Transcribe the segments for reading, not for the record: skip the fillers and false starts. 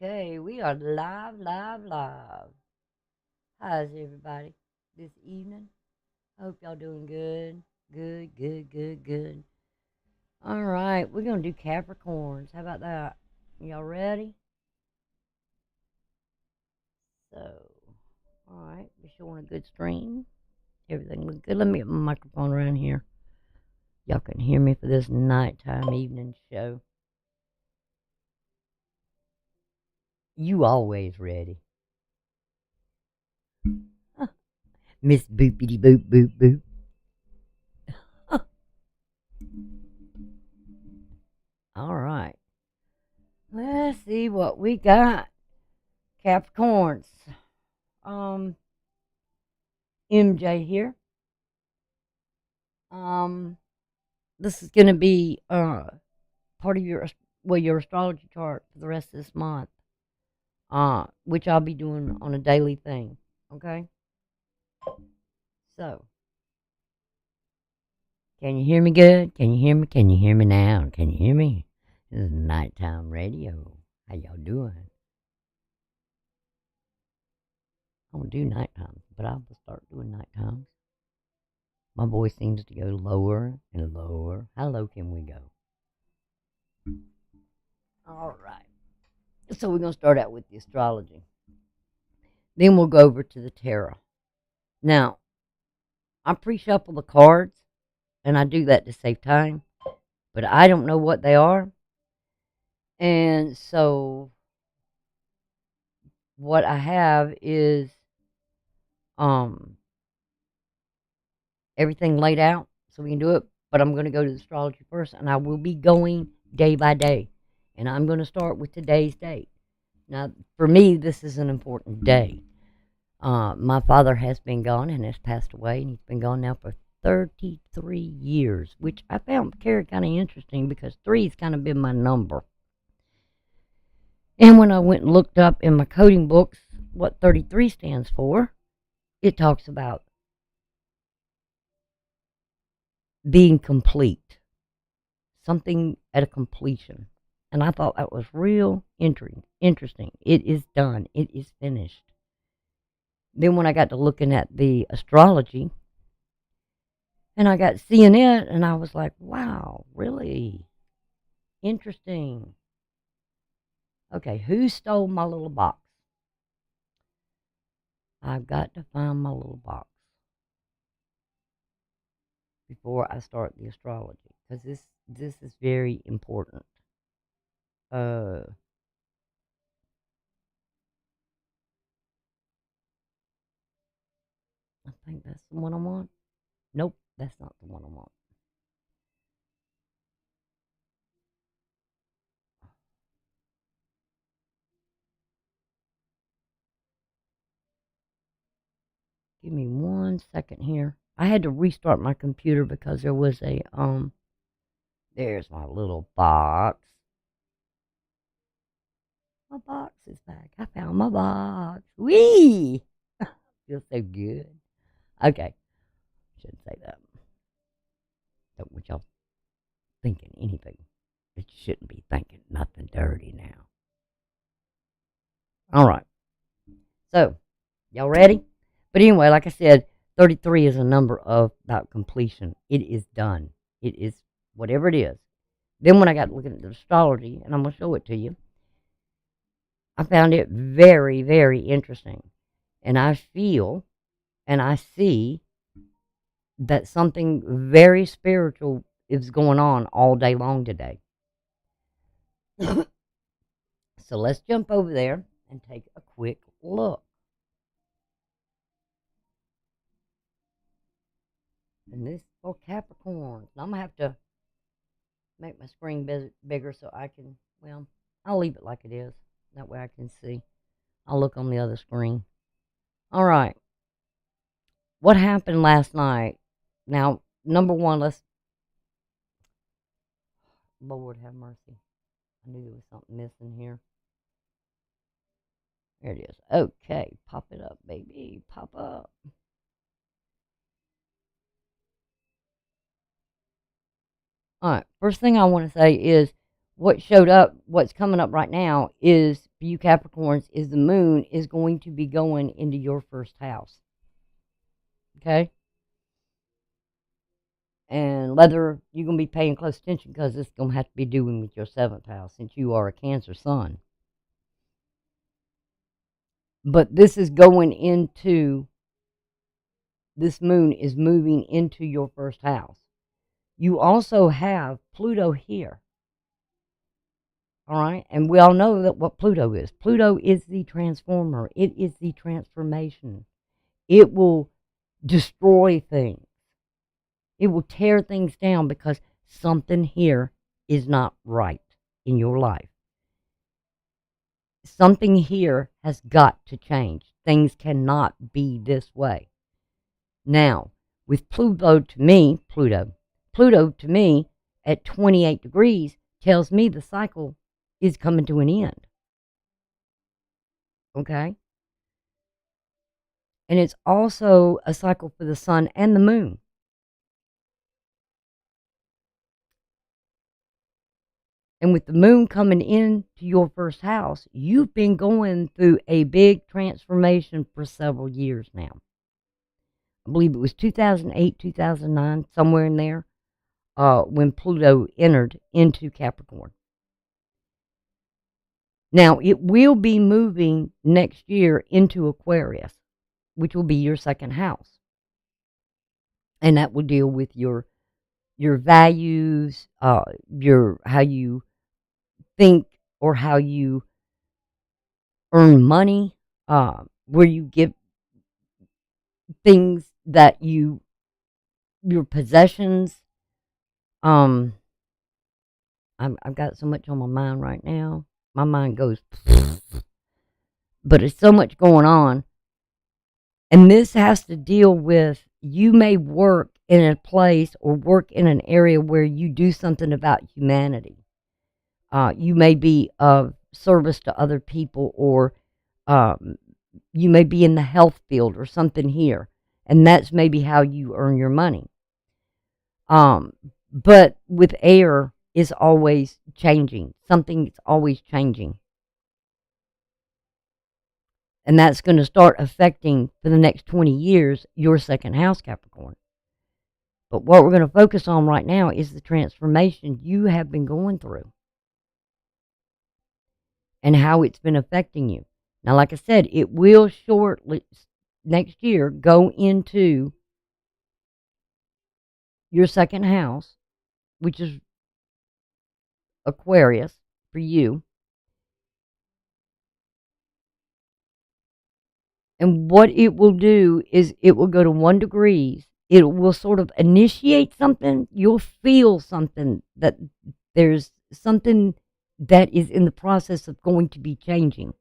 Okay, we are live, live, live. How's everybody this evening? Hope y'all doing good. Good, good, good, good. All right, we're going to do Capricorns. How about that? Y'all ready? So, all right, be showing a good stream. Everything looks good. Let me get my microphone around here. Y'all can hear me for this nighttime evening show. You always ready. Miss Boopity Boop Boop Boop. All right. Let's see what we got. Capricorns. Um, MJ here. Um, this is going to be part of your astrology chart for the rest of this month. Which I'll be doing on a daily thing. Okay. So, can you hear me good? Can you hear me? Can you hear me now? Can you hear me? This is nighttime radio. How y'all doing? I'm gonna do night times, but I will start doing night times. My voice seems to go lower and lower. How low can we go? All right. So we're going to start out with the astrology. Then we'll go over to the tarot. Now, I pre-shuffle the cards, and I do that to save time, but I don't know what they are. And so what I have is everything laid out so we can do it, but I'm going to go to the astrology first, and I will be going day by day. And I'm going to start with today's date. Now, for me, this is an important day. My father has been gone and has passed away, and he's been gone now for 33 years, which I found kind of interesting because 3 has kind of been my number. And when I went and looked up in my coding books what 33 stands for, it talks about being complete, something at a completion. And I thought that was real interesting. It is done. It is finished. Then when I got to looking at the astrology, and I got seeing it, and I was like, wow, really interesting. Okay, who stole my little box? I've got to find my little box before I start the astrology, because this is very important. I think that's the one I want. Nope, that's not the one I want. Give me 1 second here. I had to restart my computer because there was a there's my little box. My box is back. I found my box. Whee! Feels so good. Okay. Shouldn't say that. Don't want y'all thinking anything that you shouldn't be thinking. Nothing dirty now. All right. So, y'all ready? But anyway, like I said, 33 is a number of about completion. It is done. It is whatever it is. Then when I got looking at the astrology, and I'm going to show it to you, I found it very, very interesting. And I feel and I see that something very spiritual is going on all day long today. So let's jump over there and take a quick look. And this for Capricorn. I'm going to have to make my screen bigger so I can, well, I'll leave it like it is. That way I can see. I'll look on the other screen. All right. What happened last night? Now, number one, Lord have mercy. I knew there was something missing here. There it is. Okay, pop it up, baby. Pop up. All right, first thing I want to say is what's coming up right now is for you Capricorns is the moon is going to be going into your first house. Okay? And whether you're going to be paying close attention because it's going to have to be doing with your 7th house since you are a Cancer sun. But this is going into, this moon is moving into your first house. You also have Pluto here. All right? And we all know that what Pluto is. Pluto is the transformer. It is the transformation. It will destroy things. It will tear things down because something here is not right in your life. Something here has got to change. Things cannot be this way. Now, with Pluto to me at 28 degrees tells me the cycle is coming to an end. Okay? And it's also a cycle for the sun and the moon. And with the moon coming into your first house, you've been going through a big transformation for several years now. I believe it was 2008, 2009, somewhere in there, when Pluto entered into Capricorn. Now, it will be moving next year into Aquarius, which will be your 2nd house. And that will deal with your values, how you think or how you earn money, where you get things that your possessions. I've got so much on my mind right now. My mind goes, but it's so much going on. And this has to deal with, you may work in a place or work in an area where you do something about humanity. You may be of service to other people, or you may be in the health field or something here. And that's maybe how you earn your money. But with air is always changing. Something's always changing. And that's going to start affecting, for the next 20 years, your 2nd house, Capricorn. But what we're going to focus on right now is the transformation you have been going through and how it's been affecting you. Now, like I said, it will shortly, next year, go into your 2nd house, which is Aquarius for you. And what it will do is it will go to 1 degrees. It will sort of initiate something. You'll feel something, that there's something that is in the process of going to be changing.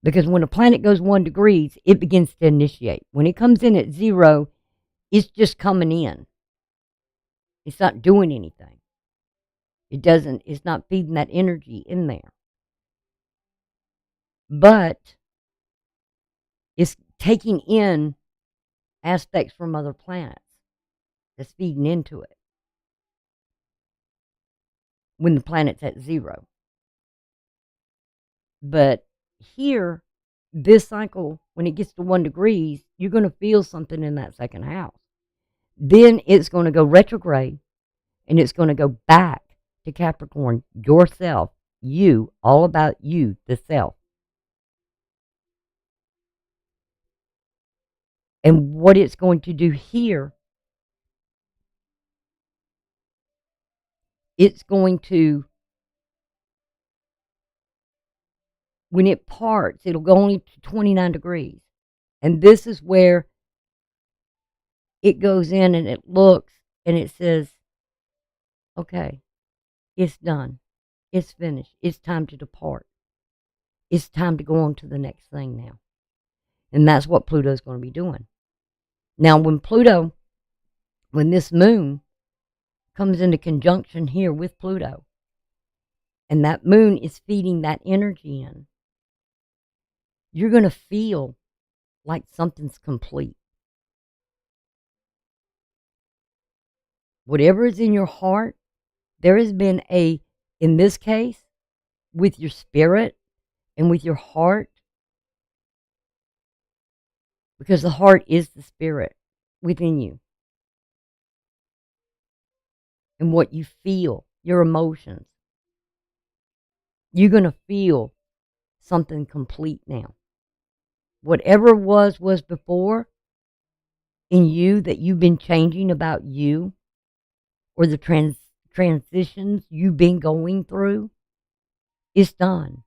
Because when a planet goes 1 degrees, it begins to initiate. When it comes in at 0, it's just coming in. It's not doing anything. It's not feeding that energy in there. But it's taking in aspects from other planets that's feeding into it when the planet's at 0. But here, this cycle, when it gets to 1 degrees, you're going to feel something in that 2nd house. Then it's going to go retrograde, and it's going to go back to Capricorn, yourself, you, all about you, the self. And what it's going to do here, it's going to, when it parts, it'll go only to 29 degrees. And this is where it goes in and it looks and it says, okay, it's done. It's finished. It's time to depart. It's time to go on to the next thing now. And that's what Pluto's going to be doing. Now, when this moon comes into conjunction here with Pluto, and that moon is feeding that energy in, you're going to feel like something's complete. Whatever is in your heart, there has been in this case, with your spirit and with your heart, because the heart is the spirit within you, and what you feel, your emotions. You're going to feel something complete now. Whatever was before in you that you've been changing about you, or the transitions you've been going through, is done.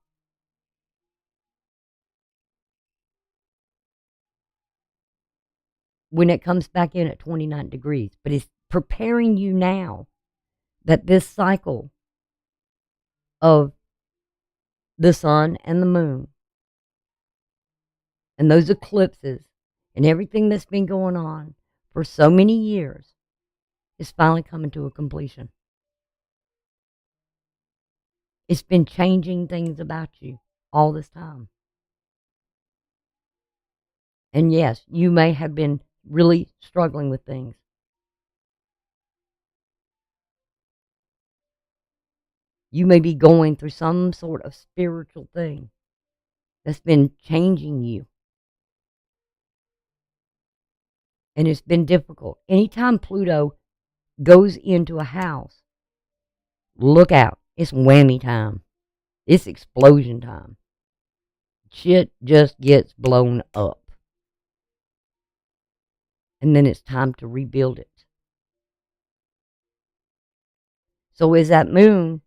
When it comes back in at 29 degrees, but it's preparing you now that this cycle of the sun and the moon and those eclipses and everything that's been going on for so many years is finally coming to a completion. It's been changing things about you all this time. And yes, you may have been really struggling with things. You may be going through some sort of spiritual thing that's been changing you. And it's been difficult. Anytime Pluto goes into a house, look out. It's whammy time. It's explosion time. Shit just gets blown up. And then it's time to rebuild it. So as that moon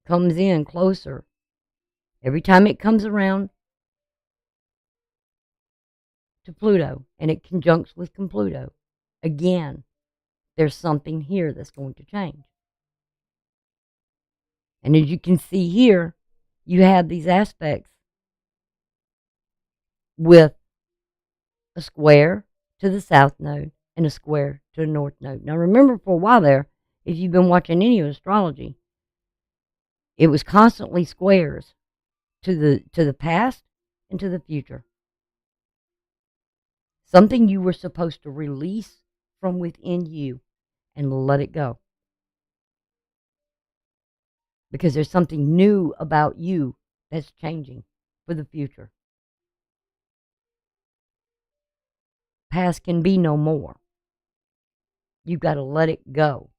comes in closer, every time it comes around to Pluto and it conjuncts with Pluto, again, there's something here that's going to change. And as you can see here, you have these aspects with a square to the south node and a square to the north node. Now remember, for a while there, if you've been watching any of astrology, it was constantly squares to the past and to the future. Something you were supposed to release from within you and let it go. Because there's something new about you that's changing for the future. Past can be no more. You've got to let it go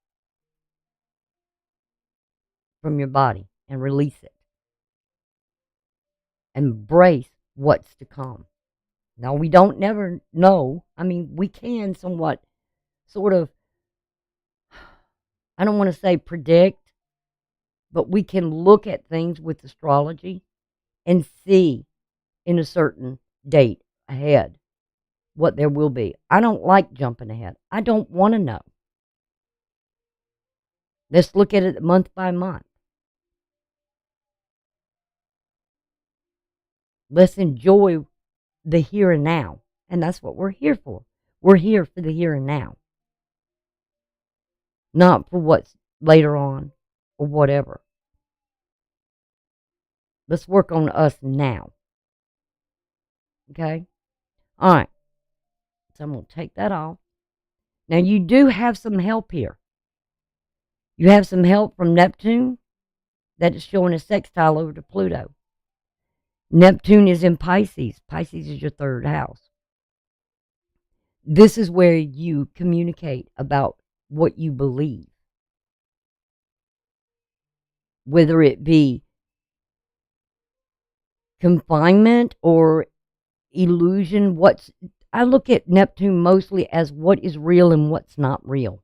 from your body and release it. Embrace what's to come. Now, we don't never know. I mean, we can somewhat sort of, I don't want to say predict, but we can look at things with astrology and see in a certain date ahead what there will be. I don't like jumping ahead. I don't want to know. Let's look at it month by month. Let's enjoy the here and now. And that's what we're here for. We're here for the here and now. Not for what's later on or whatever. Let's work on us now. Okay? All right. So I'm going to take that off. Now, you do have some help here. You have some help from Neptune that is showing a sextile over to Pluto. Neptune is in Pisces. Pisces is your third house. This is where you communicate about what you believe. Whether it be confinement or illusion. I look at Neptune mostly as what is real and what's not real.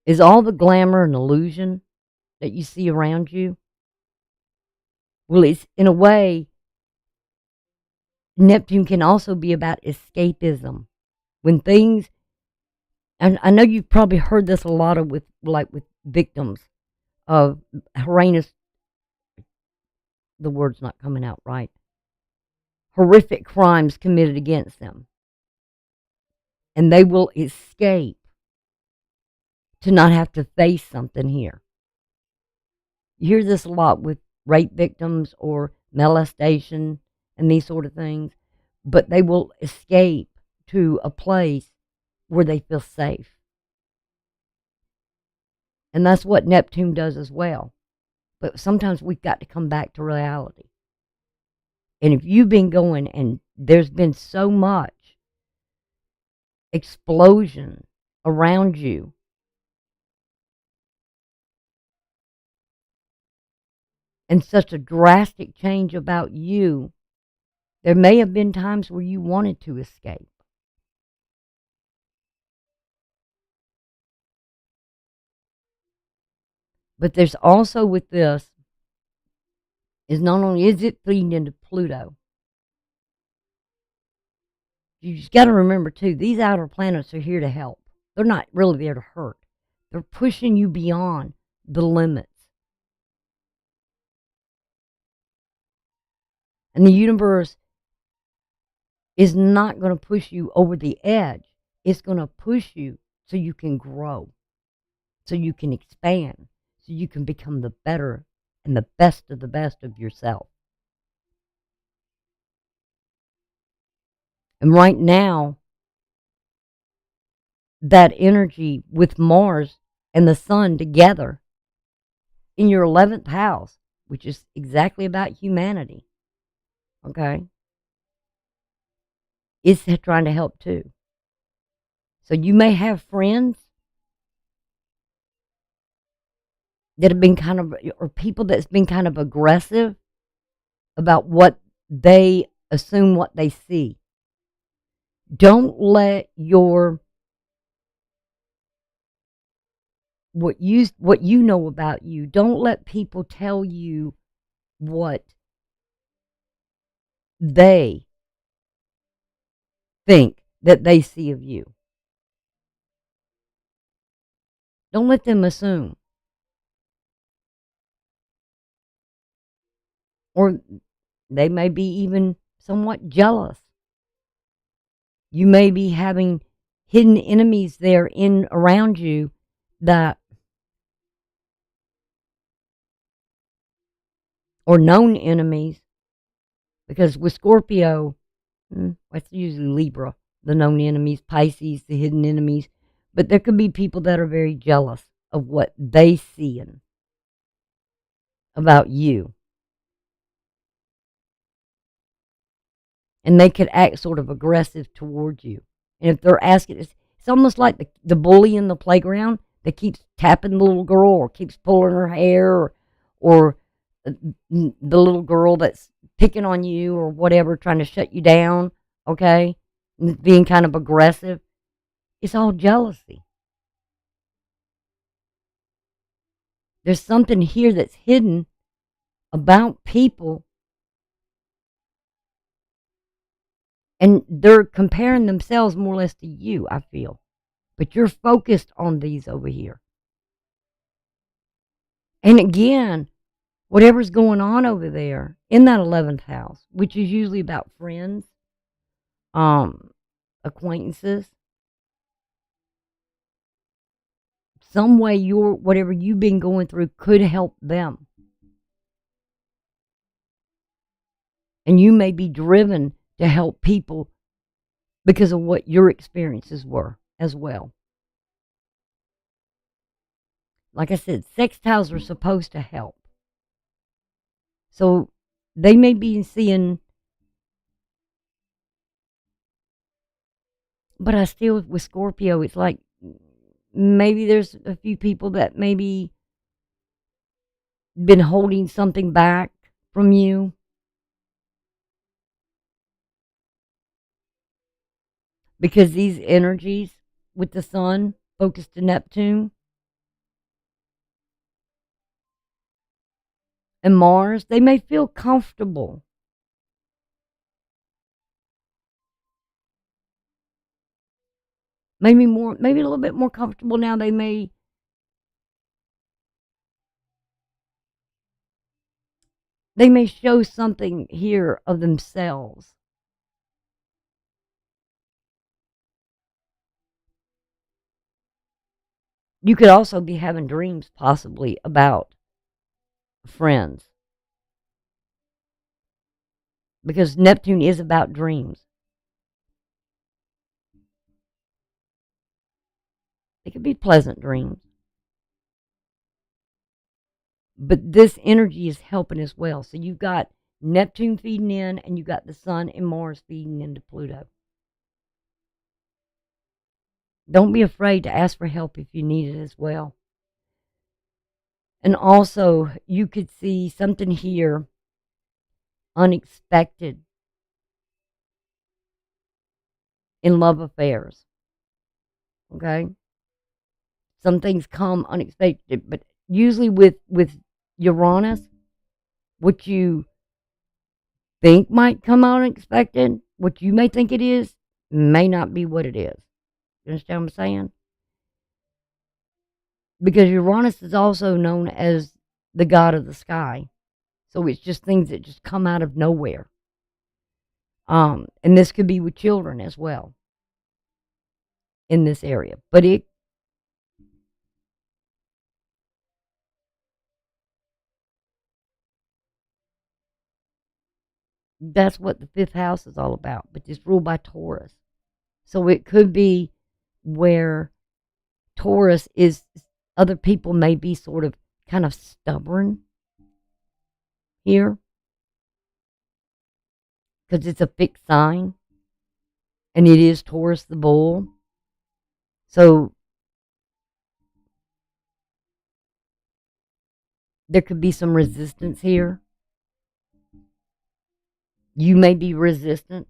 Is all the glamour an illusion that you see around you? Well, it's in a way, Neptune can also be about escapism. When things, and I know you've probably heard this a lot of with victims of heinous, the word's not coming out right, horrific crimes committed against them. And they will escape to not have to face something here. You hear this a lot with rape victims or molestation and these sort of things, but they will escape to a place where they feel safe. And that's what Neptune does as well. But sometimes we've got to come back to reality. And if you've been going and there's been so much explosion around you, and such a drastic change about you, there may have been times where you wanted to escape. But there's also with this, is not only is it feeding into Pluto, you just got to remember too, these outer planets are here to help. They're not really there to hurt. They're pushing you beyond the limits. And the universe is not going to push you over the edge. It's going to push you so you can grow, so you can expand, so you can become the better and the best of yourself. And right now, that energy with Mars and the Sun together in your 11th house, which is exactly about humanity, okay, is trying to help too. So you may have friends that have been kind of, or people that's been kind of aggressive about what they assume, what they see. Don't let your what you know about you. Don't let people tell you what they think that they see of you. Don't let them assume. Or they may be even somewhat jealous. You may be having hidden enemies there in around you that, or known enemies, because with Scorpio, that's usually Libra, the known enemies, Pisces, the hidden enemies, but there could be people that are very jealous of what they see about you. And they could act sort of aggressive towards you. And if they're asking, it's almost like the bully in the playground that keeps tapping the little girl or keeps pulling her hair, or the little girl that's picking on you or whatever, trying to shut you down, okay? And being kind of aggressive. It's all jealousy. There's something here that's hidden about people, and they're comparing themselves more or less to you, I feel. But you're focused on these over here. And again, whatever's going on over there in that 11th house, which is usually about friends, acquaintances, some way whatever you've been going through could help them. And you may be driven to help people because of what your experiences were as well. Like I said, sextiles are supposed to help. So they may be seeing, but I still, with Scorpio, it's like maybe there's a few people that maybe been holding something back from you. Because these energies with the Sun focused to Neptune and Mars, they may feel comfortable. Maybe a little bit more comfortable now. They may show something here of themselves. You could also be having dreams possibly about friends. Because Neptune is about dreams. It could be pleasant dreams. But this energy is helping as well. So you've got Neptune feeding in, and you've got the Sun and Mars feeding into Pluto. Don't be afraid to ask for help if you need it as well. And also, you could see something here unexpected in love affairs. Okay? Some things come unexpected, but usually with Uranus, what you think might come unexpected, what you may think it is, may not be what it is. You understand what I'm saying? Because Uranus is also known as the god of the sky. So it's just things that just come out of nowhere. And this could be with children as well in this area. But that's what the fifth house is all about. But it's ruled by Taurus. So it could be where Taurus is, other people may be sort of kind of stubborn here because it's a fixed sign and it is Taurus the bull. So there could be some resistance here. You may be resistant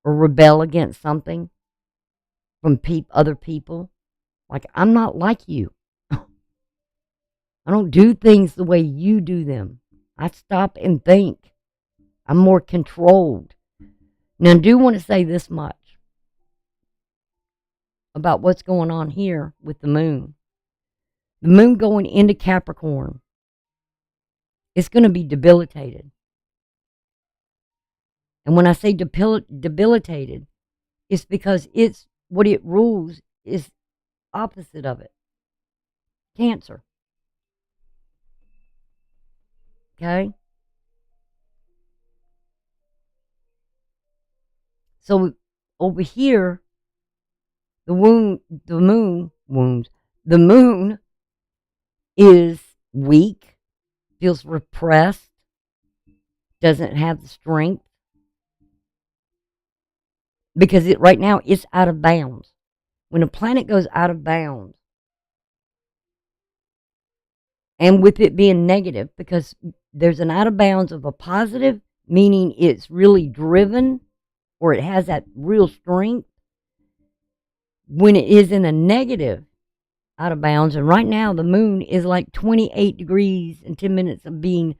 or rebel against something from other people. Like, I'm not like you. I don't do things the way you do them. I stop and think. I'm more controlled. Now, I do want to say this much about what's going on here with the moon. The moon going into Capricorn, it's going to be debilitated. And when I say debilitated, it's because it's what it rules is opposite of it. Cancer. Okay? So over here, the moon is weak, feels repressed, doesn't have the strength. Because right now it's out of bounds. When a planet goes out of bounds, and with it being negative, because there's an out of bounds of a positive, meaning it's really driven or it has that real strength. When it is in a negative out of bounds, and right now the moon is like 28 degrees and 10 minutes of being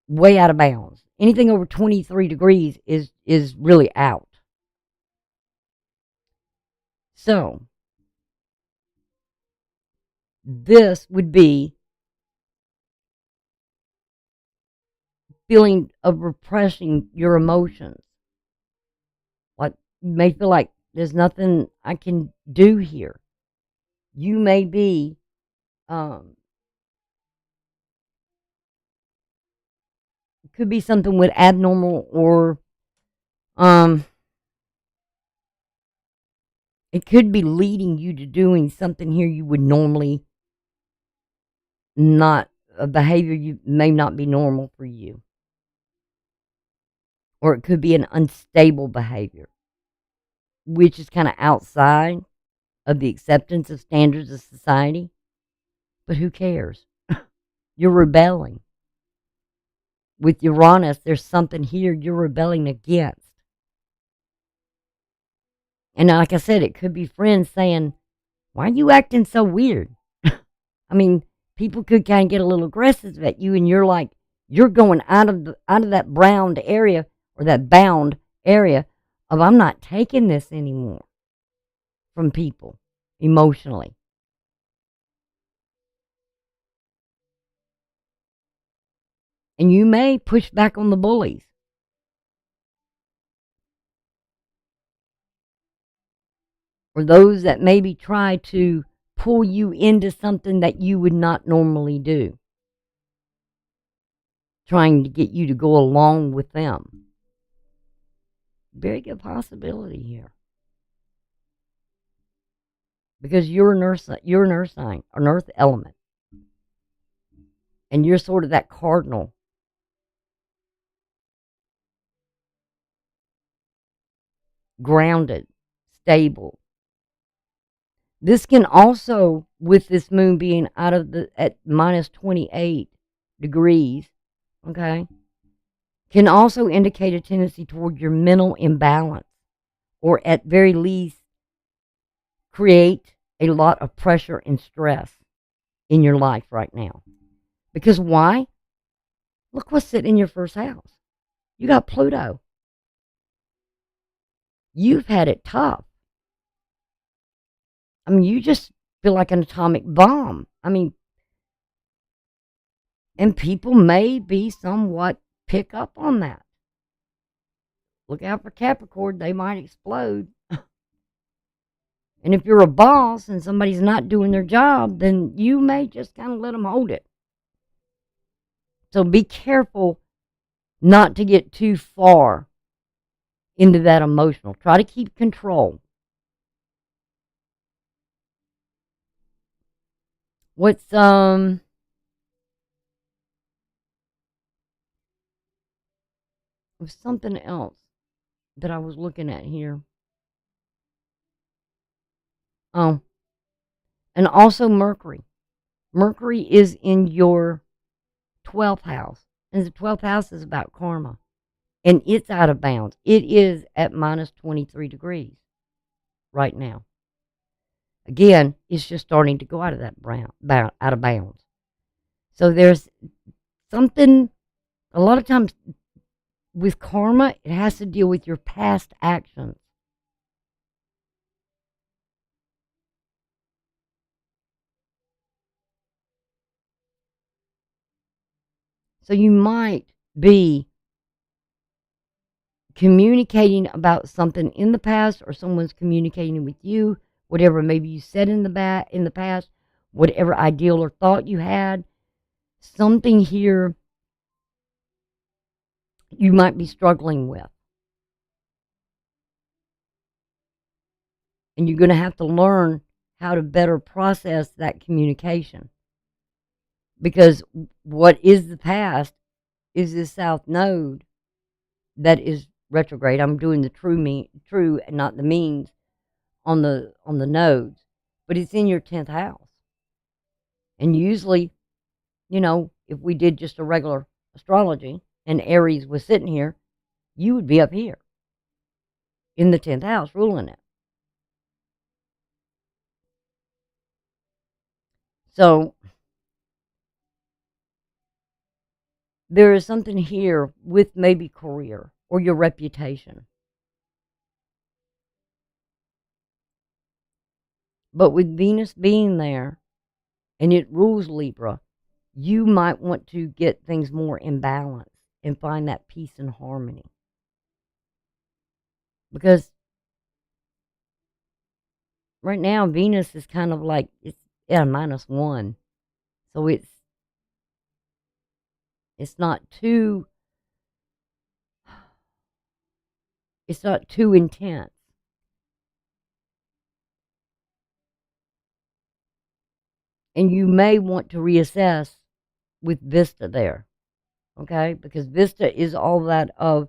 way out of bounds. Anything over 23 degrees is really out. So, this would be feeling of repressing your emotions. Like, you may feel like there's nothing I can do here. You may be it could be something with abnormal or it could be leading you to doing something here you would normally not, a behavior you may not be normal for you. Or it could be an unstable behavior, which is kind of outside of the acceptance of standards of society. But who cares? You're rebelling. With Uranus, there's something here you're rebelling against. And like I said, it could be friends saying, why are you acting so weird? I mean, people could kind of get a little aggressive at you, and you're like, you're going out of that browned area or that bound area of I'm not taking this anymore from people emotionally. And you may push back on the bullies. Or those that maybe try to pull you into something that you would not normally do. Trying to get you to go along with them. Very good possibility here. because you're an earth sign, an earth element, and you're sort of that cardinal. Grounded, stable. This can also, with this moon being out of the at minus 28 degrees, okay, can also indicate a tendency toward your mental imbalance, or at very least create a lot of pressure and stress in your life right now. Because why? Look what's sitting in your first house. You got Pluto. You've had it tough. I mean, you just feel like an atomic bomb. I mean, and people may be somewhat pick up on that. Look out for Capricorn, they might explode. And if you're a boss and somebody's not doing their job, then you may just kind of let them hold it. So be careful not to get too far into that emotional. Try to keep control. What's there was something else that I was looking at here. Oh, and also Mercury. Mercury is in your 12th house, and the 12th house is about karma, and it's out of bounds. It is at minus 23 degrees right now. Again, it's just starting to go out of that out of bounds. So there's something, a lot of times with karma, it has to deal with your past actions. So you might be communicating about something in the past, or someone's communicating with you, whatever maybe you said in the past, whatever ideal or thought you had, something here you might be struggling with. And you're going to have to learn how to better process that communication. Because what is the past is this south node that is retrograde. I'm doing the true and not the means on the nodes, but it's in your 10th house. And usually, if we did just a regular astrology and Aries was sitting here, you would be up here in the 10th house ruling it. So there is something here with maybe career or your reputation. But with Venus being there, and it rules Libra, you might want to get things more in balance and find that peace and harmony. Because right now, Venus is kind of like, it's at -1. So it's not too intense. And you may want to reassess with Vista there, okay? Because Vista is all that of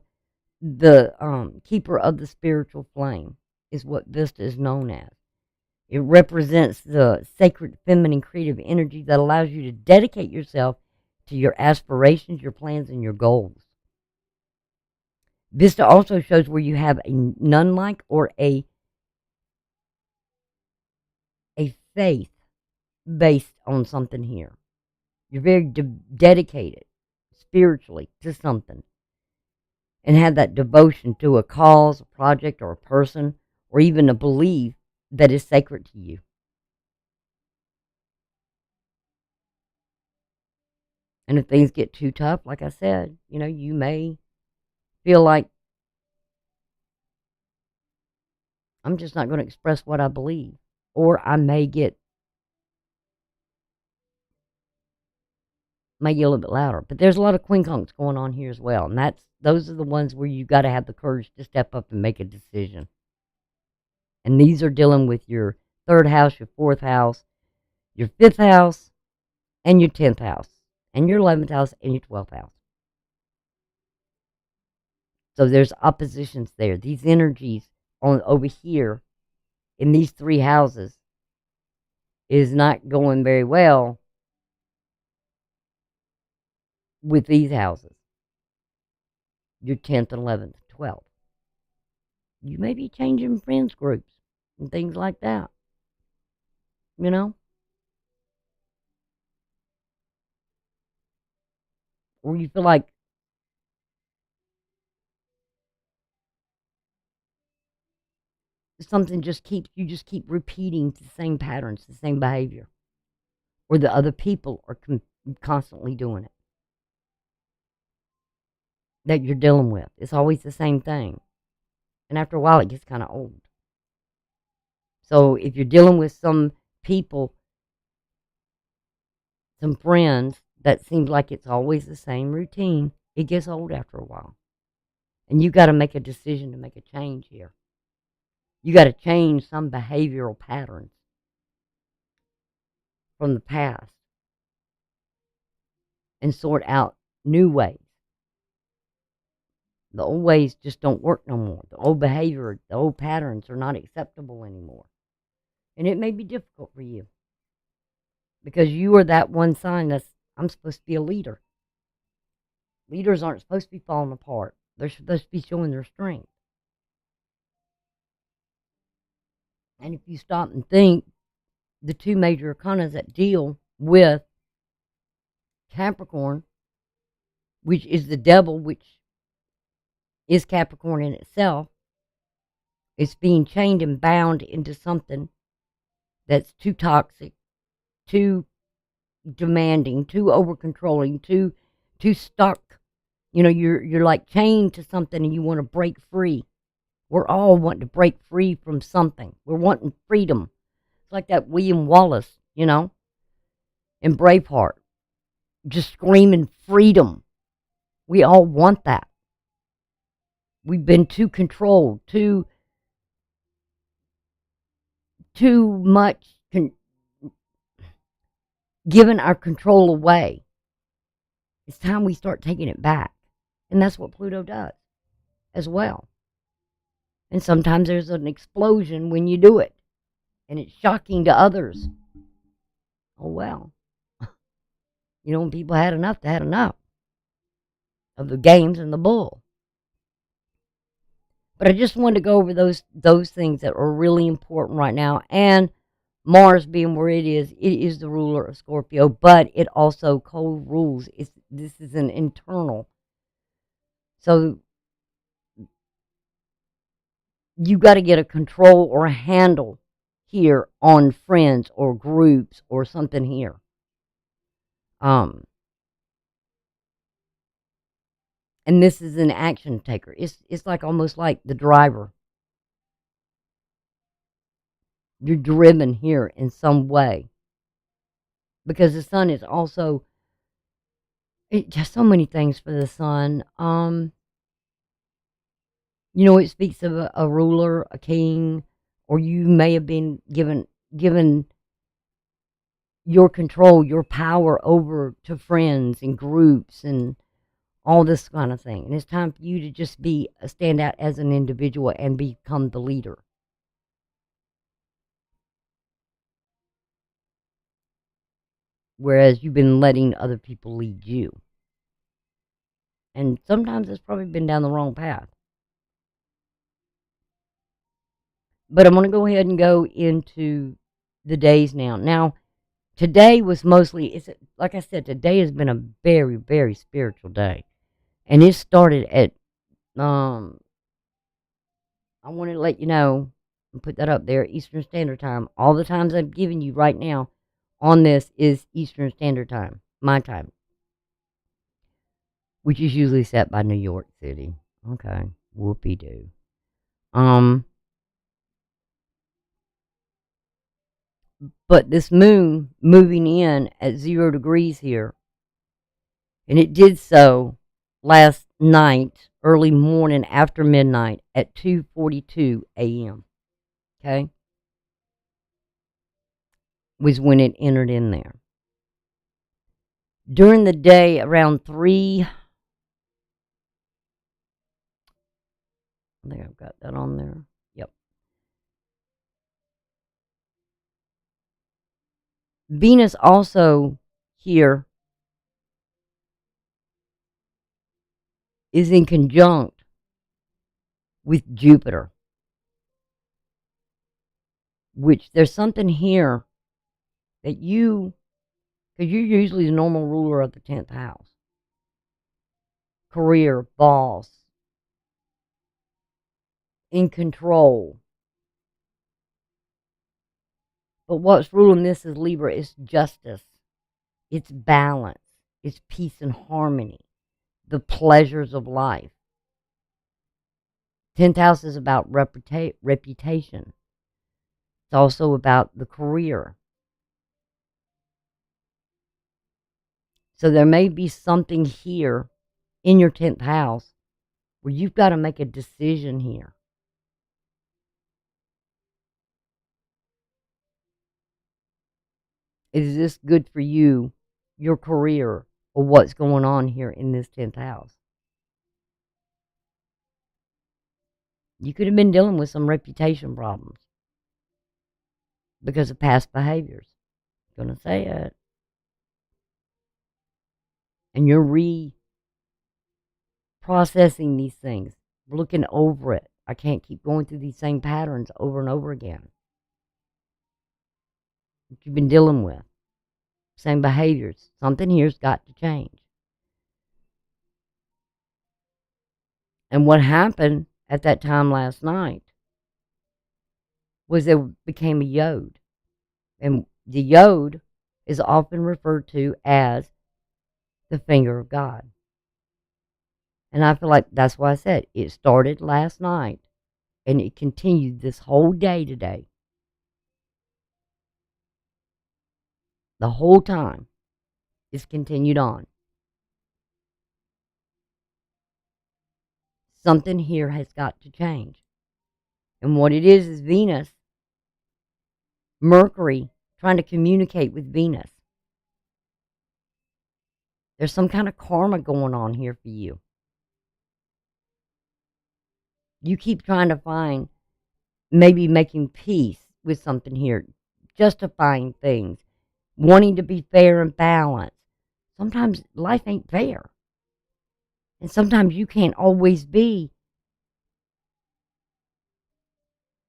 the keeper of the spiritual flame, is what Vista is known as. It represents the sacred feminine creative energy that allows you to dedicate yourself to your aspirations, your plans, and your goals. Vista also shows where you have a nun-like or a faith based on something here. You're very dedicated spiritually to something and have that devotion to a cause, a project, or a person, or even a belief that is sacred to you. And if things get too tough, like I said, you may feel like, I'm just not going to express what I believe. Or I may get a little bit louder. But there's a lot of quincunx going on here as well. And those are the ones where you got to have the courage to step up and make a decision. And these are dealing with your third house, your fourth house, your fifth house, and your 10th house, and your 11th house, and your 12th house. So there's oppositions there. These energies on over here in these three houses is not going very well with these houses. Your 10th, 11th, 12th. You may be changing friends groups and things like that. You know? Or you feel like something just keep repeating the same patterns, the same behavior. Or the other people are constantly doing it. That you're dealing with. It's always the same thing. And after a while, it gets kind of old. So if you're dealing with some people, some friends, that seems like it's always the same routine, it gets old after a while. And you got to make a decision to make a change here. You got to change some behavioral patterns from the past and sort out new ways. The old ways just don't work no more. The old behavior, the old patterns are not acceptable anymore. And it may be difficult for you because you are that one sign that's, I'm supposed to be a leader. Leaders aren't supposed to be falling apart. They're supposed to be showing their strength. And if you stop and think, the two major arcanas that deal with Capricorn, which is the devil, which is Capricorn in itself, is being chained and bound into something that's too toxic, too demanding, too over controlling, too stuck. You know, you're like chained to something and you want to break free. We're all wanting to break free from something. We're wanting freedom. It's like that William Wallace, you know, in Braveheart, just screaming freedom. We all want that. We've been too controlled, too much giving our control away. It's time we start taking it back. And that's what Pluto does as well. And sometimes there's an explosion when you do it. And it's shocking to others. Oh, well. You know, when people had enough, they had enough of the games and the bull. But I just wanted to go over those things that are really important right now. And Mars being where it is the ruler of Scorpio, but it also co-rules. This is an internal. So you got to get a control or a handle here on friends or groups or something here. And this is an action taker. It's like almost like the driver. You're driven here in some way. Because the sun is also, just so many things for the sun. You know, it speaks of a ruler, a king, or you may have been given your control, your power over to friends and groups and all this kind of thing. And it's time for you to just stand out as an individual and become the leader. Whereas you've been letting other people lead you. And sometimes it's probably been down the wrong path. But I'm going to go ahead and go into the days now. Now, today was mostly, like I said, today has been a very, very spiritual day. And it started at, I wanted to let you know, and put that up there, Eastern Standard Time. All the times I'm giving you right now on this is Eastern Standard Time, my time, which is usually set by New York City. Okay, whoopee-doo. But this moon moving in at 0 degrees here, and it did so last night, early morning after midnight at 2:42 a.m. Okay? was when it entered in there. During the day, around 3, I think I've got that on there. Yep. Venus also here is in conjunct with Jupiter, which there's something here that because you're usually the normal ruler of the 10th house. Career, boss, in control. But what's ruling this is Libra is justice. It's balance. It's peace and harmony. The pleasures of life. 10th house is about reputation. It's also about the career. So there may be something here in your 10th house where you've got to make a decision here. Is this good for you, your career, or what's going on here in this 10th house? You could have been dealing with some reputation problems because of past behaviors. I'm going to say it. And you're reprocessing these things, looking over it. I can't keep going through these same patterns over and over again that you've been dealing with. Same behaviors. Something here's got to change. And what happened at that time last night was there became a yod. And the yod is often referred to as the finger of God. And I feel like that's why I said it started last night and it continued this whole day today. The whole time it's continued on. Something here has got to change. And what it is Venus, Mercury, trying to communicate with Venus. There's some kind of karma going on here for you. You keep trying to find, maybe making peace with something here, justifying things, wanting to be fair and balanced. Sometimes life ain't fair. And sometimes you can't always be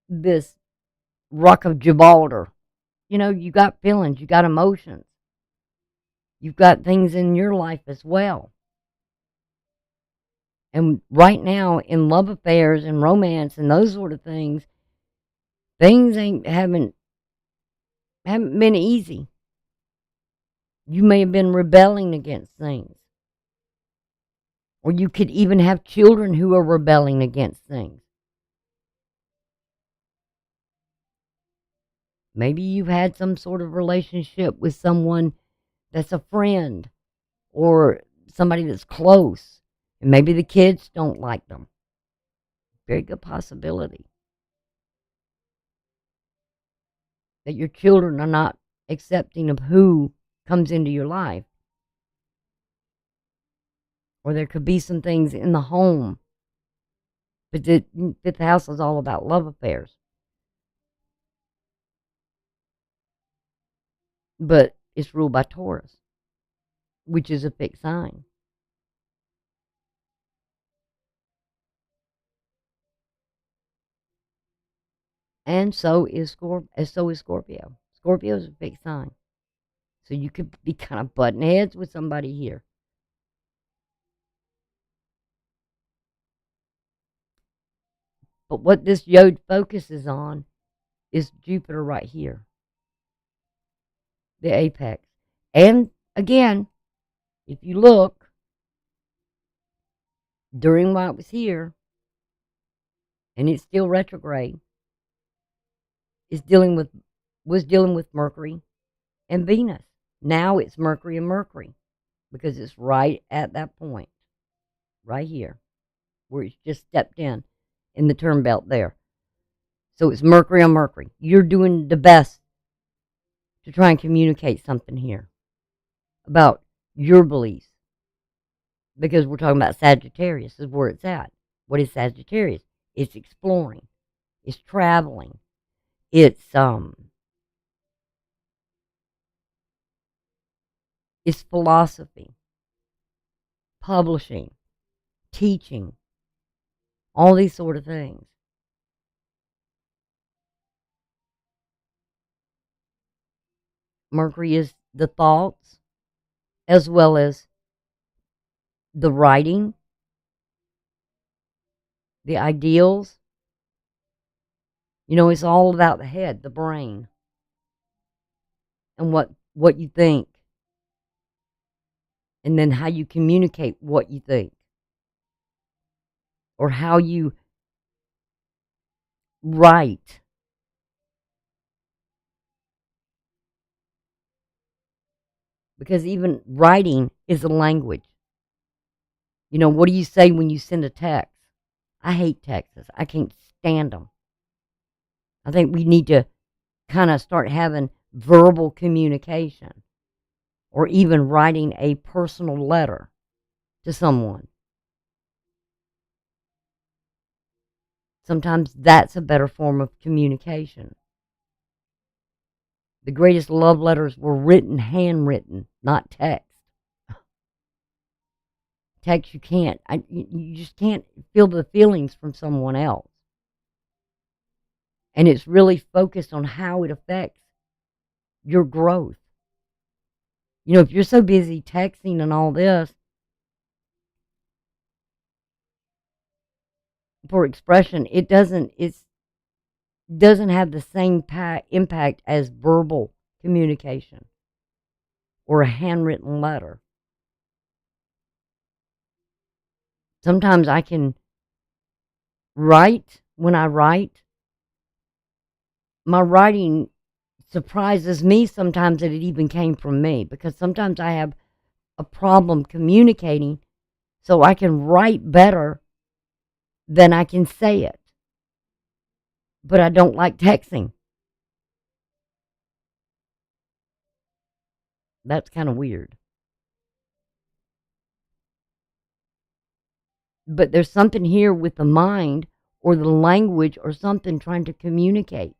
this rock of Gibraltar. You know, you got feelings, you got emotions. You've got things in your life as well. And right now, in love affairs and romance and those sort of things haven't been easy. You may have been rebelling against things. Or you could even have children who are rebelling against things. Maybe you've had some sort of relationship with someone that's a friend or somebody that's close. And maybe the kids don't like them. Very good possibility that your children are not accepting of who comes into your life. Or there could be some things in the home. But the 5th house is all about love affairs. But it's ruled by Taurus, which is a fixed sign. And so is Scorpio. Scorpio is a fixed sign. So you could be kind of butting heads with somebody here. But what this yod focuses on is Jupiter right here, the apex. And again, if you look, during while it was here, and it's still retrograde, was dealing with Mercury and Venus. Now it's Mercury and Mercury because it's right at that point, right here, where it's just stepped in the turn belt there. So it's Mercury on Mercury. You're doing the best to try and communicate something here about your beliefs. Because we're talking about Sagittarius is where it's at. What is Sagittarius? It's exploring. It's traveling. It's philosophy, publishing, teaching, all these sort of things. Mercury is the thoughts as well as the writing, the ideals. You know, it's all about the head, the brain, and what you think, and then how you communicate what you think, or how you write. Because even writing is a language. You know, what do you say when you send a text? I hate texts. I can't stand them. I think we need to kind of start having verbal communication, or even writing a personal letter to someone. Sometimes that's a better form of communication. The greatest love letters were written, handwritten, not text. Text, you can't. You just can't feel the feelings from someone else. And it's really focused on how it affects your growth. You know, if you're so busy texting and all this for expression, it doesn't have the same impact as verbal communication or a handwritten letter. Sometimes I can write. When I write, my writing surprises me sometimes that it even came from me, because sometimes I have a problem communicating, so I can write better than I can say it. But I don't like texting. That's kind of weird. But there's something here with the mind or the language or something trying to communicate,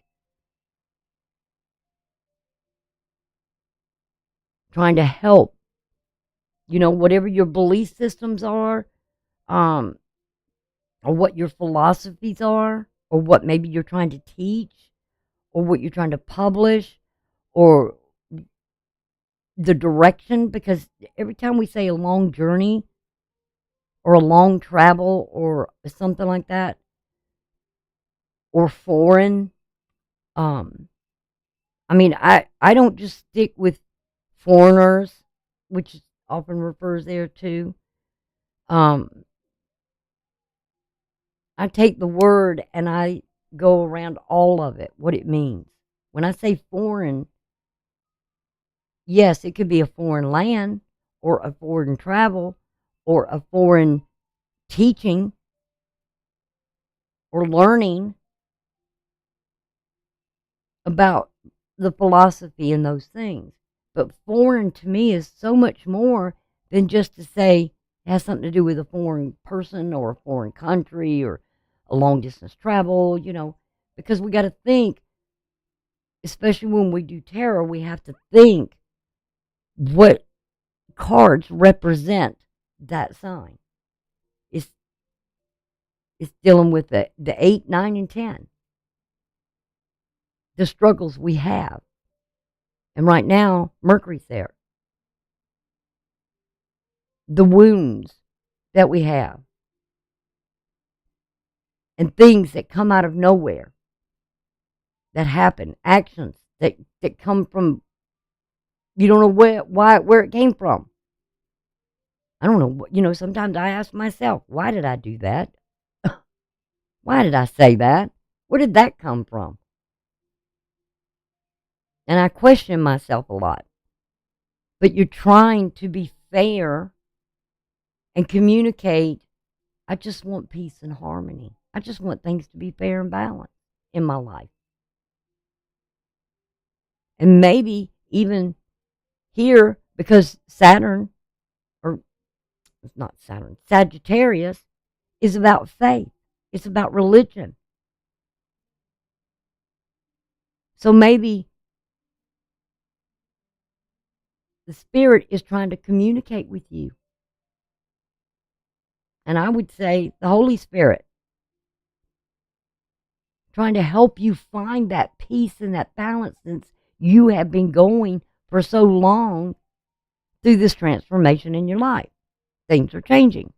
trying to help. You know, whatever your belief systems are, or what your philosophies are, or what maybe you're trying to teach, or what you're trying to publish, or the direction. Because every time we say a long journey or a long travel or something like that, or foreign, I mean, I don't just stick with foreigners, which often refers there to. I take the word and I go around all of it, what it means. When I say foreign, yes, it could be a foreign land, or a foreign travel, or a foreign teaching, or learning about the philosophy and those things. But foreign to me is so much more than just to say it has something to do with a foreign person or a foreign country or a long distance travel, you know, because we got to think, especially when we do tarot, we have to think what cards represent that sign. It's dealing with the 8, 9, and 10. The struggles we have. And right now, Mercury's there. The wounds that we have. And things that come out of nowhere. That happen. Actions that come from, you don't know where it came from. I don't know. You know, sometimes I ask myself, why did I do that? Why did I say that? Where did that come from? And I question myself a lot. But you're trying to be fair and communicate. I just want peace and harmony. I just want things to be fair and balanced in my life. And maybe even here, because Saturn, or it's not Saturn, Sagittarius is about faith. It's about religion. So maybe the Spirit is trying to communicate with you. And I would say the Holy Spirit, trying to help you find that peace and that balance since you have been going for so long through this transformation in your life. Things are changing.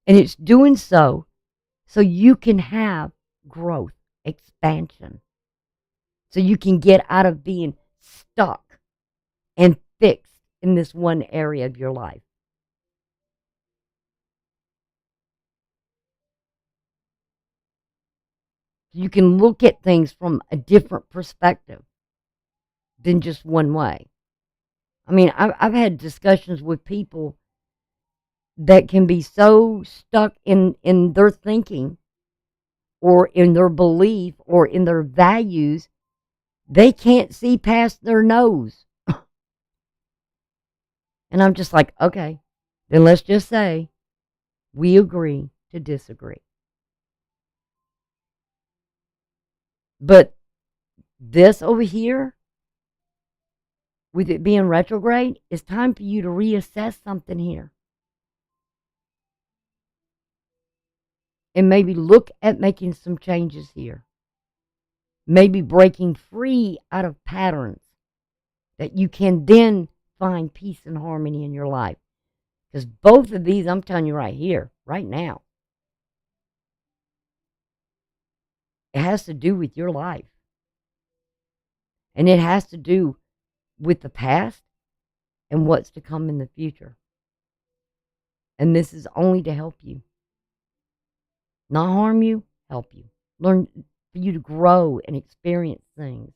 And it's doing so you can have growth, expansion. So you can get out of being stuck and fixed in this one area of your life. You can look at things from a different perspective than just one way. I mean, I've had discussions with people that can be so stuck in their thinking or in their belief or in their values, they can't see past their nose. And I'm just like, okay, then let's just say we agree to disagree. But this over here, with it being retrograde, it's time for you to reassess something here. And maybe look at making some changes here. Maybe breaking free out of patterns that you can then find peace and harmony in your life. Because both of these, I'm telling you right here, right now, it has to do with your life. And it has to do with the past and what's to come in the future. And this is only to help you. Not harm you, help you. Learn for you to grow and experience things.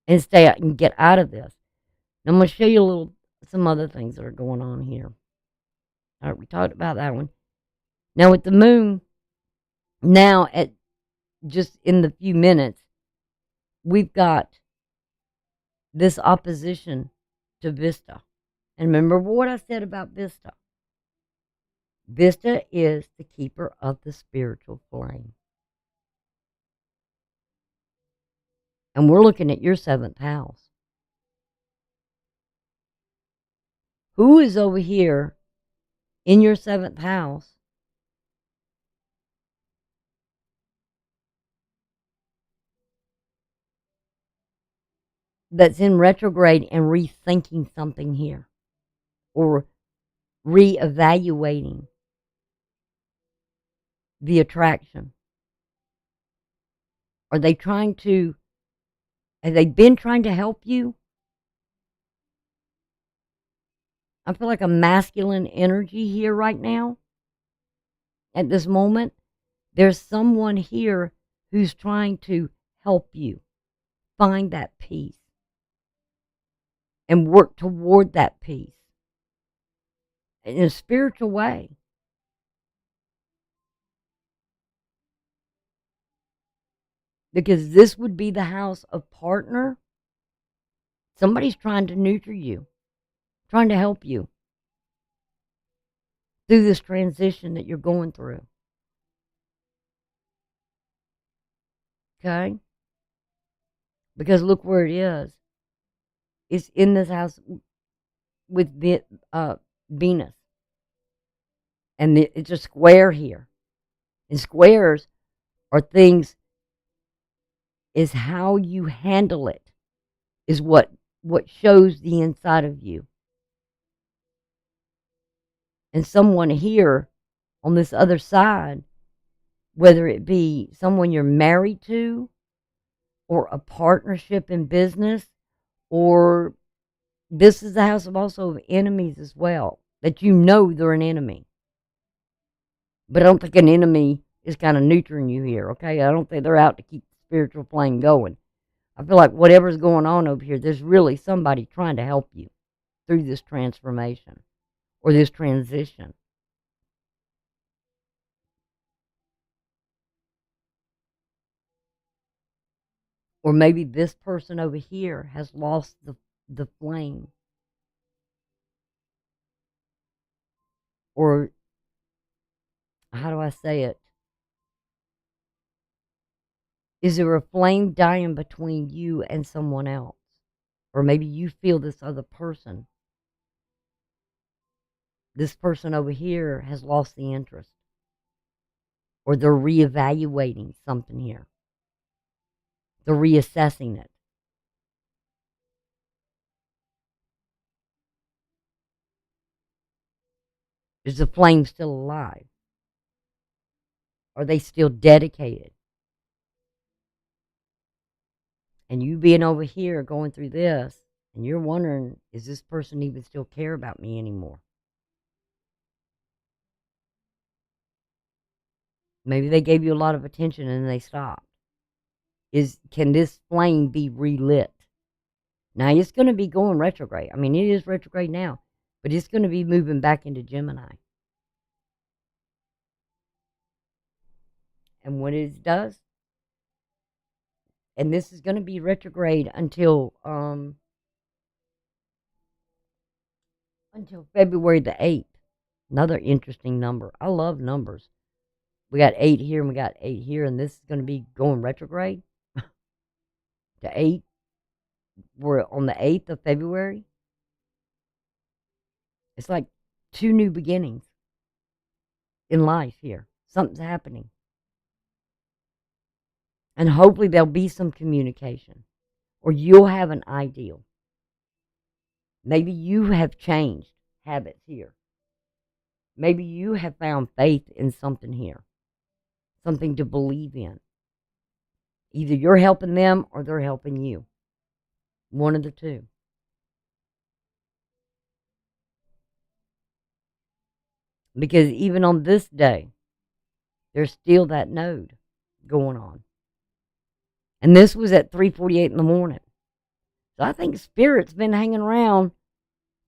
And stay out and get out of this. Now I'm going to show you some other things that are going on here. All right, we talked about that one. Now with the moon, now at just in the few minutes, we've got this opposition to Vista. And remember what I said about Vista. Vista is the keeper of the spiritual flame. And we're looking at your 7th house. Who is over here in your 7th house that's in retrograde and rethinking something here? Or reevaluating the attraction? Have they been trying to help you? I feel like a masculine energy here right now. At this moment, there's someone here who's trying to help you find that peace and work toward that peace in a spiritual way. Because this would be the house of partner. Somebody's trying to nurture you, trying to help you through this transition that you're going through. Okay? Because look where it is. It's in this house with Venus. And it's a square here. And squares are things, is how you handle it, is what shows the inside of you. And someone here on this other side, whether it be someone you're married to, or a partnership in business, or this is the house of also of enemies as well, that you know they're an enemy. But I don't think an enemy is kind of nurturing you here, okay? I don't think they're out to keep the spiritual flame going. I feel like whatever's going on over here, there's really somebody trying to help you through this transformation or this transition. Or maybe this person over here has lost the flame. Or, how do I say it? Is there a flame dying between you and someone else? Or maybe you feel this other person. This person over here has lost the interest. Or they're reevaluating something here. They're reassessing it. Is the flame still alive? Are they still dedicated? And you being over here going through this, and you're wondering, is this person even still care about me anymore? Maybe they gave you a lot of attention and they stopped. Can this flame be relit? Now, it's going to be going retrograde. I mean, it is retrograde now, but it's going to be moving back into Gemini. And when it does, and this is going to be retrograde until February the 8th. Another interesting number. I love numbers. We got 8 here and we got 8 here, and this is going to be going retrograde. The 8, we're on the 8th of February. It's like 2 new beginnings in life here. Something's happening. And hopefully there'll be some communication, or you'll have an ideal. Maybe you have changed habits here. Maybe you have found faith in something here, something to believe in. Either you're helping them or they're helping you. One of the two. Because even on this day, there's still that node going on. And this was at 3:48 in the morning. So I think Spirit's been hanging around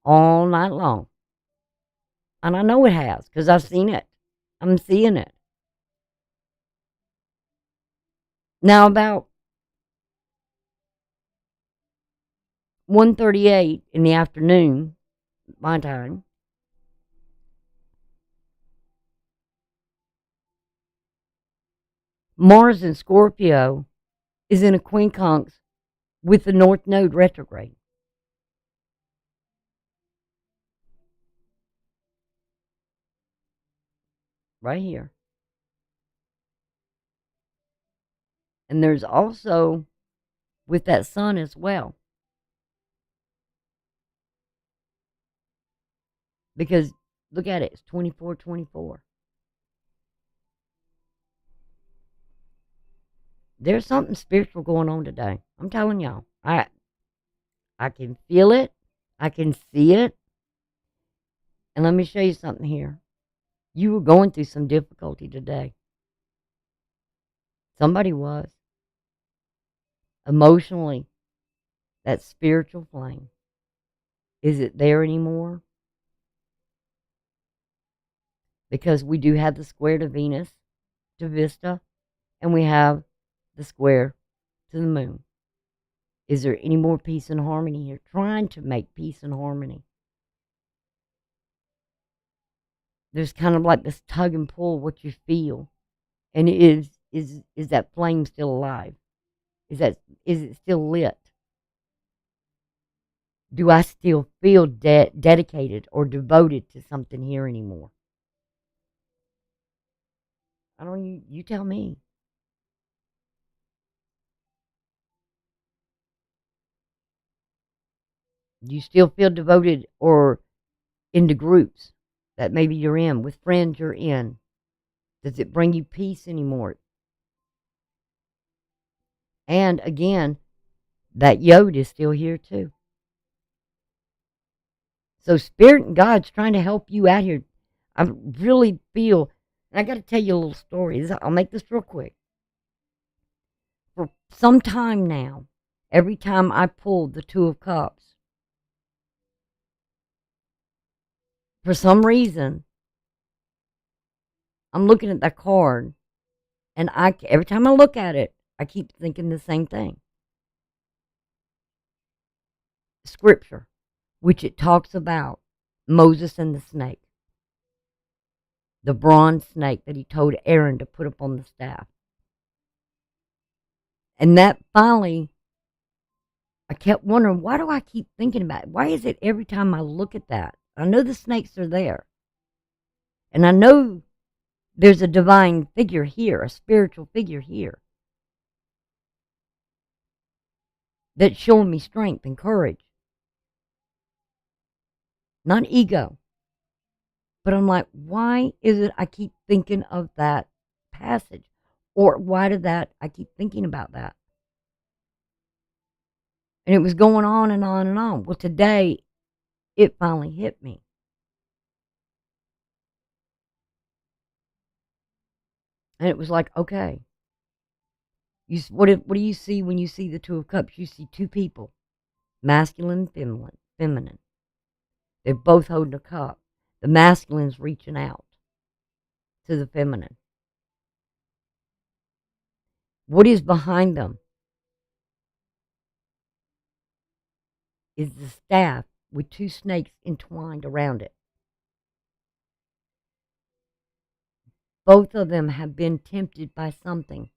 all night long. And I know it has, because I've seen it. I'm seeing it. Now, about 1:38 in the afternoon, my time, Mars in Scorpio is in a quincunx with the North Node retrograde. Right here. And there's also with that Sun as well. Because look at it, it's 24/24. There's something spiritual going on today. I'm telling y'all. I can feel it. I can see it. And let me show you something here. You were going through some difficulty today. Somebody was. Emotionally, that spiritual flame. Is it there anymore? Because we do have the square to Venus, to Vista, and we have the square to the moon. Is there any more peace and harmony here? Trying to make peace and harmony. There's kind of like this tug and pull, what you feel. And is that flame still alive? Is it still lit? Do I still feel dedicated or devoted to something here anymore? I don't. You tell me. Do you still feel devoted or into groups that maybe you're in, with friends you're in? Does it bring you peace anymore? And again, that yod is still here too. So Spirit and God's trying to help you out here. I really feel, and I got to tell you a little story. I'll make this real quick. For some time now, every time I pulled the Two of Cups, for some reason, I'm looking at that card, and every time I look at it, I keep thinking the same thing. scripture, which it talks about Moses and the snake, the bronze snake that he told Aaron to put up on the staff. And that finally, I kept wondering, why do I keep thinking about it? Why is it every time I look at that? I know the snakes are there. And I know there's a divine figure here, a spiritual figure here, that's showing me strength and courage. Not ego. But I'm like, why is it I keep thinking of that passage? Or why did I keep thinking about that? And it was going on and on and on. Well, today, it finally hit me. And it was like, okay. What do you see when you see the Two of Cups? You see two people, masculine and feminine. They're both holding a cup. The masculine's reaching out to the feminine. What is behind them is the staff with two snakes entwined around it. Both of them have been tempted by something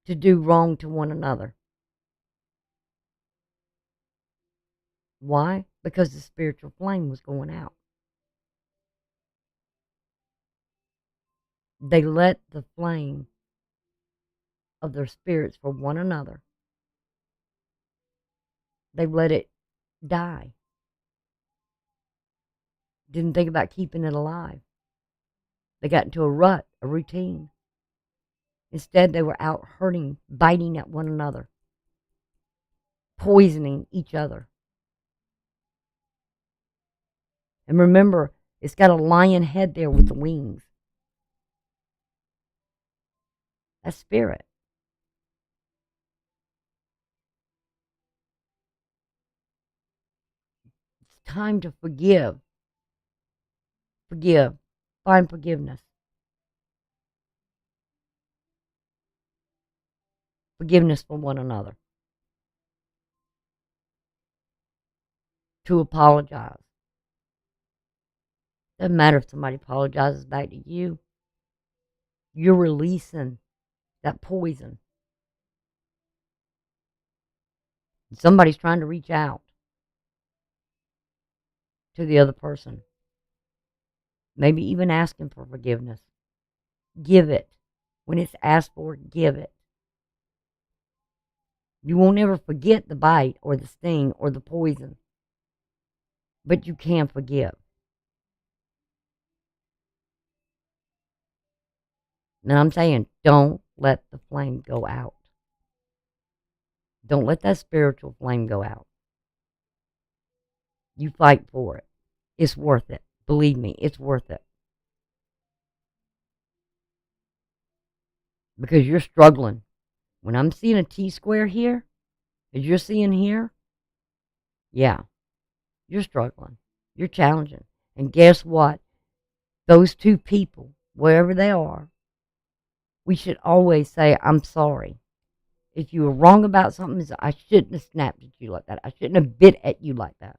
to do wrong to one another. Why? Because the spiritual flame was going out. They let the flame of their spirits for one another, they let it die. Didn't think about keeping it alive. They got into a rut, a routine. Instead, they were out hurting, biting at one another, poisoning each other. And remember, it's got a lion head there with the wings. That's spirit. It's time to forgive. Forgive. Find forgiveness. Forgiveness for one another. To apologize. Doesn't matter if somebody apologizes back to you. You're releasing that poison. Somebody's trying to reach out to the other person. Maybe even asking for forgiveness. Give it. When it's asked for, give it. You won't ever forget the bite or the sting or the poison. But you can forgive. Now I'm saying, don't let the flame go out. Don't let that spiritual flame go out. You fight for it. It's worth it. Believe me, it's worth it. Because you're struggling. When I'm seeing a T-square here, as you're seeing here, yeah, you're struggling. You're challenging. And guess what? Those two people, wherever they are, we should always say, I'm sorry. If you were wrong about something, I shouldn't have snapped at you like that. I shouldn't have bit at you like that.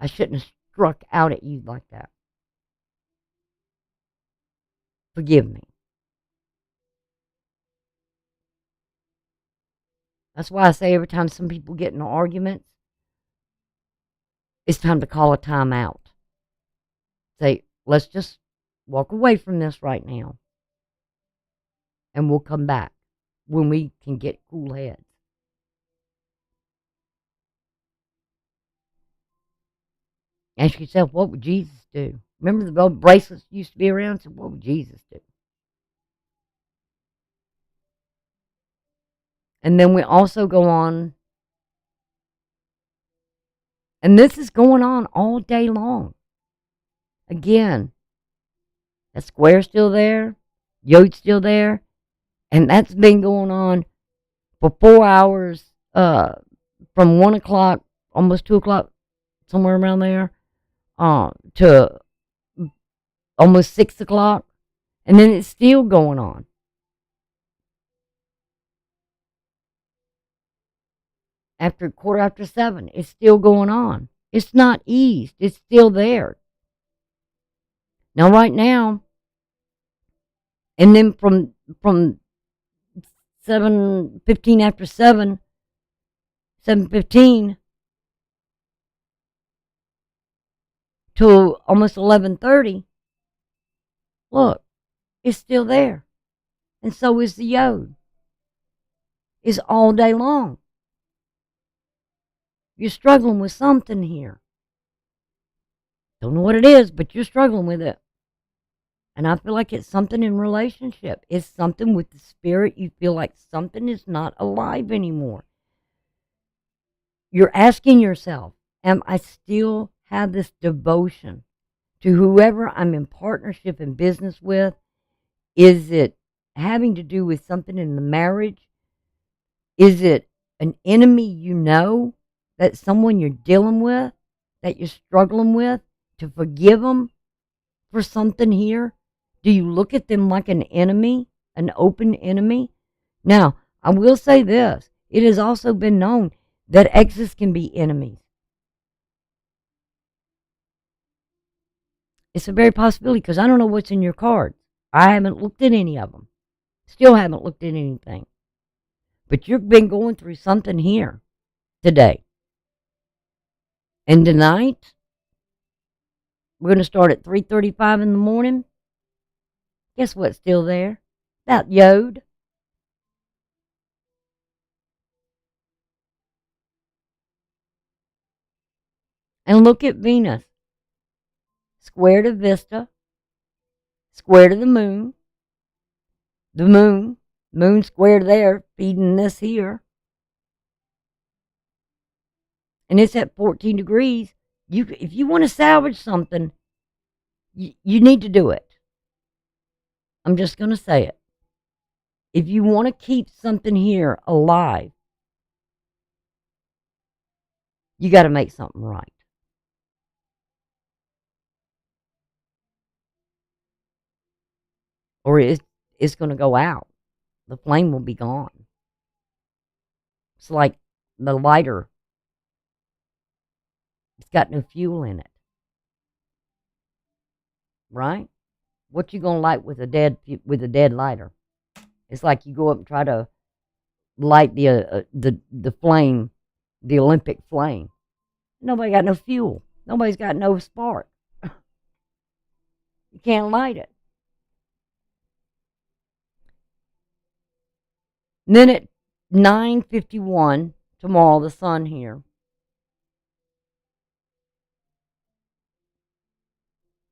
I shouldn't have struck out at you like that. Forgive me. That's why I say every time some people get in arguments, it's time to call a timeout. Say, let's just walk away from this right now. And we'll come back when we can get cool heads. Ask yourself, what would Jesus do? Remember the old bracelets used to be around? So what would Jesus do? And then we also go on, and this is going on all day long. Again, that square's still there, Yod's still there, and that's been going on for 4 hours, from 1 o'clock, almost 2 o'clock, somewhere around there, to almost 6 o'clock, and then it's still going on. after 7:15. It's still going on. It's not eased. It's still there. Now, right now, and then from 7:15 after 7:15 to almost 11:30. Look, it's still there, and so is the yod. It's all day long. You're struggling with something here. Don't know what it is, but you're struggling with it. And I feel like it's something in relationship. It's something with the spirit. You feel like something is not alive anymore. You're asking yourself, am I still have this devotion to whoever I'm in partnership and business with? Is it having to do with something in the marriage? Is it an enemy you know, that someone you're dealing with, that you're struggling with, to forgive them for something here? Do you look at them like an enemy, an open enemy? Now, I will say this. It has also been known that exes can be enemies. It's a very possibility, because I don't know what's in your cards. I haven't looked at any of them. Still haven't looked at anything. But you've been going through something here today. And tonight, we're going to start at 3:35 in the morning. Guess what's still there? That yod. And look at Venus. Square to Vista. Square to the moon. The moon square there, feeding this here. And it's at 14 degrees. If you want to salvage something, you need to do it. I'm just going to say it. If you want to keep something here alive, you got to make something right. Or it's going to go out. The flame will be gone. It's like the lighter. It's got no fuel in it. Right? What you going to light with a dead lighter? It's like you go up and try to light the flame, the Olympic flame. Nobody got no fuel. Nobody's got no spark. You can't light it. And then at 9:51 tomorrow, the sun here.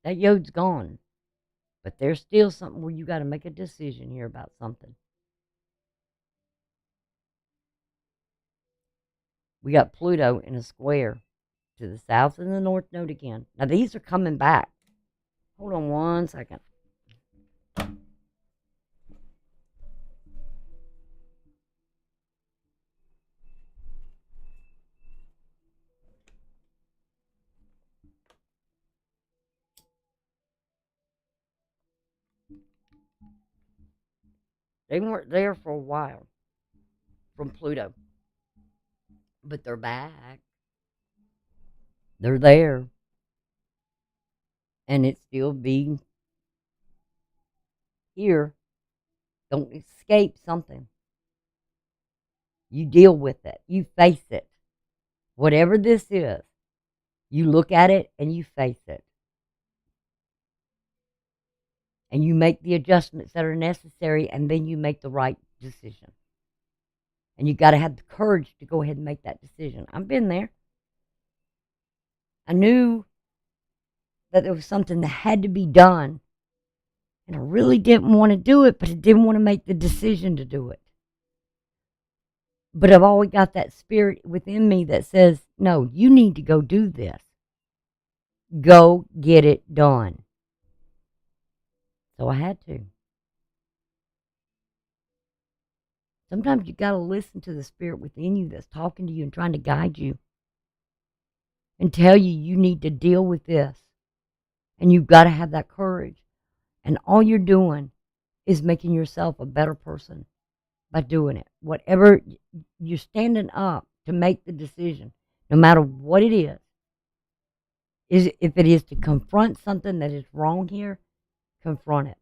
That yod's gone. But there's still something where you got to make a decision here about something. We got Pluto in a square to the south and the north node again. Now these are coming back. Hold on one second. They weren't there for a while from Pluto. But they're back. They're there. And it's still being here. Don't escape something. You deal with it. You face it. Whatever this is, you look at it and you face it. And you make the adjustments that are necessary, and then you make the right decision. And you got to have the courage to go ahead and make that decision. I've been there. I knew that there was something that had to be done. And I really didn't want to do it, but I didn't want to make the decision to do it. But I've always got that spirit within me that says, no, you need to go do this. Go get it done. So I had to. Sometimes you got to listen to the spirit within you that's talking to you and trying to guide you and tell you you need to deal with this. And you've got to have that courage. And all you're doing is making yourself a better person by doing it. Whatever, you're standing up to make the decision, no matter what it is if it is to confront something that is wrong here, confront it.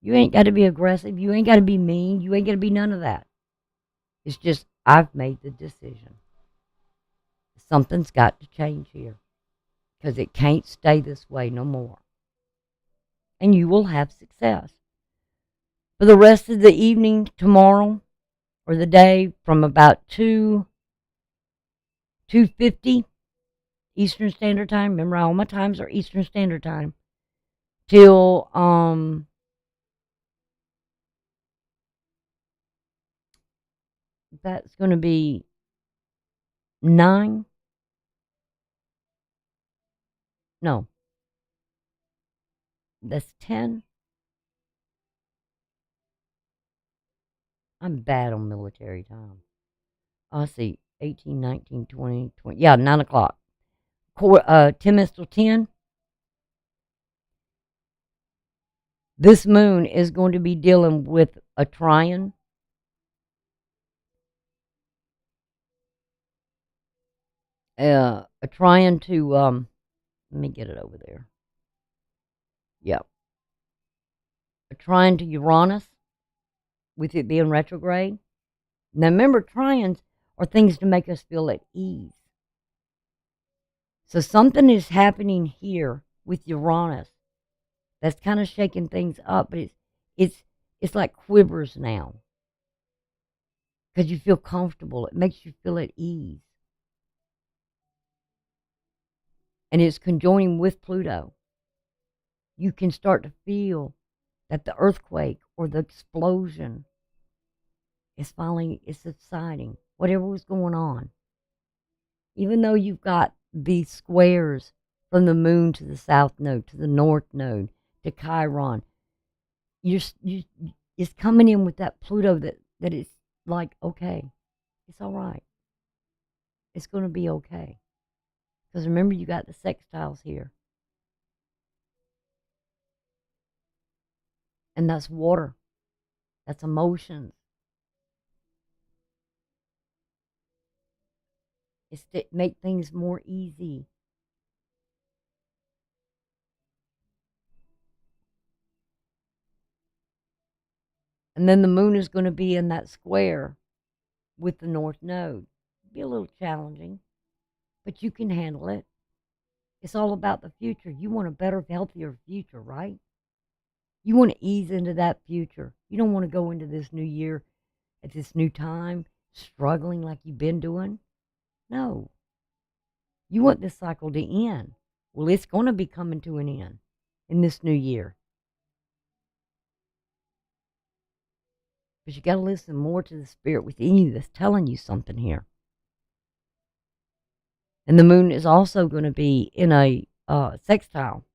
You ain't got to be aggressive. You ain't got to be mean. You ain't got to be none of that. It's just, I've made the decision. Something's got to change here because it can't stay this way no more. And you will have success. For the rest of the evening tomorrow, or the day from about 2:50 Eastern Standard Time. Remember, all my times are Eastern Standard Time. Till that's going to be 9. No, that's 10. I'm bad on military time. Let's see, 18, 19, 20, 20. Yeah, 9 o'clock. 10 minutes till 10. This moon is going to be dealing with a trine. A trine to, let me get it over there. Yeah. A trine to Uranus, with it being retrograde. Now remember, trines are things to make us feel at ease. So something is happening here with Uranus that's kind of shaking things up, but it's like quivers now. Because you feel comfortable. It makes you feel at ease. And it's conjoining with Pluto. You can start to feel that the earthquake or the explosion is subsiding, whatever was going on. Even though you've got these squares from the moon to the south node, to the north node, to Chiron, it's coming in with that Pluto that it's like, okay, it's all right. It's going to be okay. Because remember, you got the sextiles here. And that's water. That's emotions. It's to make things more easy. And then the moon is going to be in that square with the north node. It'll be a little challenging, but you can handle it. It's all about the future. You want a better, healthier future, right? You want to ease into that future. You don't want to go into this new year at this new time struggling like you've been doing. No. You want this cycle to end. Well, it's going to be coming to an end in this new year. But you got to listen more to the spirit within you that's telling you something here. And the moon is also going to be in a sextile,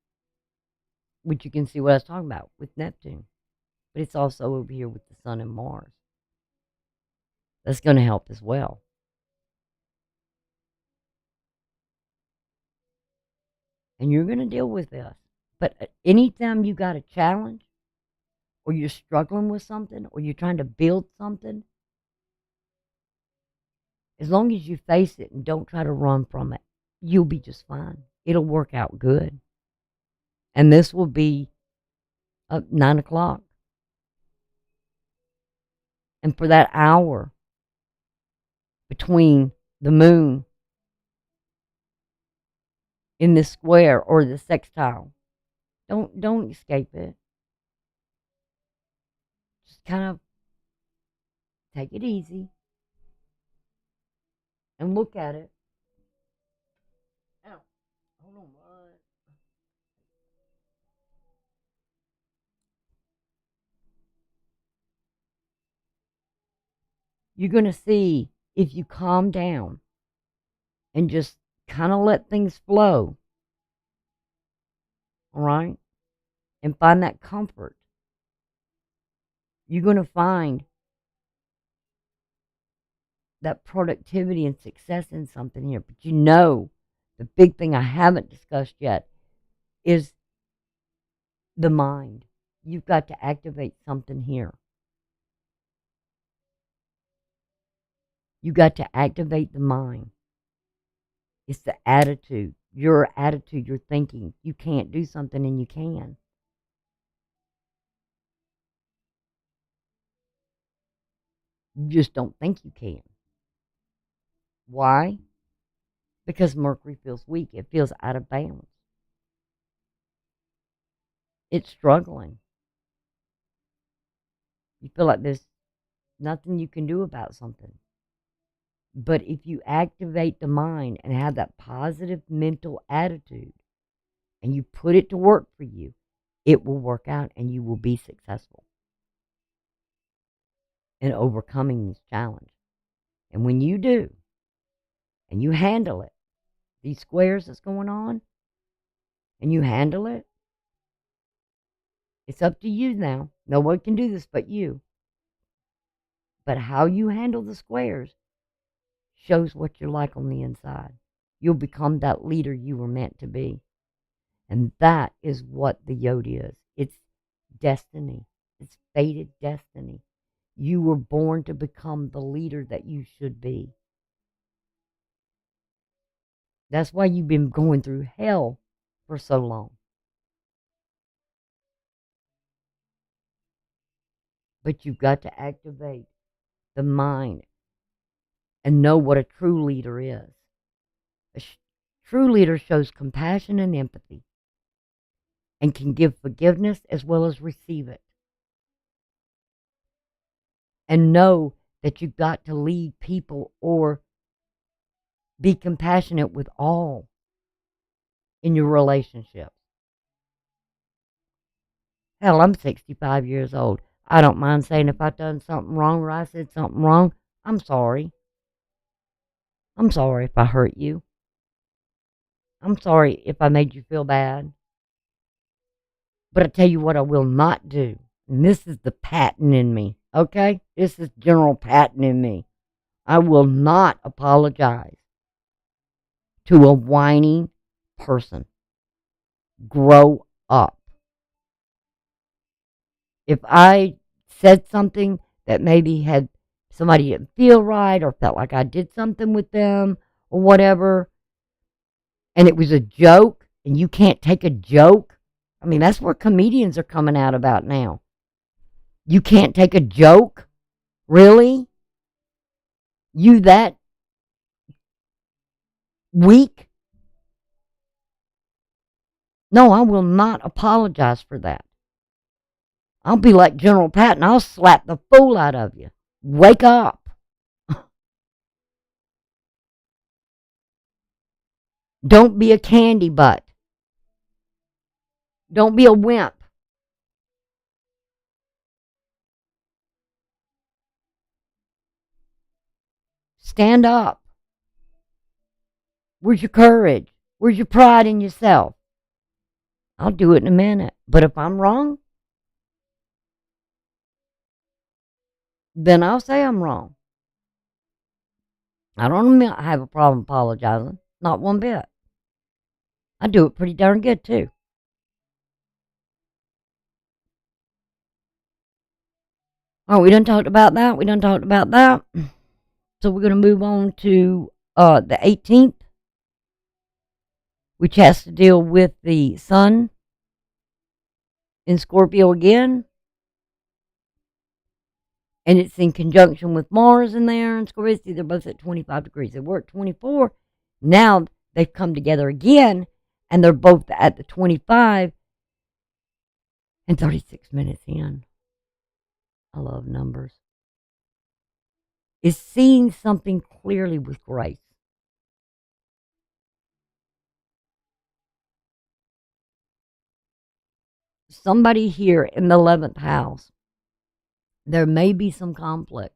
which you can see what I was talking about with Neptune. But it's also over here with the sun and Mars. That's going to help as well. And you're going to deal with this. But anytime you got a challenge, or you're struggling with something, or you're trying to build something, as long as you face it and don't try to run from it, you'll be just fine. It'll work out good. And this will be 9 o'clock. And for that hour between the moon in the square or the sextile, don't escape it. Just kind of take it easy and look at it. Ow. Hold on, bud. You're going to see if you calm down and just kind of let things flow, all right, and find that comfort, you're going to find that productivity and success in something here. But the big thing I haven't discussed yet is the mind. You've got to activate something here. You got to activate the mind. It's the attitude, your attitude, your thinking. You can't do something and you can. You just don't think you can. Why? Because Mercury feels weak. It feels out of balance. It's struggling. You feel like there's nothing you can do about something. But if you activate the mind and have that positive mental attitude and you put it to work for you, it will work out and you will be successful in overcoming this challenge. And when you do, and you handle it, these squares that's going on, and you handle it, it's up to you now. No one can do this but you. But how you handle the squares shows what you're like on the inside. You'll become that leader you were meant to be. And that is what the Yodi is. It's destiny. It's fated destiny. You were born to become the leader that you should be. That's why you've been going through hell for so long. But you've got to activate the mind and know what a true leader is. A true leader shows compassion and empathy and can give forgiveness as well as receive it. And know that you've got to lead people or be compassionate with all in your relationships. Hell, I'm 65 years old. I don't mind saying if I've done something wrong or I said something wrong, I'm sorry. I'm sorry if I hurt you. I'm sorry if I made you feel bad. But I tell you what I will not do. And this is the pattern in me, okay? This is general pattern in me. I will not apologize to a whining person. Grow up. If I said something that maybe had somebody didn't feel right or felt like I did something with them or whatever, and it was a joke, and you can't take a joke. I mean, that's where comedians are coming out about now. You can't take a joke? Really? You that weak? No, I will not apologize for that. I'll be like General Patton. I'll slap the fool out of you. Wake up. Don't be a candy butt. Don't be a wimp. Stand up. Where's your courage? Where's your pride in yourself? I'll do it in a minute. But if I'm wrong, then I'll say I'm wrong. I don't have a problem apologizing. Not one bit. I do it pretty darn good, too. Oh, we done talked about that. We done talked about that. So we're going to move on to the 18th, which has to deal with the sun in Scorpio again. And it's in conjunction with Mars in there and Scorpio. They're both at 25 degrees. They were at 24. Now they've come together again, and they're both at the 25 and 36 minutes in. I love numbers. Is seeing something clearly with grace. Somebody here in the 11th house, there may be some conflict.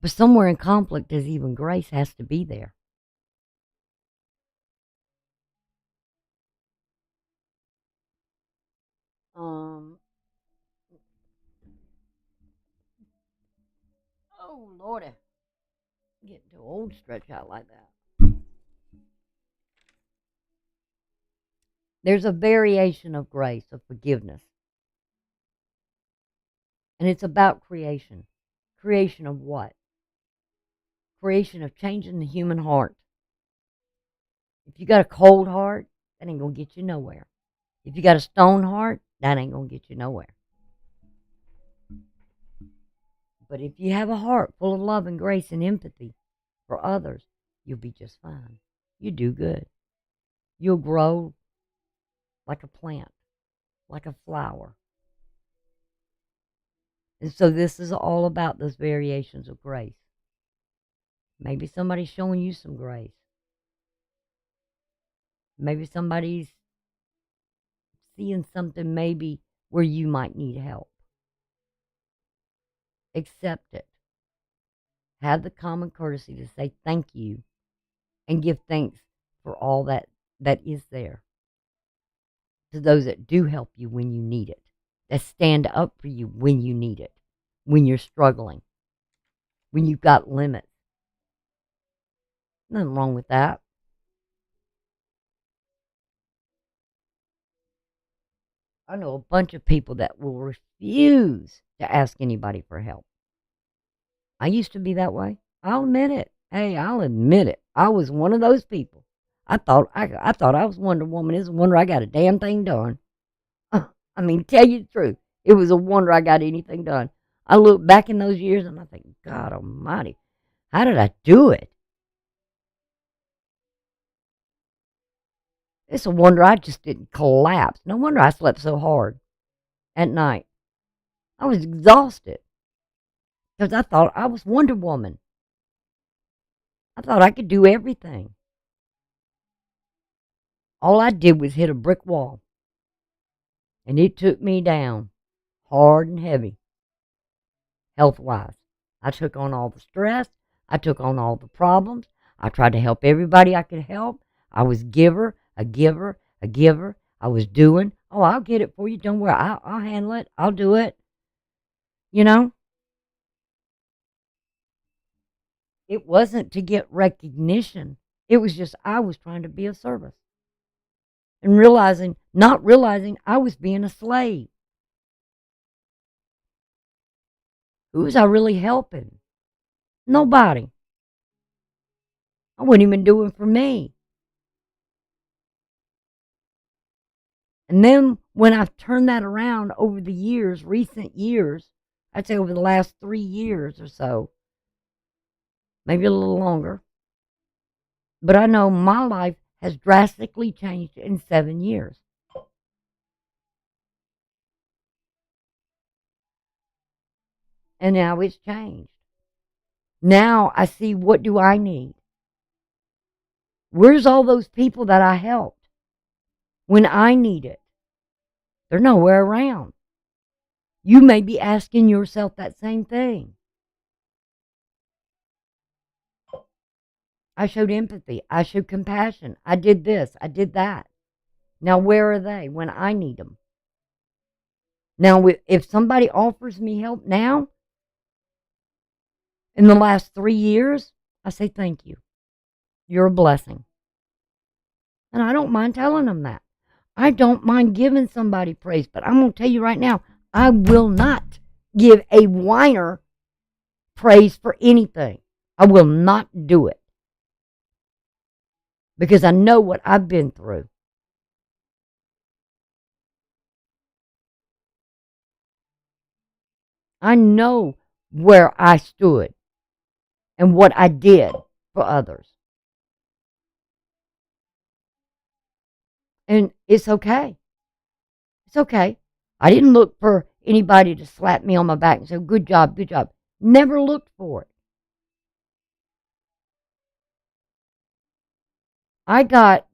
But somewhere in conflict is even grace has to be there. Oh, Lordy. Getting too old to stretch out like that. There's a variation of grace, of forgiveness. And it's about creation. creation of what? Creation of changing the human heart. If you got a cold heart, that ain't going to get you nowhere. If you got a stone heart, that ain't going to get you nowhere. But if you have a heart full of love and grace and empathy for others, you'll be just fine. You do good. You'll grow like a plant, like a flower. And so this is all about those variations of grace. Maybe somebody's showing you some grace. Maybe somebody's seeing something maybe where you might need help. Accept it. Have the common courtesy to say thank you and give thanks for all that is there. To those that do help you when you need it, that stand up for you when you need it, when you're struggling, when you've got limits. Nothing wrong with that. I know a bunch of people that will refuse to ask anybody for help. I used to be that way. I'll admit it. Hey, I'll admit it. I was one of those people. I thought I was Wonder Woman. It's a wonder I got a damn thing done. I mean, tell you the truth, it was a wonder I got anything done. I look back in those years and I think, God Almighty, how did I do it? It's a wonder I just didn't collapse. No wonder I slept so hard at night. I was exhausted because I thought I was Wonder Woman. I thought I could do everything. All I did was hit a brick wall, and it took me down hard and heavy, health-wise. I took on all the stress. I took on all the problems. I tried to help everybody I could help. I was a giver. I was doing. Oh, I'll get it for you. Don't worry. I'll handle it. I'll do it. You know? It wasn't to get recognition. It was just I was trying to be of service. And not realizing I was being a slave. Who was I really helping? Nobody. I wasn't even doing for me. And then when I've turned that around over the years, recent years, I'd say over the last 3 years or so, maybe a little longer, but I know my life has drastically changed in 7 years. And now it's changed. Now I see, what do I need? Where's all those people that I helped when I need it? They're nowhere around. You may be asking yourself that same thing. I showed empathy. I showed compassion. I did this. I did that. Now, where are they when I need them? Now, if somebody offers me help now, in the last 3 years, I say thank you. You're a blessing. And I don't mind telling them that. I don't mind giving somebody praise, but I'm going to tell you right now, I will not give a whiner praise for anything. I will not do it. Because I know what I've been through. I know where I stood and what I did for others. And it's okay. It's okay. I didn't look for anybody to slap me on my back and say, good job, good job. Never looked for it. I got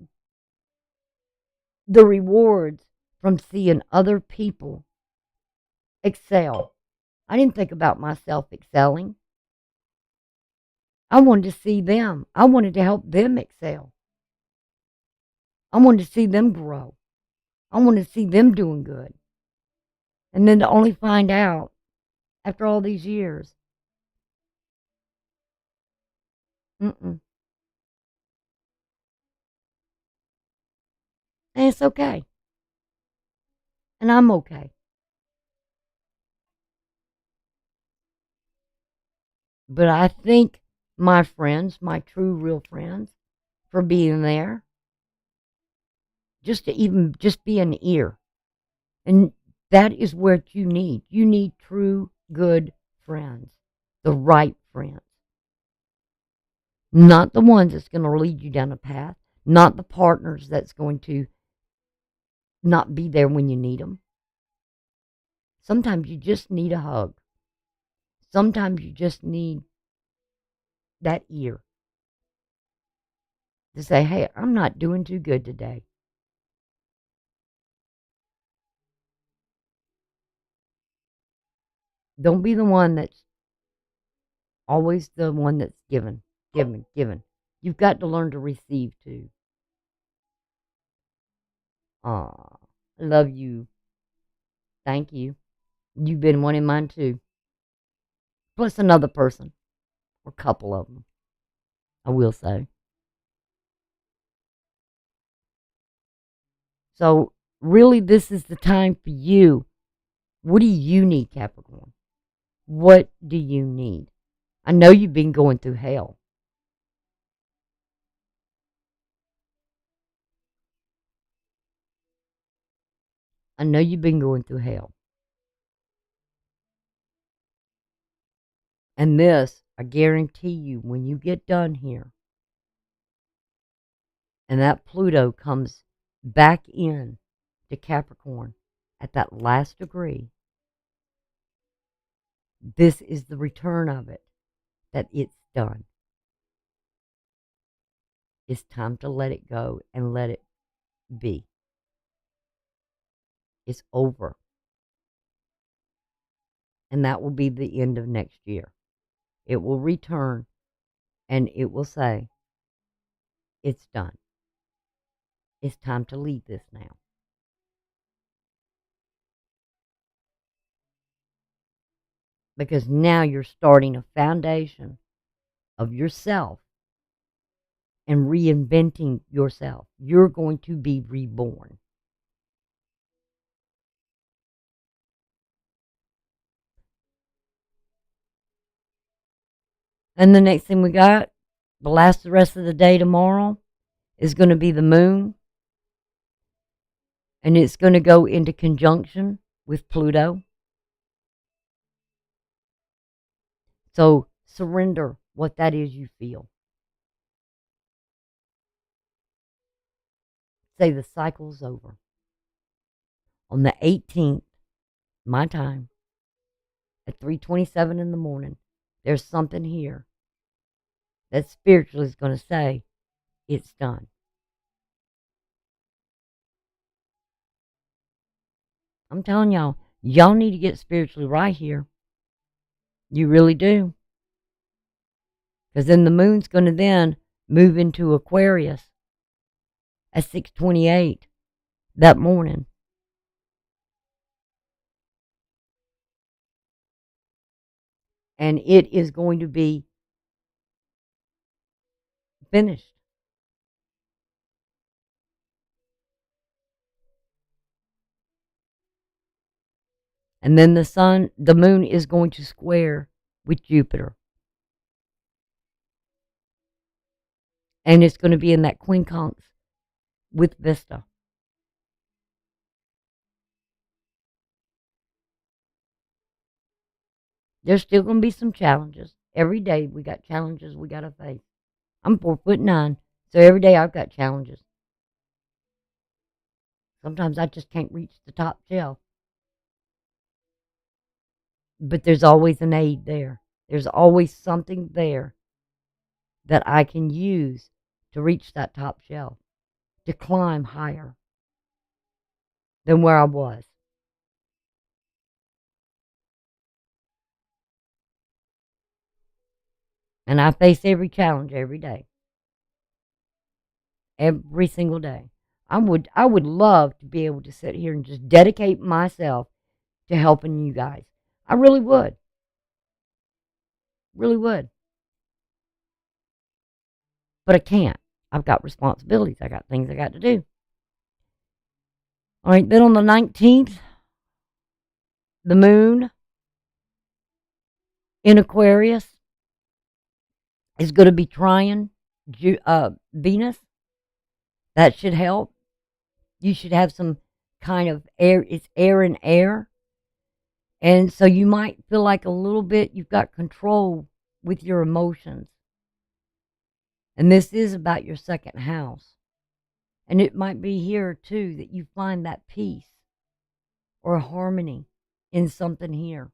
the rewards from seeing other people excel. I didn't think about myself excelling. I wanted to see them. I wanted to help them excel. I wanted to see them grow. I wanted to see them doing good. And then to only find out after all these years, and it's okay. And I'm okay. But I thank my friends, my true, real friends, for being there. Just to even just be an ear. And that is what you need. You need true, good friends. The right friends. Not the ones that's going to lead you down a path. Not the partners that's going to not be there when you need them. Sometimes you just need a hug. Sometimes you just need that ear to say, hey, I'm not doing too good today. Don't be the one that's always the one that's giving, giving, giving. You've got to learn to receive too. Aw, I love you. Thank you. You've been one in mine too. Plus another person, or a couple of them, I will say. So, really, this is the time for you. What do you need, Capricorn? What do you need? I know you've been going through hell. I know you've been going through hell. And this, I guarantee you, when you get done here, and that Pluto comes back in to Capricorn at that last degree, this is the return of it, that it's done. It's time to let it go and let it be. It's over. And that will be the end of next year. It will return and it will say, it's done. It's time to leave this now. Because now you're starting a foundation of yourself and reinventing yourself. You're going to be reborn. And the next thing we got, the rest of the day tomorrow, is going to be the moon. And it's going to go into conjunction with Pluto. So surrender what that is you feel. Say the cycle's over. On the 18th, my time, at 3:27 in the morning, there's something here that spiritually is going to say, it's done. I'm telling y'all need to get spiritually right here. You really do. Because then the moon's going to then move into Aquarius at 6:28 that morning. And it is going to be finished. And then the moon is going to square with Jupiter. And it's going to be in that quincunx with Vesta. There's still going to be some challenges. Every day we got challenges we got to face. I'm 4'9", so every day I've got challenges. Sometimes I just can't reach the top shelf. But there's always an aid there. There's always something there that I can use to reach that top shelf, to climb higher than where I was. And I face every challenge every day. Every single day. I would love to be able to sit here and just dedicate myself to helping you guys. I really would. Really would. But I can't. I've got responsibilities. I got things I got to do. All right, then on the 19th, the moon in Aquarius is going to be trying Venus. That should help. You should have some kind of air. It's air and air. And so you might feel like a little bit you've got control with your emotions. And this is about your second house. And it might be here too that you find that peace or harmony in something here.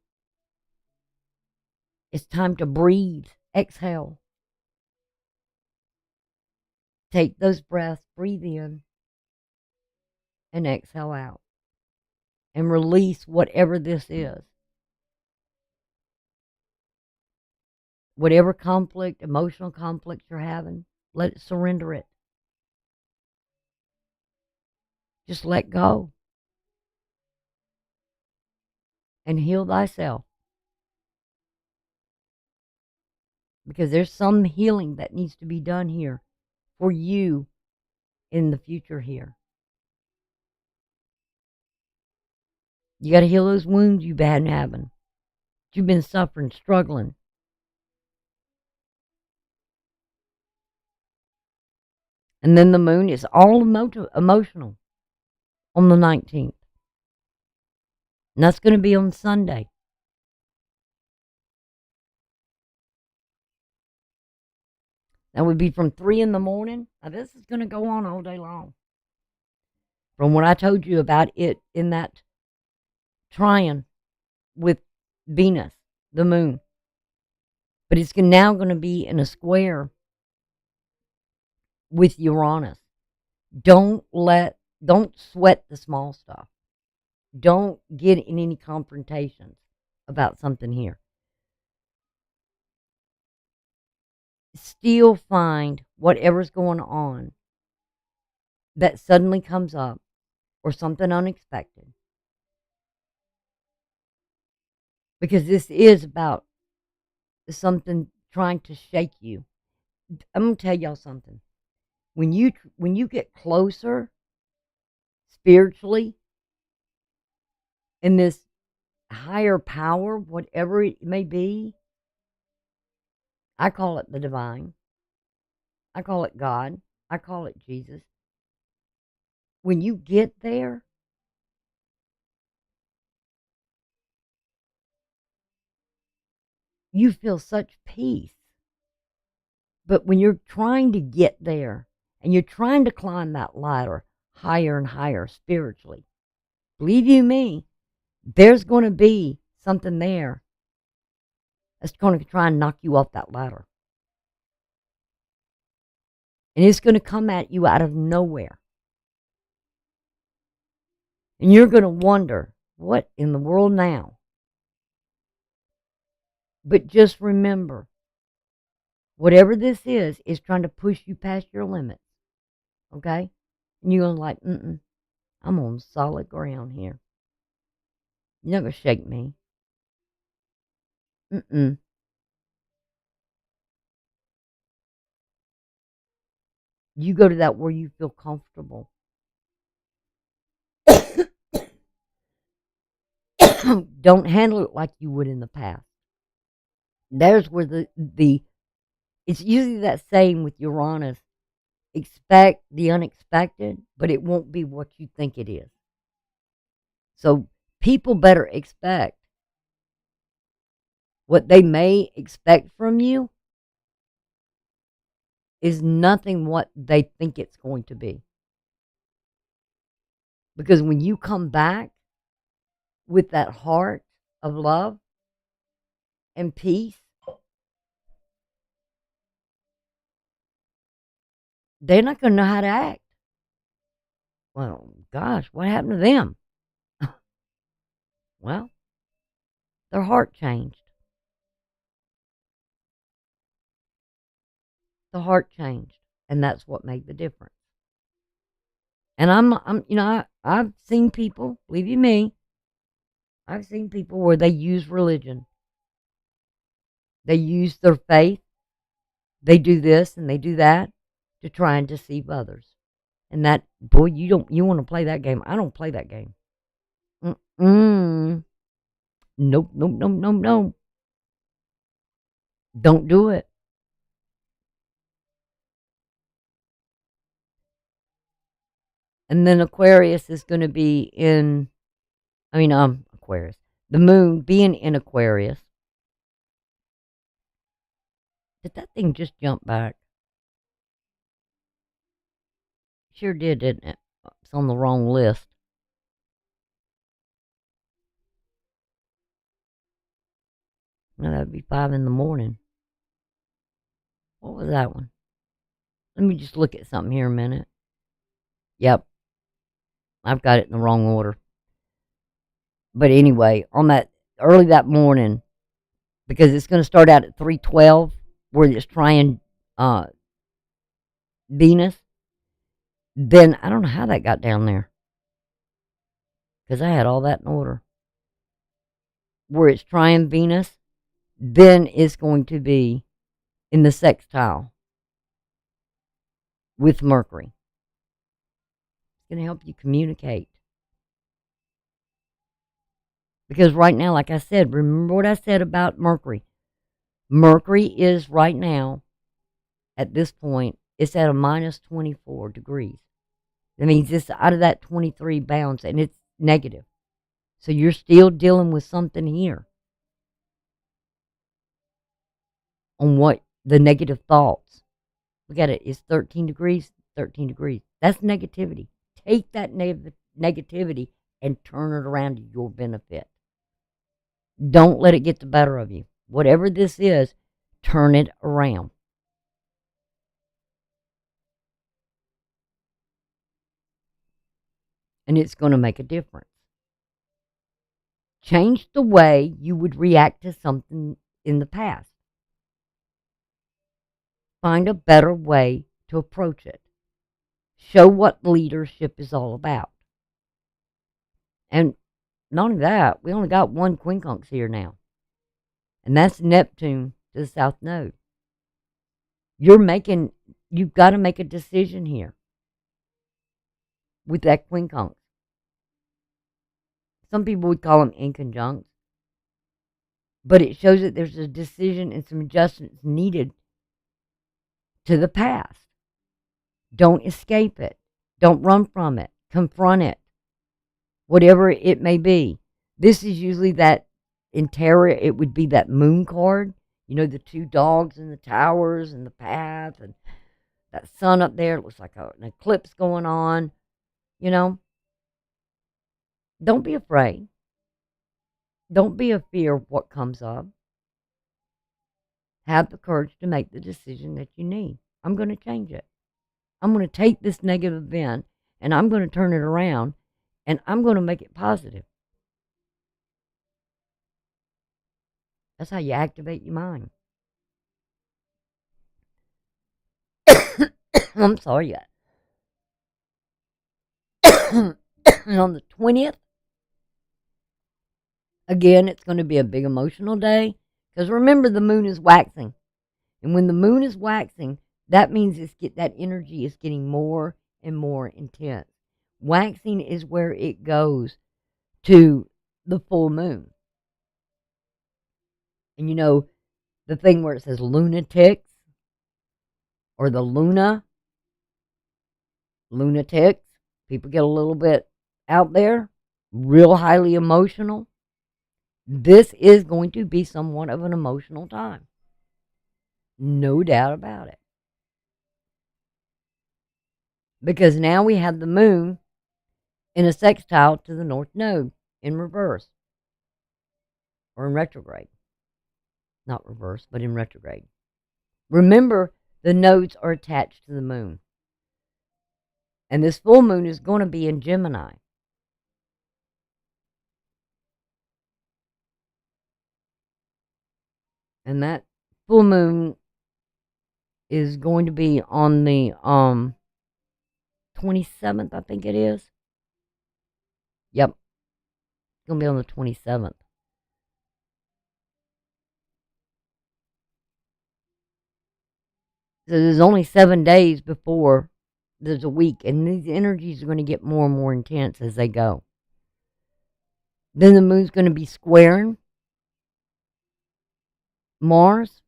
It's time to breathe. Exhale. Take those breaths, breathe in, and exhale out. And release whatever this is. Whatever conflict, emotional conflict you're having, let it surrender it. Just let go. And heal thyself. Because there's some healing that needs to be done here for you in the future here. You got to heal those wounds you've been having. You've been suffering, struggling. And then the moon is all emotional on the 19th. And that's going to be on Sunday. That would be from 3 in the morning. Now, this is going to go on all day long. From what I told you about it in that trine with Venus, the moon. But it's now going to be in a square with Uranus. Don't sweat the small stuff. Don't get in any confrontations about something here. Still find whatever's going on that suddenly comes up or something unexpected. Because this is about something trying to shake you. I'm going to tell y'all something. When you get closer spiritually in this higher power, whatever it may be, I call it the divine. I call it God. I call it Jesus. When you get there, you feel such peace. But when you're trying to get there and you're trying to climb that ladder higher and higher spiritually, believe you me, there's going to be something there that's going to try and knock you off that ladder. And it's going to come at you out of nowhere. And you're going to wonder, what in the world now? But just remember, whatever this is trying to push you past your limits. Okay? And you're going to like, I'm on solid ground here. You're not going to shake me. You go to that where you feel comfortable. Don't handle it like you would in the past. There's where it's usually that saying with Uranus, expect the unexpected, but it won't be what you think it is. So people better expect what they may expect from you is nothing what they think it's going to be. Because when you come back with that heart of love and peace, they're not going to know how to act. Well, gosh, what happened to them? Well, their heart changed. The heart changed, and that's what made the difference. And I've seen people, believe you me, I've seen people where they use religion. They use their faith. They do this and they do that to try and deceive others. And that, boy, you want to play that game. I don't play that game. Nope. Don't do it. And then Aquarius is going to be in, Aquarius. The moon being in Aquarius. Did that thing just jump back? Sure did, didn't it? It's on the wrong list. No, that would be 5 in the morning. What was that one? Let me just look at something here a minute. Yep. I've got it in the wrong order. But anyway, on that early that morning, because it's going to start out at 3:12, where it's trying Venus. Then I don't know how that got down there, because I had all that in order. Where it's trying Venus, then it's going to be in the sextile with Mercury. It's going to help you communicate. Because right now, like I said, remember what I said about Mercury. Mercury is right now, at this point, it's at a minus 24 degrees. That means it's out of that 23 bounds, and it's negative. So you're still dealing with something here on what the negative thoughts. Look at it. It's 13 degrees, 13 degrees. That's negativity. Take that negativity and turn it around to your benefit. Don't let it get the better of you. Whatever this is, turn it around. And it's going to make a difference. Change the way you would react to something in the past. Find a better way to approach it. Show what leadership is all about. And not only that, we only got one quincunx here now. And that's Neptune to the south node. You've got to make a decision here with that quincunx. Some people would call them inconjuncts. But it shows that there's a decision and some adjustments needed to the past. Don't escape it. Don't run from it. Confront it. Whatever it may be. This is usually that in tarot, it would be that moon card. You know, the two dogs and the towers and the path and that sun up there. It looks like an eclipse going on. You know, don't be afraid. Don't be a fear of what comes up. Have the courage to make the decision that you need. I'm going to change it. I'm going to take this negative event and I'm going to turn it around and I'm going to make it positive. That's how you activate your mind. I'm sorry. And on the 20th, again, it's going to be a big emotional day. Because remember, the moon is waxing. And when the moon is waxing, that means that energy is getting more and more intense. Waxing is where it goes to the full moon. And you know, the thing where it says lunatics, or the lunatics, people get a little bit out there, real highly emotional. This is going to be somewhat of an emotional time. No doubt about it. Because now we have the moon in a sextile to the north node in reverse. Or in retrograde. Not reverse, but in retrograde. Remember, the nodes are attached to the moon. And this full moon is going to be in Gemini. And that full moon is going to be on the 27th, I think it is. Yep. It's going to be on the 27th. So there's only 7 days before there's a week, and these energies are going to get more and more intense as they go. Then the moon's going to be squaring Mars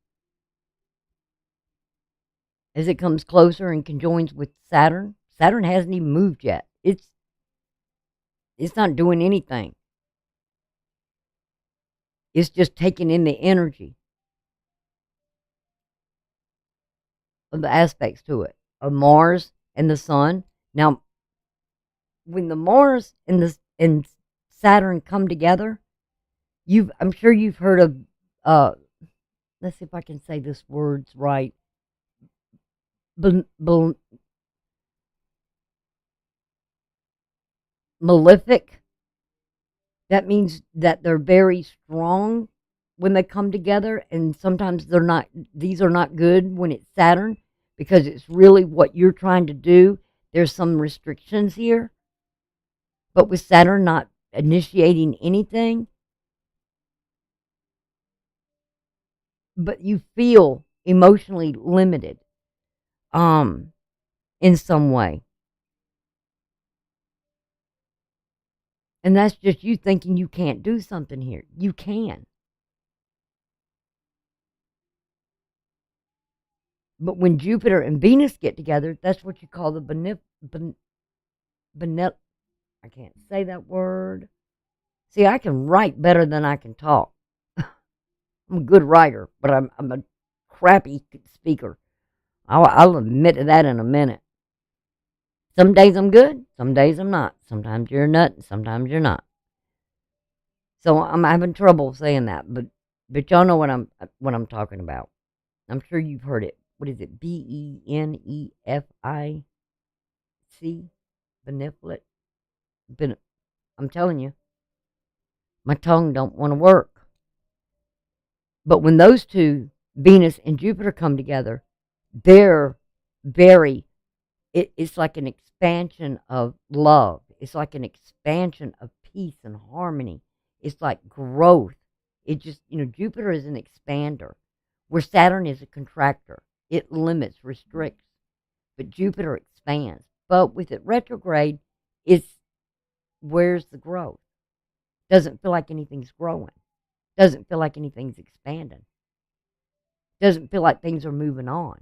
as it comes closer and conjoins with Saturn. Saturn hasn't even moved yet. it's it's not doing anything. It's just taking in the energy of the aspects to it of Mars and the Sun. Now, when the Mars and Saturn come together, I'm sure you've heard of uh let's see if I can say this words right. Be, be, Malefic. That means that they're very strong when they come together, and sometimes they're not. These are not good when it's Saturn because it's really what you're trying to do. There's some restrictions here, but with Saturn not initiating anything, but you feel emotionally limited, um, in some way, and that's just you thinking you can't do something here. You can. But when Jupiter and Venus get together, that's what you call the benef, I can't say that word. See, I can write better than I can talk. I'm a good writer, but I'm a crappy speaker. I'll admit to that in a minute. Some days I'm good, some days I'm not. Sometimes you're a nut, and sometimes you're not. So I'm having trouble saying that, but y'all know what I'm talking about. I'm sure you've heard it. What is it? Benefic? Benevolent? I'm telling you, my tongue don't want to work. But when those two, Venus and Jupiter, come together, they're very, it's like an expansion of love. It's like an expansion of peace and harmony. It's like growth. It just, Jupiter is an expander, where Saturn is a contractor. It limits, restricts, but Jupiter expands. But with it retrograde, it's where's the growth? Doesn't feel like anything's growing. Doesn't feel like anything's expanding. Doesn't feel like things are moving on.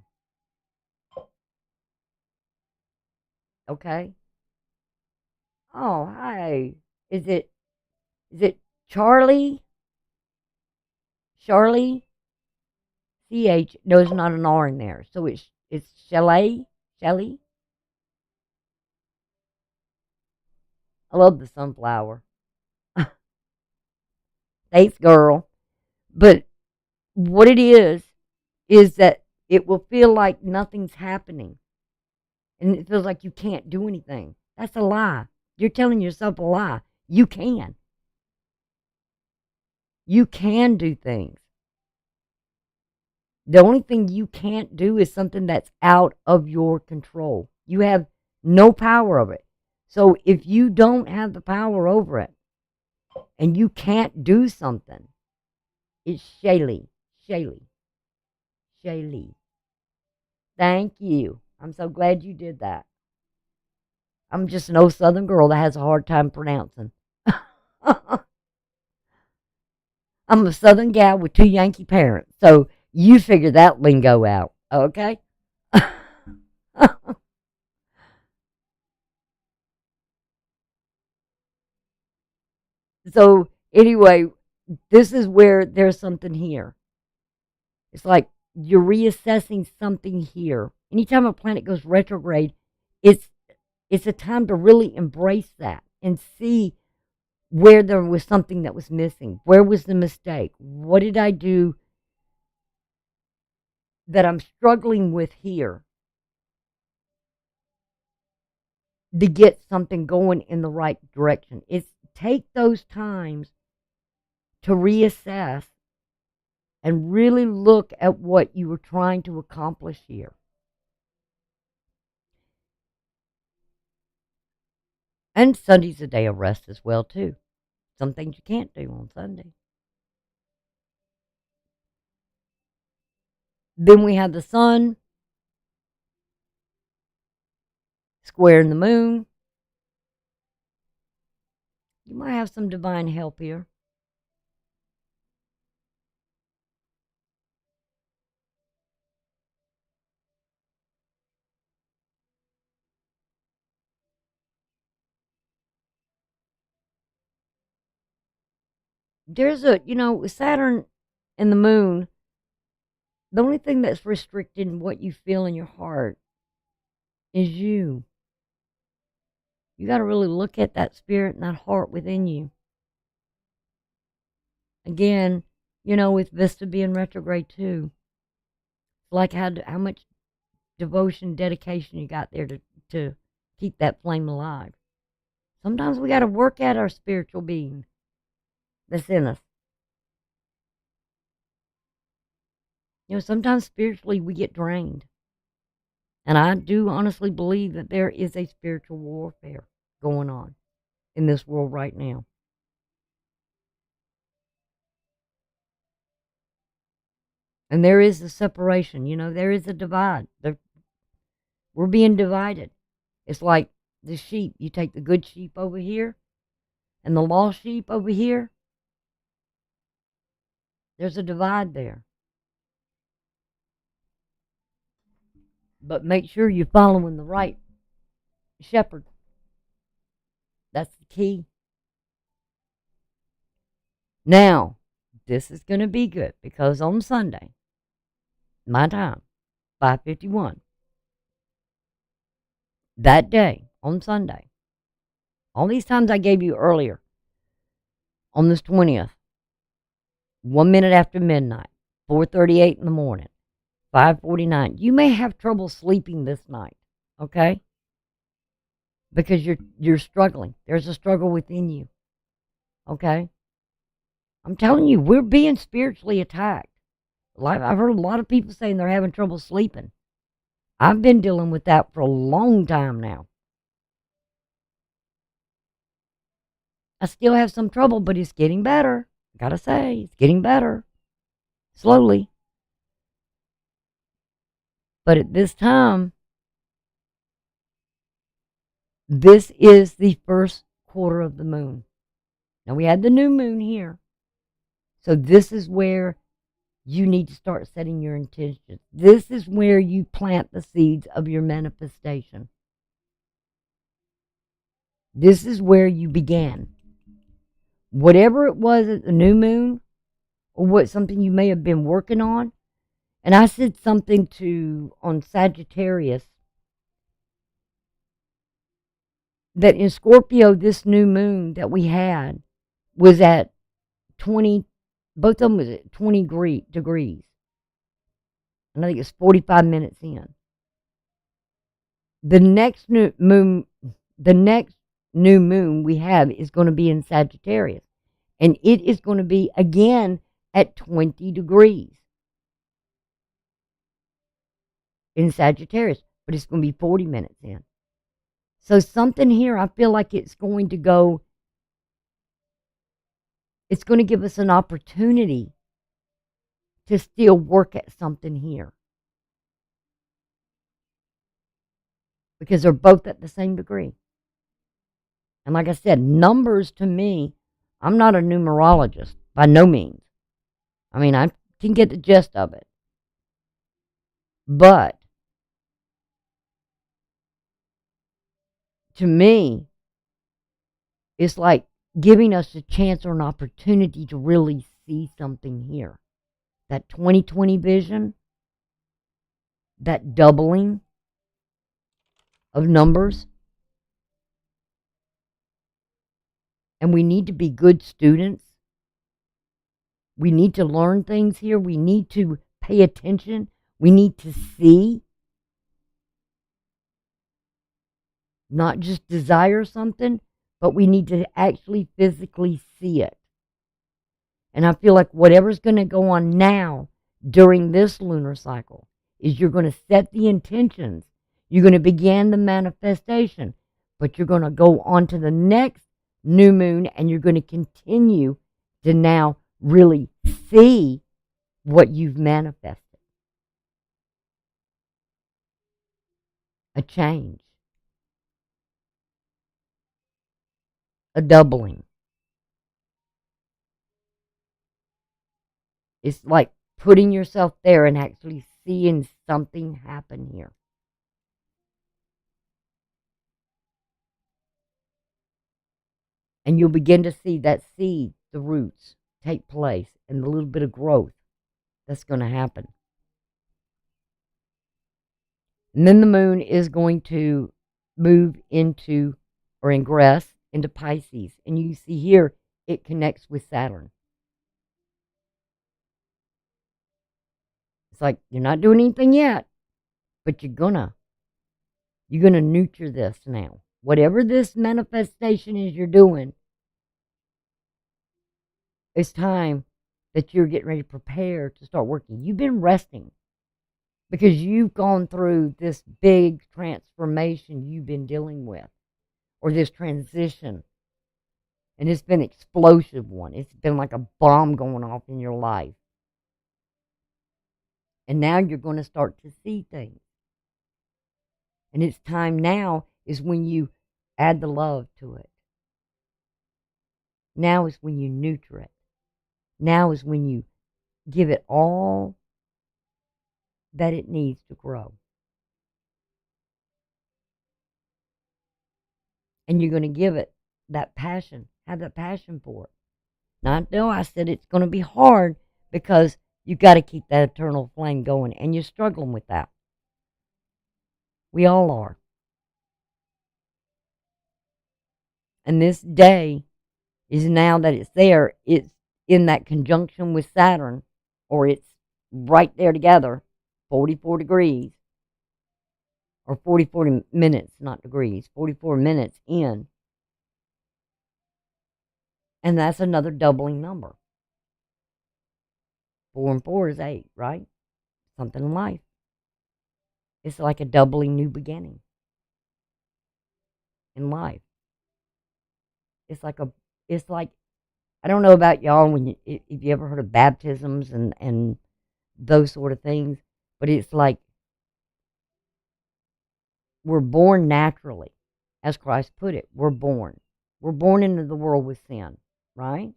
Okay? Oh, hi. Is it Charlie? Charlie? CH. No, there's not an R in there. So it's Shelley? Shelley? I love the sunflower. Thanks, girl. But what it is that it will feel like nothing's happening. And it feels like you can't do anything. That's a lie. You're telling yourself a lie. You can. You can do things. The only thing you can't do is something that's out of your control. You have no power over it. So if you don't have the power over it and you can't do something, it's Shaylee. Shaylee. Shaylee. Thank you. I'm so glad you did that. I'm just an old Southern girl that has a hard time pronouncing. I'm a Southern gal with two Yankee parents. So you figure that lingo out, okay? So anyway, this is where there's something here. It's like you're reassessing something here. Anytime a planet goes retrograde, it's it's a time to really embrace that and see where there was something that was missing. Where was the mistake? What did I do that I'm struggling with here to get something going in the right direction? It's take those times to reassess and really look at what you were trying to accomplish here. And Sunday's a day of rest as well, too. Some things you can't do on Sunday. Then we have the sun squaring the moon. You might have some divine help here. there's with Saturn and the moon, the only thing that's restricted in what you feel in your heart is you. You got to really look at that spirit and that heart within you. Again, with Vista being retrograde too, like how much devotion, dedication you got there to keep that flame alive. Sometimes we got to work at our spiritual being that's in us. Sometimes spiritually we get drained. And I do honestly believe that there is a spiritual warfare going on in this world right now. And there is a separation, there is a divide. We're being divided. It's like the sheep. You take the good sheep over here and the lost sheep over here. There's a divide there. But make sure you're following the right shepherd. That's the key. Now, this is going to be good because on Sunday, my time, 5:51, that day, on Sunday, all these times I gave you earlier, on this 20th, 1 minute after midnight, 4:38 in the morning, 5:49. You may have trouble sleeping this night, okay? Because you're struggling. There's a struggle within you, okay? I'm telling you, we're being spiritually attacked. I've heard a lot of people saying they're having trouble sleeping. I've been dealing with that for a long time now. I still have some trouble, but it's getting better. I gotta say, it's getting better. Slowly. But at this time, this is the first quarter of the moon. Now, we had the new moon here. So this is where you need to start setting your intentions. This is where you plant the seeds of your manifestation. This is where you began. Whatever it was at the new moon, or something you may have been working on, and I said something on Sagittarius, that in Scorpio, this new moon that we had was at 20, both of them was at 20 degrees. And I think it's 45 minutes in. The next new moon we have is going to be in Sagittarius. And it is going to be again at 20 degrees in Sagittarius. But it's going to be 40 minutes in. So something here, I feel like it's going to give us an opportunity to still work at something here. Because they're both at the same degree. And like I said, numbers to me, I'm not a numerologist by no means. I mean, I can get the gist of it. But to me, it's like giving us a chance or an opportunity to really see something here. That 2020 vision, that doubling of numbers. And we need to be good students. We need to learn things here. We need to pay attention. We need to see. Not just desire something, but we need to actually physically see it. And I feel like whatever's going to go on now during this lunar cycle is you're going to set the intentions. You're going to begin the manifestation, but you're going to go on to the next new moon and you're going to continue to now really see what you've manifested. A change. A doubling. It's like putting yourself there and actually seeing something happen here. And you'll begin to see that seed, the roots, take place and the little bit of growth that's going to happen. And then the moon is going to move into or ingress into Pisces. And you see here, it connects with Saturn. It's like you're not doing anything yet, but you're gonna nurture this now. Whatever this manifestation is you're doing, it's time that you're getting ready to prepare to start working. You've been resting because you've gone through this big transformation you've been dealing with, or this transition. And it's been an explosive one. It's been like a bomb going off in your life. And now you're going to start to see things. And it's time now is when you add the love to it. Now is when you nurture it. Now is when you give it all that it needs to grow. And you're going to give it that passion. Have that passion for it. Now, I know I said it's going to be hard because you've got to keep that eternal flame going, and you're struggling with that. We all are. And this day is, now that it's there, it's in that conjunction with Saturn, or it's right there together, 44 degrees, or 44 minutes, not degrees, 44 minutes in. And that's another doubling number. 4 and 4 is 8, right? Something in life. It's like a doubling new beginning in life. It's like, I don't know about y'all, if you ever heard of baptisms and those sort of things, but it's like we're born naturally, as Christ put it. We're born. We're born into the world with sin, right?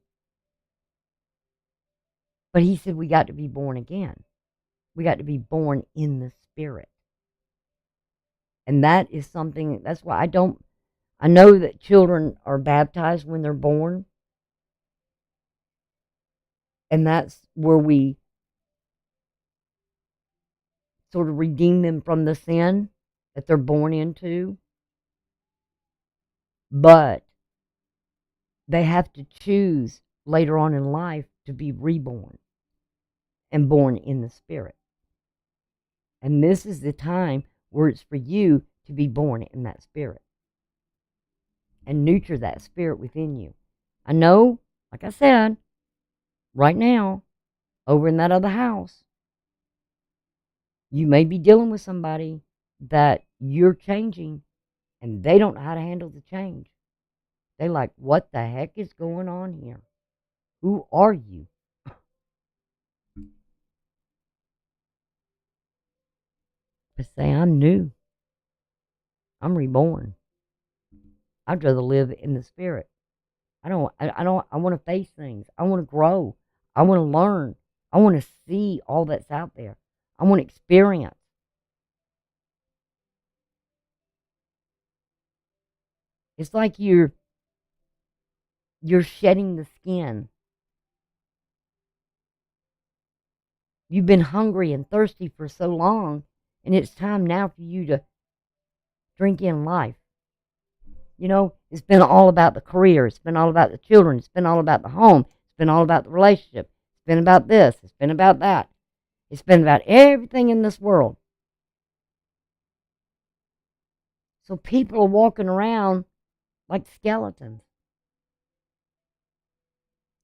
But he said we got to be born again. We got to be born in the Spirit. And that is something, that's why I know that children are baptized when they're born. And that's where we sort of redeem them from the sin that they're born into. But they have to choose later on in life to be reborn and born in the Spirit. And this is the time where it's for you to be born in that Spirit and nurture that Spirit within you. I know, like I said, right now, over in that other house, you may be dealing with somebody that you're changing and they don't know how to handle the change. They like, what the heck is going on here? Who are you? But say, I'm new. I'm reborn. I'd rather live in the Spirit. I want to face things. I want to grow. I want to learn. I want to see all that's out there. I want to experience. It's like you're shedding the skin. You've been hungry and thirsty for so long, and it's time now for you to drink in life. You know, it's been all about the career. It's been all about the children. It's been all about the home. It's been all about the relationship. It's been about this. It's been about that. It's been about everything in this world. So people are walking around like skeletons.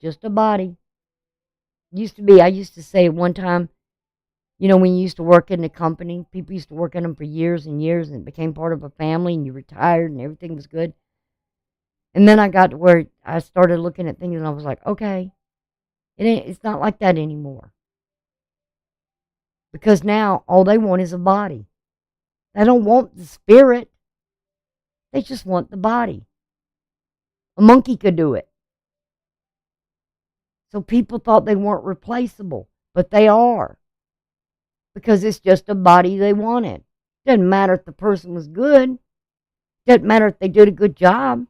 Just a body. I used to say one time, you know, when you used to work in a company, people used to work in them for years and years, and it became part of a family, and you retired, and everything was good. And then I got to where I started looking at things, and I was like, okay, it's not like that anymore. Because now all they want is a body. They don't want the spirit. They just want the body. A monkey could do it. So people thought they weren't replaceable, but they are. Because it's just a body they wanted. Doesn't matter if the person was good. Doesn't matter if they did a good job.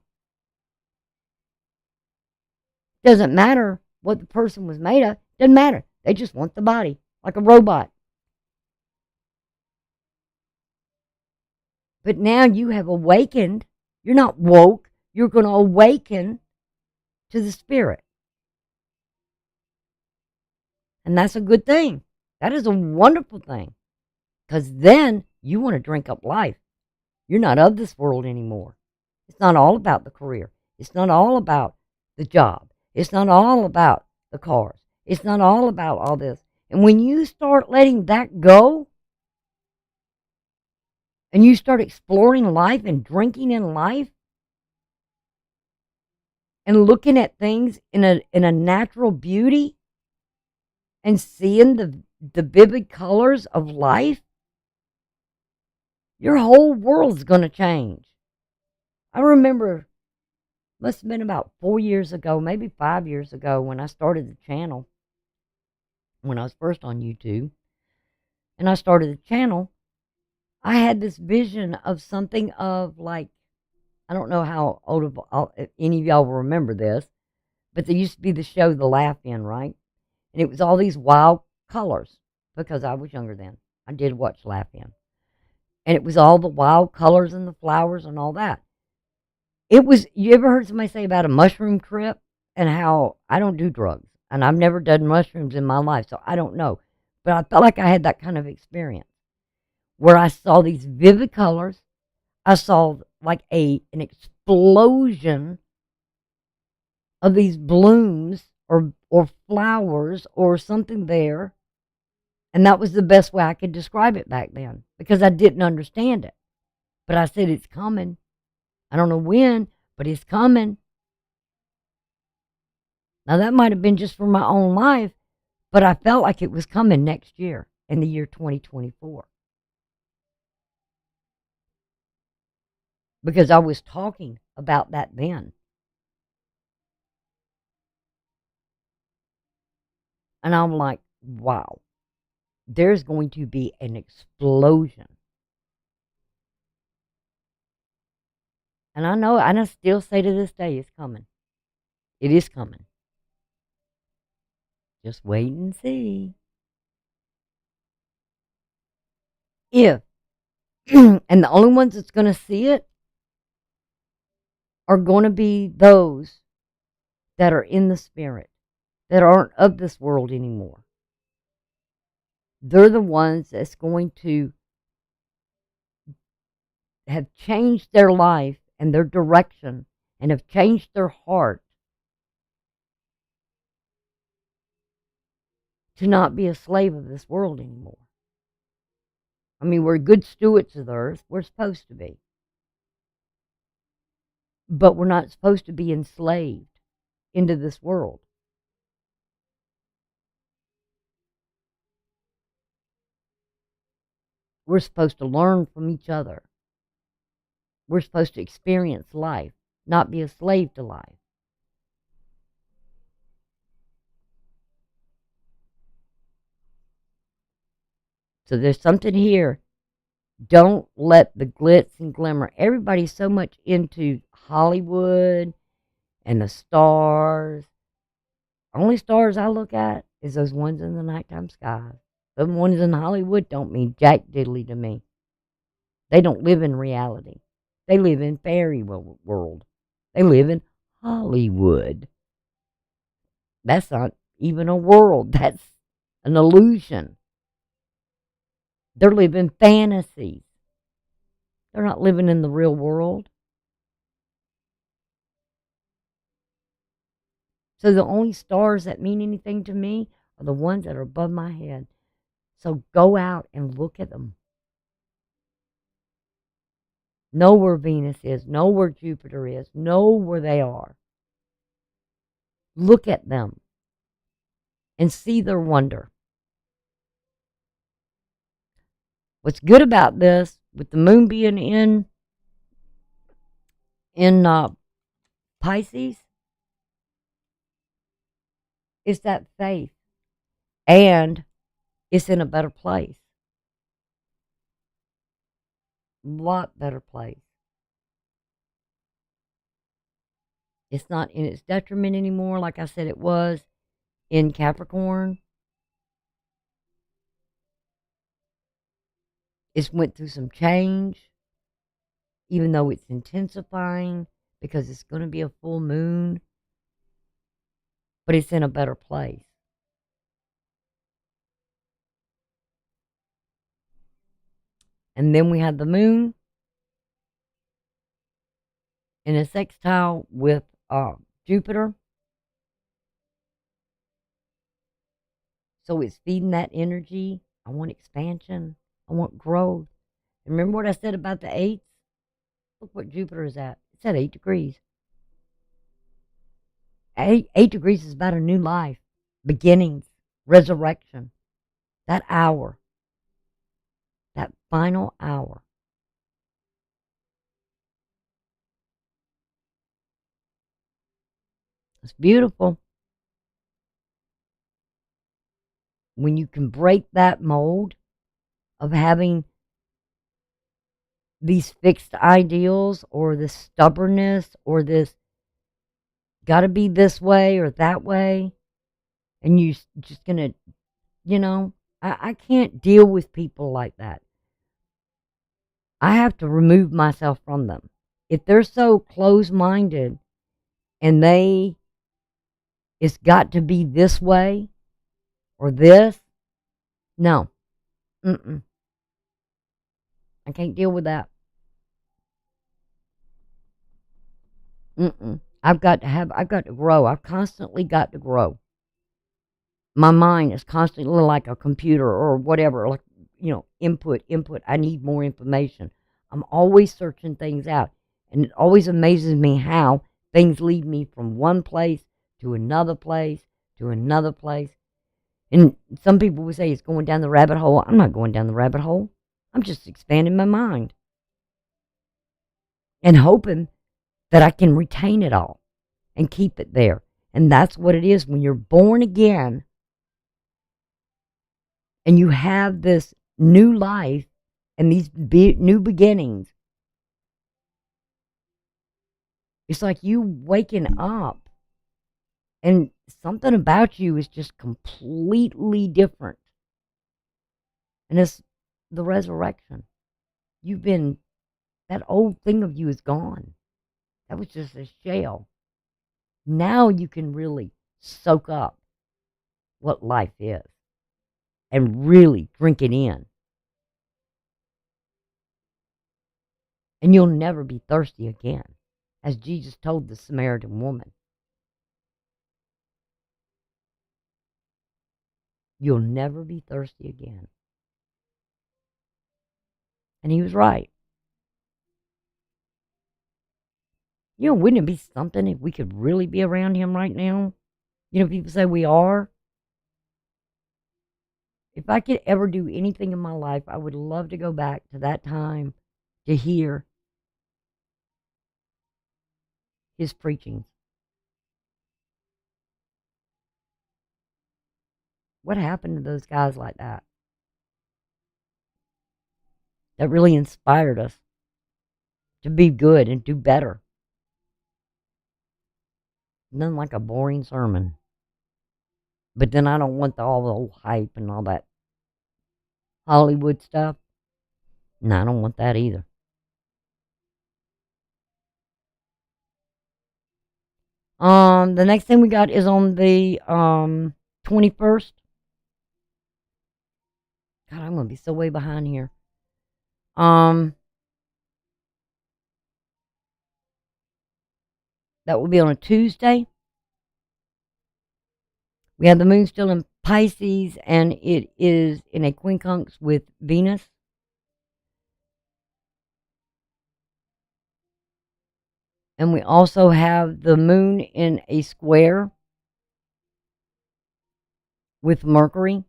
Doesn't matter what the person was made of. Doesn't matter. They just want the body, like a robot. But now you have awakened. You're not woke. You're going to awaken to the spirit. And that's a good thing. That is a wonderful thing. Because then you want to drink up life. You're not of this world anymore. It's not all about the career. It's not all about the job. It's not all about the cars. It's not all about all this. And when you start letting that go, and you start exploring life and drinking in life, and looking at things in a natural beauty, and seeing the vivid colors of life, your whole world's going to change. I remember, must have been about 4 years ago, maybe 5 years ago, when I started the channel, when I was first on YouTube, and I started the channel, I had this vision of something of like, I don't know how old of if any of y'all will remember this, but there used to be the show The Laugh-In, right? And it was all these wild colors, because I was younger then. I did watch Laugh-In. And it was all the wild colors and the flowers and all that. It was, you ever heard somebody say about a mushroom trip? And how I don't do drugs. And I've never done mushrooms in my life, so I don't know. But I felt like I had that kind of experience, where I saw these vivid colors. I saw like an explosion of these blooms or flowers or something there. And that was the best way I could describe it back then, because I didn't understand it. But I said, it's coming. I don't know when, but it's coming. Now, that might have been just for my own life, but I felt like it was coming next year, in the year 2024. Because I was talking about that then. And I'm like, wow, there's going to be an explosion. And I know, and I still say to this day, it's coming. It is coming. Just wait and see. If, and the only ones that's going to see it are going to be those that are in the spirit, that aren't of this world anymore. They're the ones that's going to have changed their life and their direction, and have changed their heart to not be a slave of this world anymore. I mean, we're good stewards of the earth. We're supposed to be. But we're not supposed to be enslaved into this world. We're supposed to learn from each other. We're supposed to experience life, not be a slave to life. So there's something here. Don't let the glitz and glimmer. Everybody's so much into Hollywood and the stars. Only stars I look at is those ones in the nighttime sky. The ones in Hollywood don't mean jack diddly to me. They don't live in reality. They live in fairy world. They live in Hollywood. That's not even a world. That's an illusion. They're living fantasies. They're not living in the real world. So the only stars that mean anything to me are the ones that are above my head. So go out and look at them. Know where Venus is. Know where Jupiter is. Know where they are. Look at them and see their wonder. What's good about this, with the moon being in Pisces, is that faith, and it's in a better place, lot better place. It's not in its detriment anymore, like I said it was. in Capricorn. It's went through some change, even though it's intensifying because it's going to be a full moon, but it's in a better place. And then we had the moon in a sextile with Jupiter. So it's feeding that energy. I want expansion. I want growth. Remember what I said about the eights? Look what Jupiter is at. It's at 8 degrees. 8 degrees is about a new life, beginnings, resurrection. That hour, that final hour. It's beautiful. When you can break that mold of having these fixed ideals or this stubbornness or this got to be this way or that way, and you just going to, I can't deal with people like that. I have to remove myself from them. If they're so close-minded and it's got to be this way or this, no. I can't deal with that. I've got to grow. I've constantly got to grow. My mind is constantly like a computer or whatever, like, input. I need more information. I'm always searching things out. And it always amazes me how things lead me from one place to another place to another place. And some people would say it's going down the rabbit hole. I'm not going down the rabbit hole. I'm just expanding my mind and hoping that I can retain it all and keep it there. And that's what it is when you're born again and you have this new life and these new beginnings. It's like you waking up and something about you is just completely different. And it's the resurrection. That old thing of you is gone. That was just a shell. Now you can really soak up what life is and really drink it in. And you'll never be thirsty again, as Jesus told the Samaritan woman. You'll never be thirsty again. And he was right. Wouldn't it be something if we could really be around him right now? People say we are. If I could ever do anything in my life, I would love to go back to that time to hear his preachings. What happened to those guys like that? That really inspired us to be good and do better. Nothing like a boring sermon. But then I don't want all the old hype and all that Hollywood stuff. No, I don't want that either. The next thing we got is on the 21st. God, I'm gonna be so way behind here. That will be on a Tuesday. We have the moon still in Pisces, and it is in a quincunx with Venus. And we also have the moon in a square with Mercury.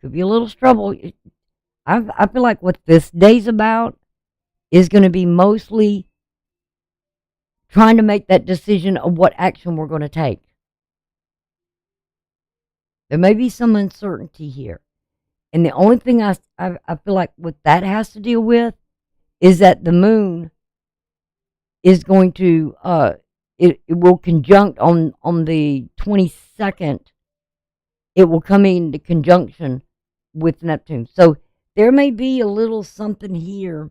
Could be a little trouble. I feel like what this day's about is going to be mostly trying to make that decision of what action we're going to take. There may be some uncertainty here. And the only thing I feel like what that has to deal with is that the moon is going to, it will conjunct on the 22nd 22nd, it will come into conjunction with Neptune. So there may be a little something here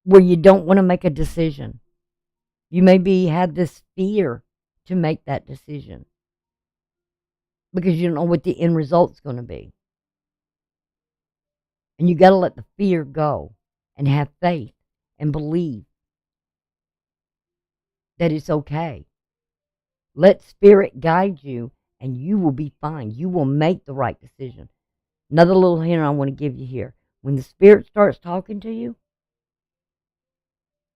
where you don't want to make a decision. You maybe have this fear to make that decision because you don't know what the end result's going to be. And you got to let the fear go and have faith and believe that it's okay. Let spirit guide you and you will be fine. You will make the right decision. Another little hint I want to give you here. When the spirit starts talking to you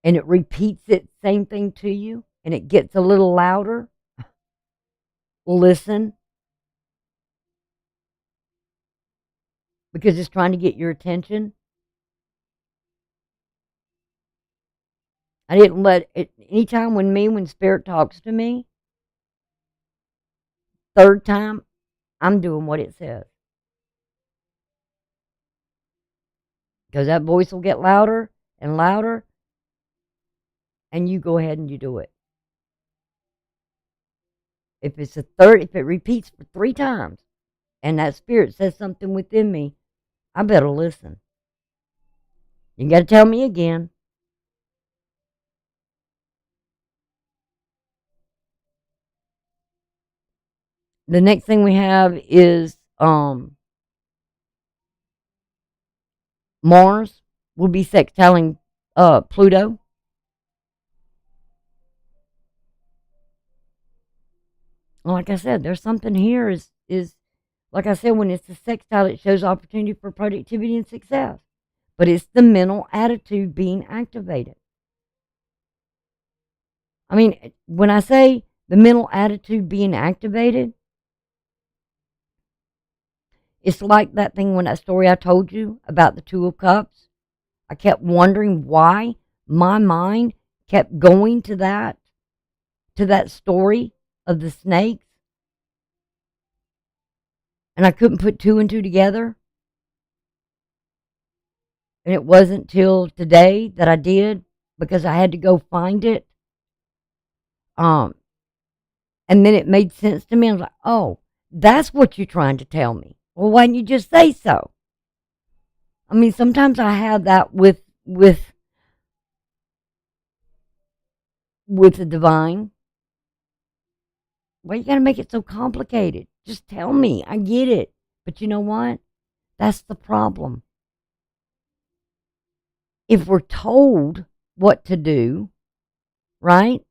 and it repeats it, same thing to you, and it gets a little louder, listen. Because it's trying to get your attention. I didn't let it, anytime when spirit talks to me, third time, I'm doing what it says. Because that voice will get louder and louder, and you go ahead and you do it. If it repeats for 3 times, and that spirit says something within me, I better listen. You got to tell me again. The next thing we have is Mars will be sextiling Pluto. Like I said, there's something here is like I said, when it's a sextile, it shows opportunity for productivity and success. But it's the mental attitude being activated. I mean, when I say the mental attitude being activated, it's like that thing when that story I told you about the Two of Cups. I kept wondering why my mind kept going to that story of the snakes. And I couldn't put 2 and 2 together. And it wasn't till today that I did, because I had to go find it. And then it made sense to me. I was like, oh, that's what you're trying to tell me. Well, why didn't you just say so? I mean, sometimes I have that with the divine. Why you gotta make it so complicated? Just tell me. I get it. But you know what? That's the problem. If we're told what to do, right?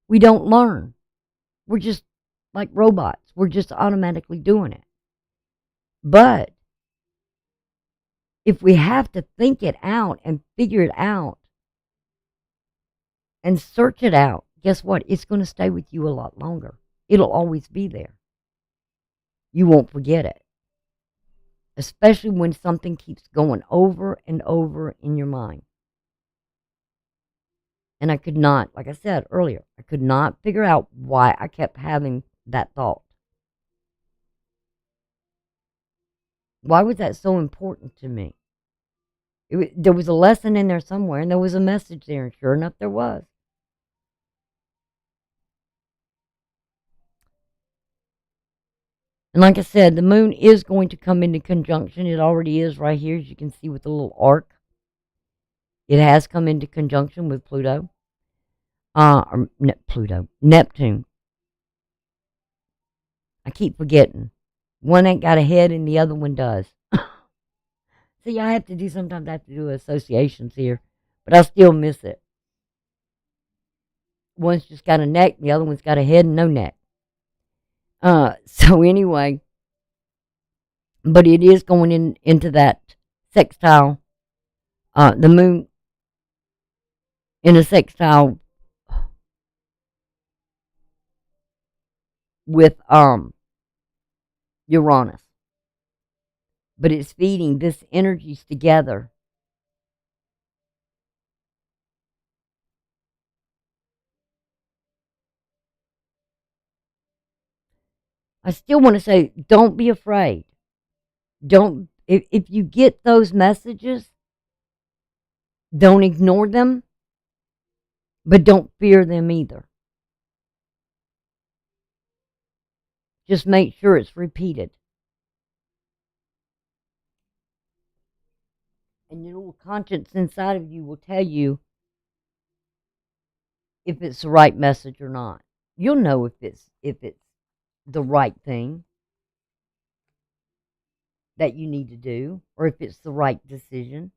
We don't learn. We're just like robots. We're just automatically doing it. But if we have to think it out and figure it out and search it out, guess what? It's going to stay with you a lot longer. It'll always be there. You won't forget it. Especially when something keeps going over and over in your mind. And I could not, like I said earlier, I could not figure out why I kept having that thought. Why was that so important to me? There was a lesson in there somewhere, and there was a message there, and sure enough, there was. And like I said, the moon is going to come into conjunction. It already is right here, as you can see with the little arc. It has come into conjunction with Pluto. Neptune. I keep forgetting. One ain't got a head and the other one does. See, sometimes I have to do associations here, but I still miss it. One's just got a neck, the other one's got a head and no neck. So anyway, but it is going into that sextile, the moon in a sextile with Uranus. But it's feeding this energies together. I still want to say, don't be afraid. If you get those messages, don't ignore them, but don't fear them either. Just make sure it's repeated. And your little conscience inside of you will tell you if it's the right message or not. You'll know if it's the right thing that you need to do, or if it's the right decision.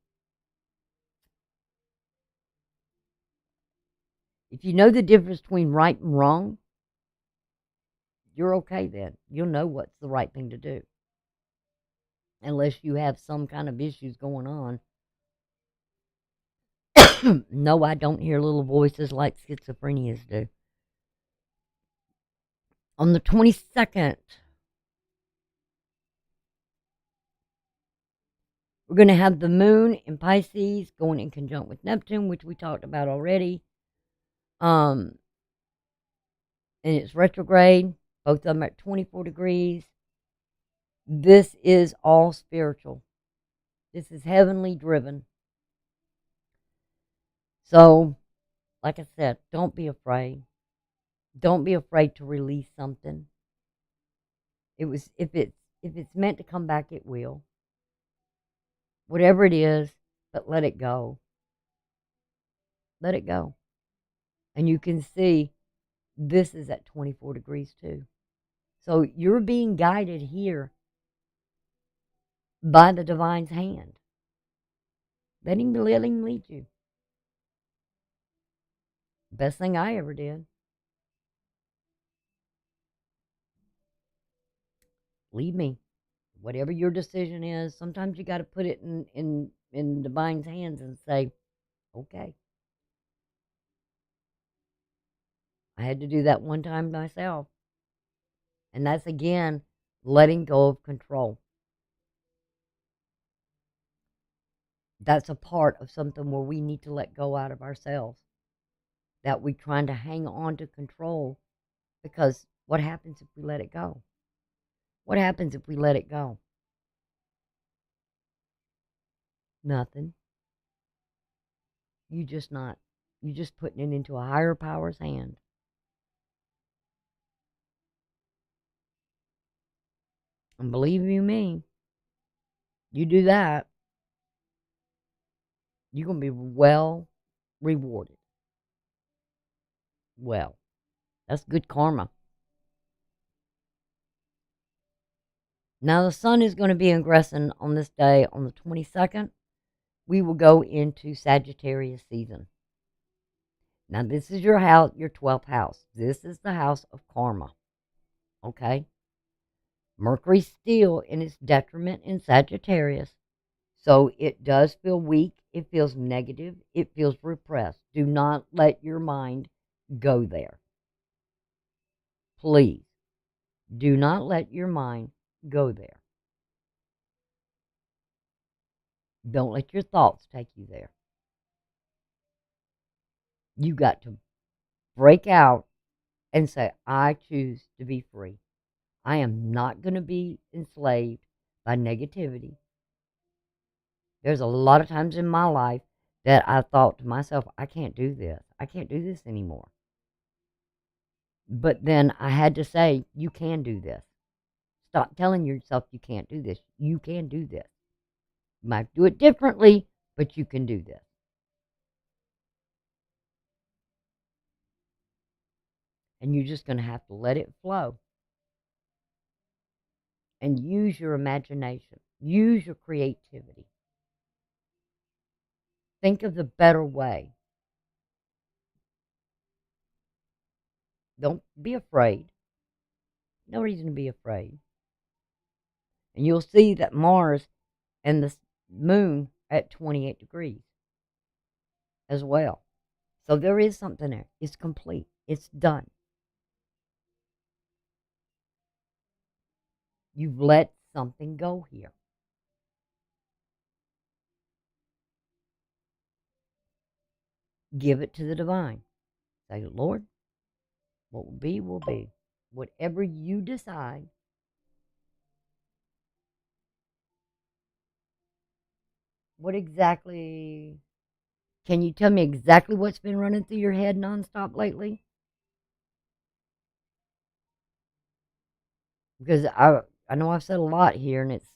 If you know the difference between right and wrong, you're okay then. You'll know what's the right thing to do. Unless you have some kind of issues going on. No, I don't hear little voices like schizophrenias do. On the 22nd, we're going to have the moon in Pisces going in conjunct with Neptune, which we talked about already. And it's retrograde. Both of them are at 24 degrees. This is all spiritual. This is heavenly driven. So, like I said, don't be afraid. Don't be afraid to release something. If it's meant to come back, it will. Whatever it is, but let it go. Let it go. And you can see this is at 24 degrees too. So you're being guided here by the divine's hand. Let him lead you. Best thing I ever did. Lead me. Whatever your decision is, sometimes you got to put it in divine's hands and say, okay. I had to do that one time myself. And that's, again, letting go of control. That's a part of something where we need to let go out of ourselves. That we're trying to hang on to control. Because what happens if we let it go? What happens if we let it go? Nothing. You're just putting it into a higher power's hand. And believe you me, you do that, you're going to be well rewarded. Well, that's good karma. Now, the sun is going to be ingressing on this day, on the 22nd. We will go into Sagittarius season. Now, this is your house, your 12th house. This is the house of karma. Okay? Mercury's still in its detriment in Sagittarius. So it does feel weak. It feels negative. It feels repressed. Do not let your mind go there. Please. Do not let your mind go there. Don't let your thoughts take you there. You got to break out and say, I choose to be free. I am not going to be enslaved by negativity. There's a lot of times in my life that I thought to myself, I can't do this. I can't do this anymore. But then I had to say, you can do this. Stop telling yourself you can't do this. You can do this. You might do it differently, but you can do this. And you're just going to have to let it flow. And use your imagination. Use your creativity. Think of the better way. Don't be afraid. No reason to be afraid. And you'll see that Mars and the moon at 28 degrees as well. So there is something there. It's complete. It's done. You've let something go here. Give it to the divine. Say, Lord, what will be, will be. Whatever you decide, what exactly, can you tell me exactly what's been running through your head nonstop lately? Because I know I've said a lot here, and it's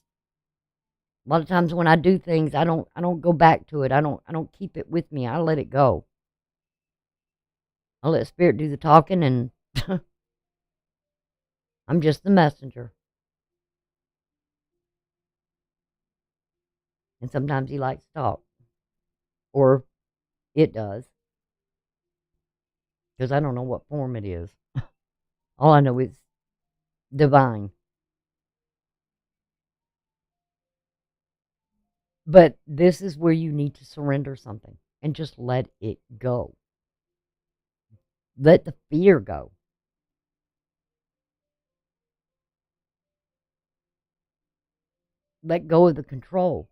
a lot of times when I do things, I don't go back to it. I don't keep it with me. I let it go. I let spirit do the talking, and I'm just the messenger. And sometimes he likes to talk, or it does, because I don't know what form it is. All I know is divine. But this is where you need to surrender something and just let it go. Let the fear go. Let go of the control.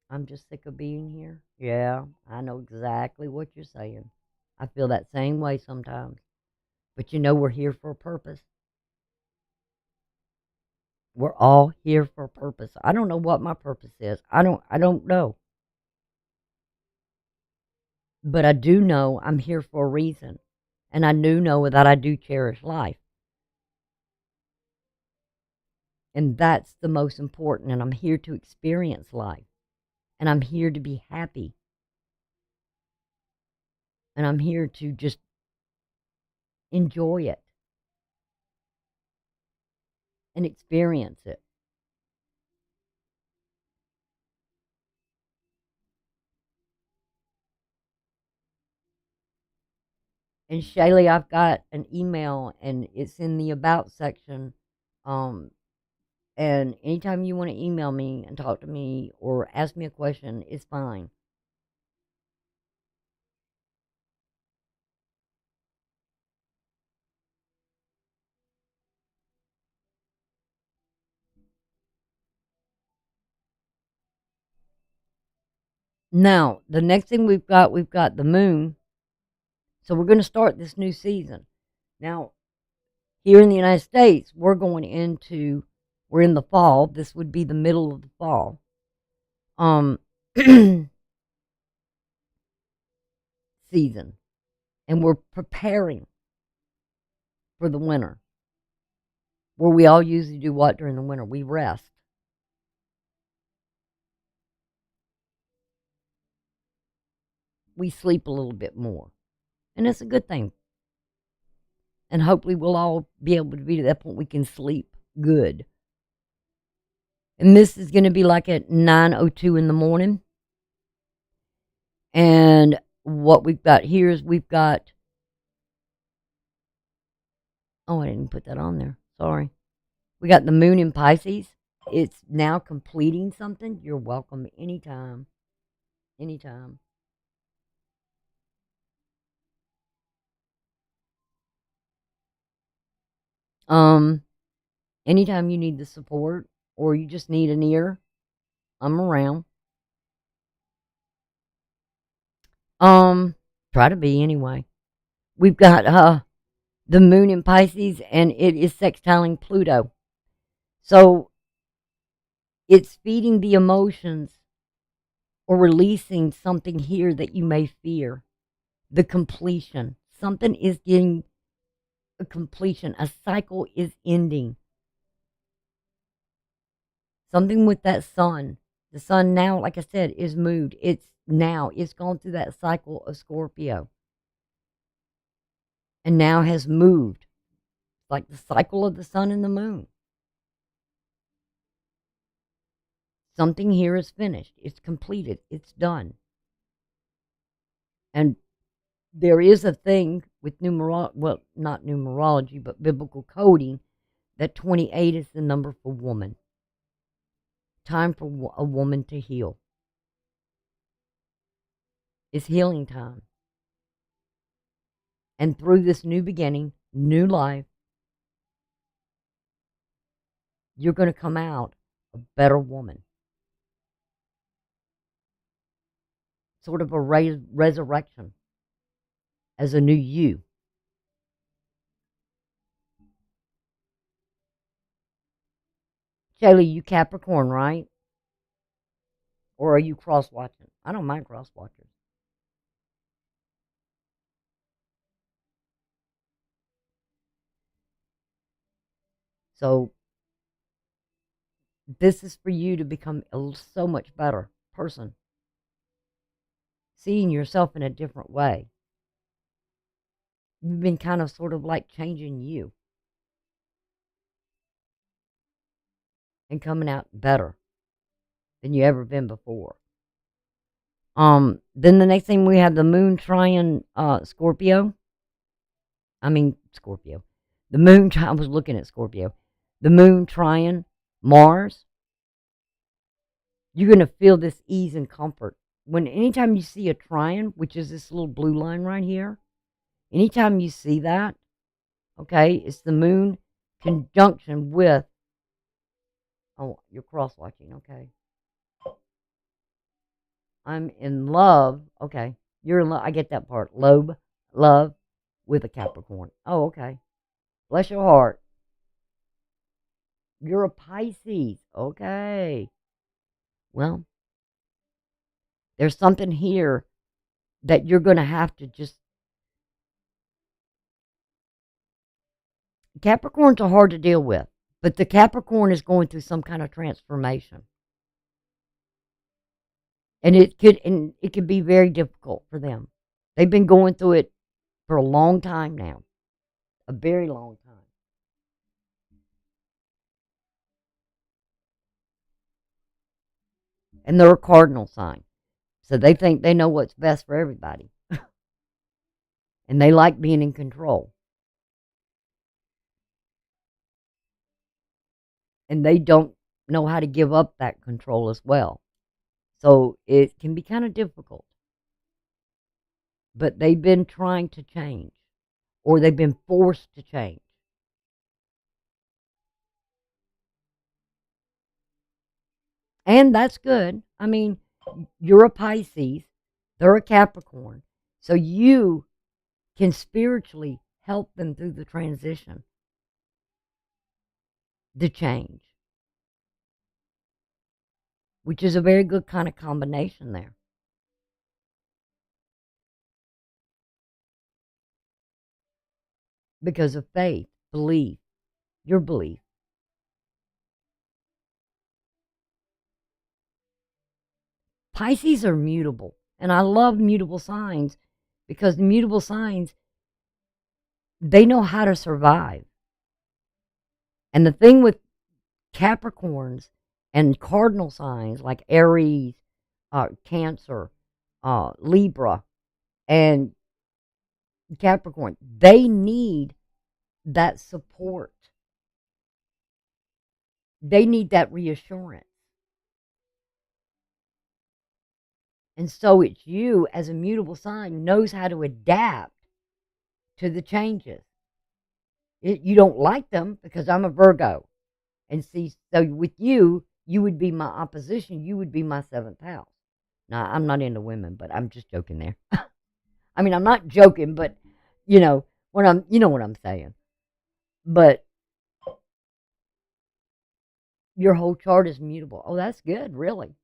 I'm just sick of being here. Yeah, I know exactly what you're saying. I feel that same way sometimes. But we're here for a purpose. We're all here for a purpose. I don't know what my purpose is. I don't know. But I do know I'm here for a reason. And I do know that I do cherish life. And that's the most important. And I'm here to experience life. And I'm here to be happy. And I'm here to just enjoy it and experience it. And Shaylee, I've got an email and it's in the about section. Um, and anytime you want to email me and talk to me or ask me a question, it's fine. Now, the next thing we've got the moon. So we're going to start this new season. Now, here in the United States, we're in the fall. This would be the middle of the fall. Um, season. And we're preparing for the winter. Where we all usually do what during the winter? We rest. We sleep a little bit more. And it's a good thing. And hopefully we'll all be able to be to that point we can sleep good. And this is going to be like at 9:02 in the morning. And what we've got here is oh, I didn't put that on there. Sorry. We got the moon in Pisces. It's now completing something. You're welcome anytime. Anytime. Um, Anytime you need the support or you just need an ear, I'm around. Um, Try to be anyway. We've got the moon in Pisces and it is sextiling Pluto. So it's feeding the emotions or releasing something here that you may fear. The completion. Something is getting a completion. A cycle is ending. Something with that sun. The sun now, like I said, is moved. It's gone through that cycle of Scorpio. And now has moved. Like the cycle of the sun and the moon. Something here is finished. It's completed. It's done. And there is a thing with well, not numerology, but biblical coding, that 28 is the number for woman. Time for a woman to heal. It's healing time. And through this new beginning, new life, you're going to come out a better woman. Sort of a resurrection as a new you. Shaylee, you Capricorn, right? Or are you cross watching? I don't mind cross watchers. So this is for you to become so much better person, seeing yourself in a different way. You've been kind of sort of like changing you and coming out better than you ever been before. Then the next thing we have the moon trine Scorpio. I mean Scorpio. The moon I was looking at Scorpio. The moon trine Mars. You're going to feel this ease and comfort. Anytime you see a trine, which is this little blue line right here, anytime you see that, okay, it's the moon conjunction with, oh, you're cross-watching, okay. I'm in love, okay, you're in love, I get that part, love with a Capricorn. Oh, okay, bless your heart. You're a Pisces, okay. Well, there's something here that you're going to have to just, Capricorns are hard to deal with, but the Capricorn is going through some kind of transformation. And it could be very difficult for them. They've been going through it for a long time now. A very long time. And they're a cardinal sign. So they think they know what's best for everybody. And they like being in control. And they don't know how to give up that control as well. So it can be kind of difficult. But they've been trying to change. Or they've been forced to change. And that's good. I mean, you're a Pisces. They're a Capricorn. So you can spiritually help them through the transition, the change, which is a very good kind of combination there. Because of faith, belief, your belief. Pisces are mutable, and I love mutable signs because the mutable signs, they know how to survive. And the thing with Capricorns and cardinal signs like Aries, Cancer, Libra, and Capricorn, they need that support. They need that reassurance. And so it's you as a mutable sign knows how to adapt to the changes. You don't like them because I'm a Virgo. And see, so with you, you would be my opposition. You would be my seventh house. Now, I'm not into women, but I'm just joking there. I mean, I'm not joking, but you know what I'm saying. But your whole chart is mutable. Oh, that's good, really.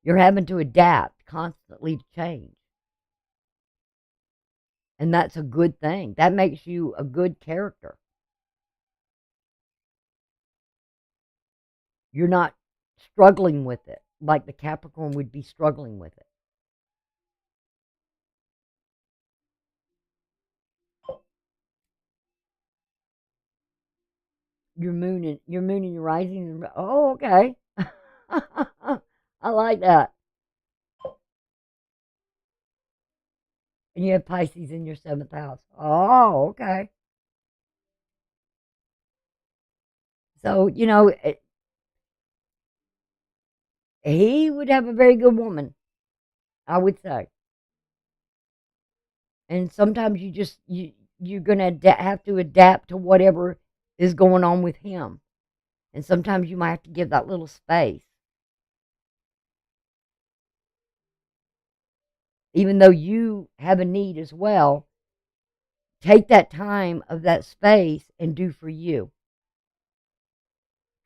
You're having to adapt constantly to change. And that's a good thing. That makes you a good character. You're not struggling with it like the Capricorn would be struggling with it. Your moon and your rising. Oh, okay. I like that. And you have Pisces in your seventh house. Oh, okay. So he would have a very good woman, I would say. And sometimes you're gonna have to adapt to whatever is going on with him, and sometimes you might have to give that little space, even though you have a need as well. Take that time of that space and do for you.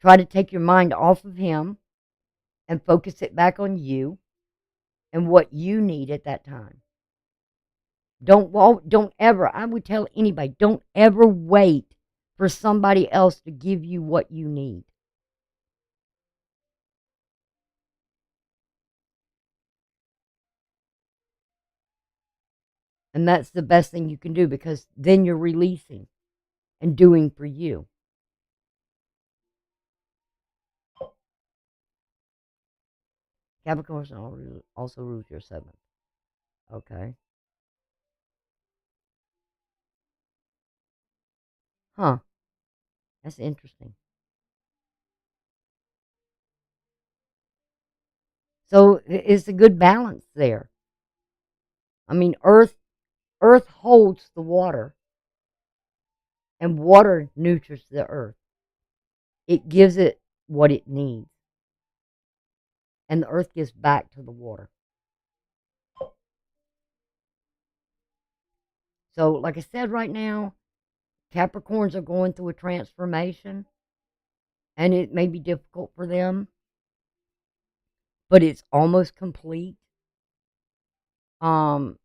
Try to take your mind off of him and focus it back on you and what you need at that time. Don't ever, I would tell anybody, don't ever wait for somebody else to give you what you need. And that's the best thing you can do, because then you're releasing and doing for you. Capricorn also rules your seventh. Okay. Huh. That's interesting. So it's a good balance there. I mean, Earth holds the water, and water nurtures the earth. It gives it what it needs, and the earth gives back to the water. So, like I said, right now, Capricorns are going through a transformation, and it may be difficult for them, but it's almost complete. Um,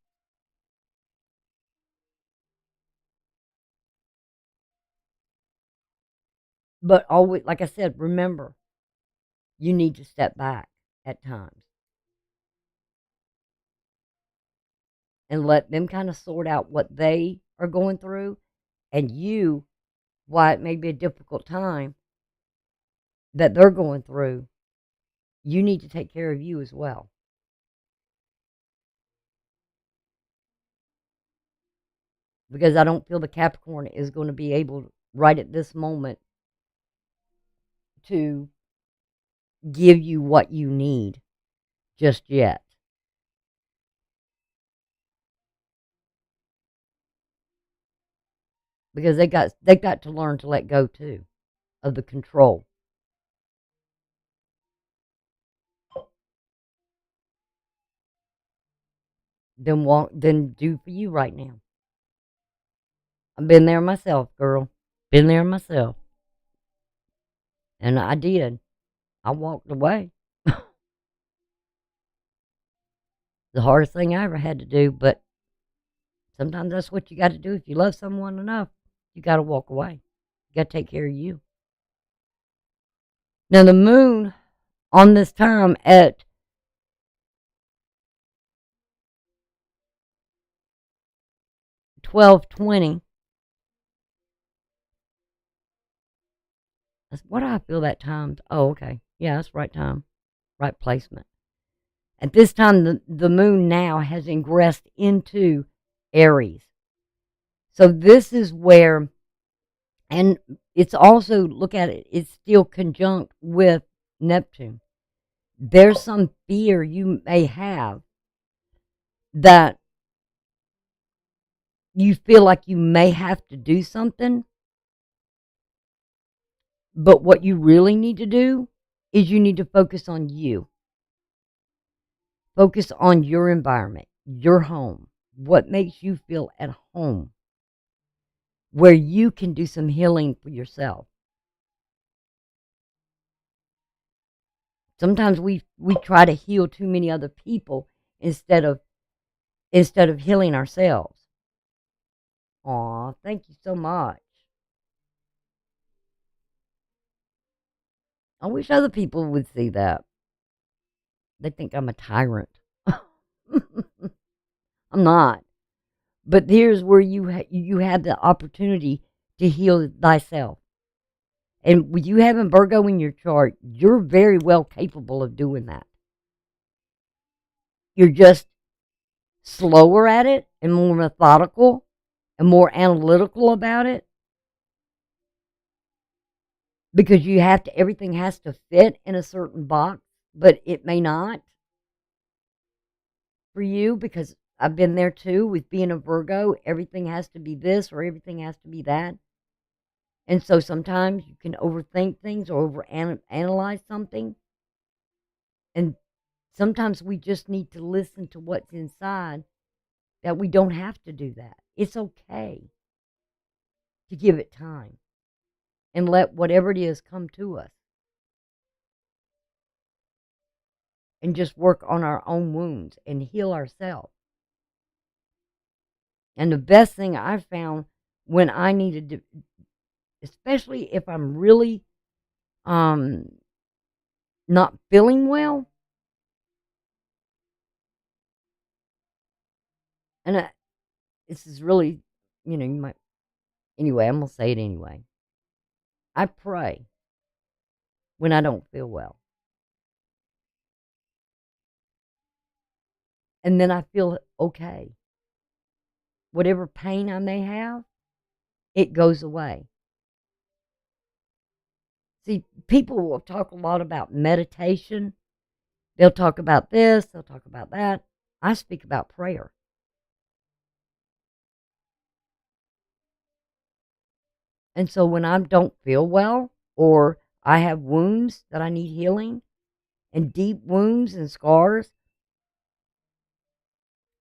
but always, like I said, remember, you need to step back at times and let them kind of sort out what they are going through, and you, why it may be a difficult time that they're going through, you need to take care of you as well. Because I don't feel the Capricorn is going to be able, right at this moment, to give you what you need just yet. Because they got to learn to let go too of the control. Then do for you right now. I've been there myself, girl. Been there myself. And I did. I walked away. The hardest thing I ever had to do, but sometimes that's what you got to do. If you love someone enough, you got to walk away. You got to take care of you. Now, the moon on this time at 12:20. What do I feel that time? Oh, okay. Yeah, that's right time, right placement. At this time, the moon now has ingressed into Aries. So this is where, and it's also, look at it, it's still conjunct with Neptune. There's some fear you may have that you feel like you may have to do something, but what you really need to do is you need to focus on you. Focus on your environment, your home, what makes you feel at home, where you can do some healing for yourself. Sometimes we try to heal too many other people instead of healing ourselves. Aw, thank you so much. I wish other people would see that. They think I'm a tyrant. I'm not. But here's where you have the opportunity to heal thyself. And with you having Virgo in your chart, you're very well capable of doing that. You're just slower at it and more methodical and more analytical about it, because everything has to fit in a certain box, but it may not for you, because I've been there too with being a Virgo. Everything has to be this or everything has to be that. And so sometimes you can overthink things or overanalyze something. And sometimes we just need to listen to what's inside, that we don't have to do that. It's okay to give it time and let whatever it is come to us, and just work on our own wounds and heal ourselves. And the best thing I've found when I needed to, especially if I'm really not feeling well. And this is really, you might, anyway, I'm going to say it anyway. I pray when I don't feel well. And then I feel okay. Whatever pain I may have, it goes away. See, people will talk a lot about meditation. They'll talk about this, they'll talk about that. I speak about prayer. And so when I don't feel well, or I have wounds that I need healing, and deep wounds and scars,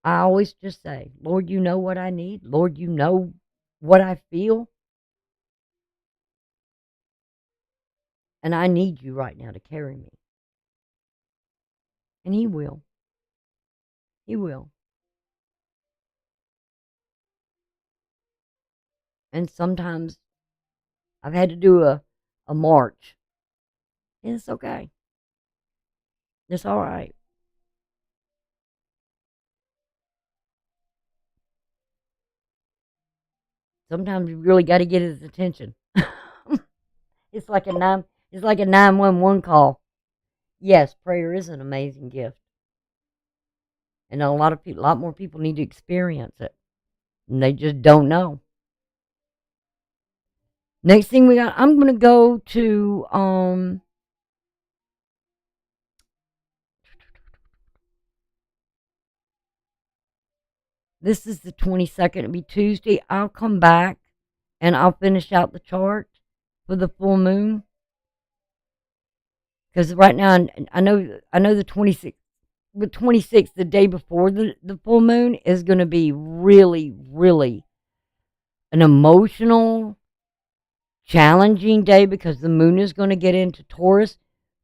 I always just say, Lord, you know what I need. Lord, you know what I feel. And I need you right now to carry me. And He will. He will. And sometimes I've had to do a march. And it's okay. It's all right. Sometimes you really got to get His attention. It's like a 911 call. Yes, prayer is an amazing gift. And a lot more people need to experience it. And they just don't know. Next thing we got, I'm going to go to, this is the 22nd. It'll be Tuesday. I'll come back and I'll finish out the chart for the full moon. Because right now, I know the 26th, the day before the full moon, is going to be really, really an emotional, challenging day because the moon is going to get into Taurus.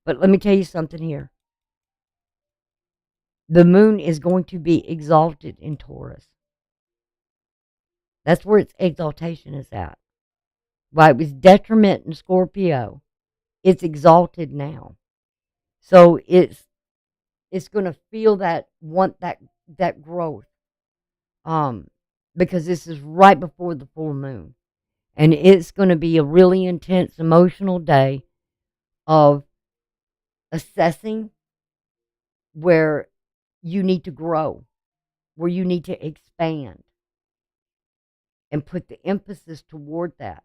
But let me tell you something here. The moon is going to be exalted in Taurus. That's where its exaltation is at. Why it was detriment in Scorpio, it's exalted now. So it's going to feel that growth. Because this is right before the full moon. And it's going to be a really intense emotional day of assessing where you need to grow, where you need to expand, and put the emphasis toward that.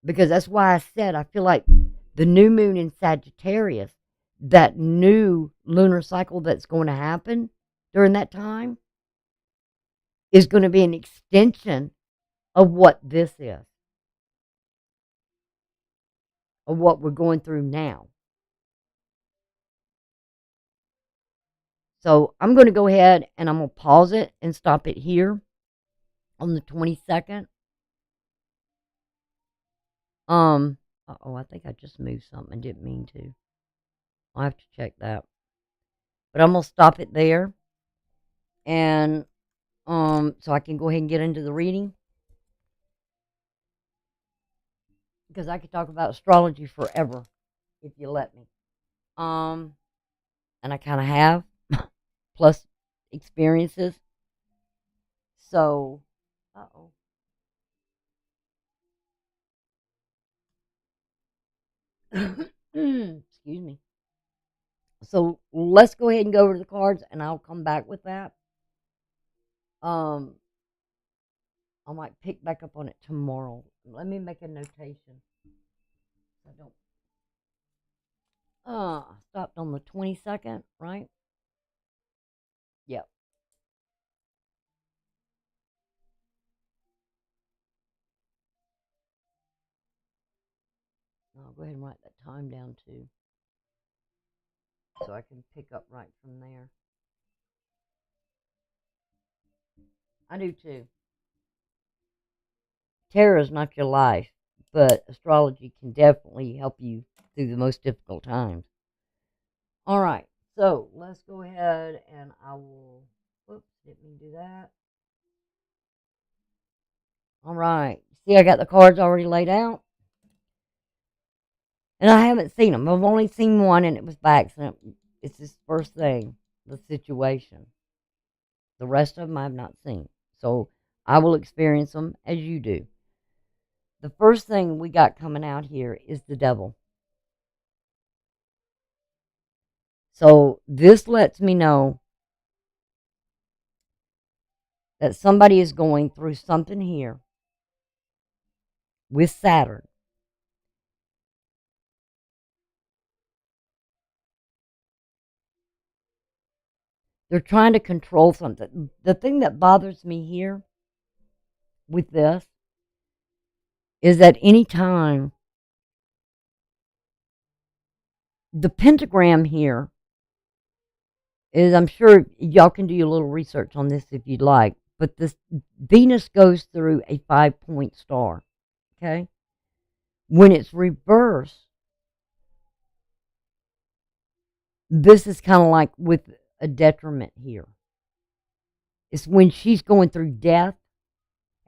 Because that's why I said I feel like the new moon in Sagittarius, that new lunar cycle that's going to happen during that time, is going to be an extension of what this is, of what we're going through now. So I'm going to go ahead and I'm going to pause it and stop it here on the 22nd. I think I just moved something. I didn't mean to. I'll have to check that. But I'm going to stop it there. And so I can go ahead and get into the reading. Because I could talk about astrology forever if you let me. And I kind of have, plus experiences. So, excuse me. So let's go ahead and go over to the cards, and I'll come back with that. I might pick back up on it tomorrow. Let me make a notation. I don't. Stopped on the 22nd, right? Yep. I'll go ahead and write that time down too, so I can pick up right from there. I do too. Tarot is not your life, but astrology can definitely help you through the most difficult times. All right, so let's go ahead and I will. Whoops, didn't mean to do that. All right, See, I got the cards already laid out. And I haven't seen them. I've only seen one, and it was by accident. It's this first thing, the situation. The rest of them I have not seen. So I will experience them as you do. The first thing we got coming out here is the devil. So this lets me know that somebody is going through something here with Saturn. They're trying to control something. The thing that bothers me here with this is that anytime the pentagram here is, I'm sure y'all can do a little research on this if you'd like, but this Venus goes through a 5-point star, okay? When it's reversed, this is kind of like with a detriment here. It's when she's going through death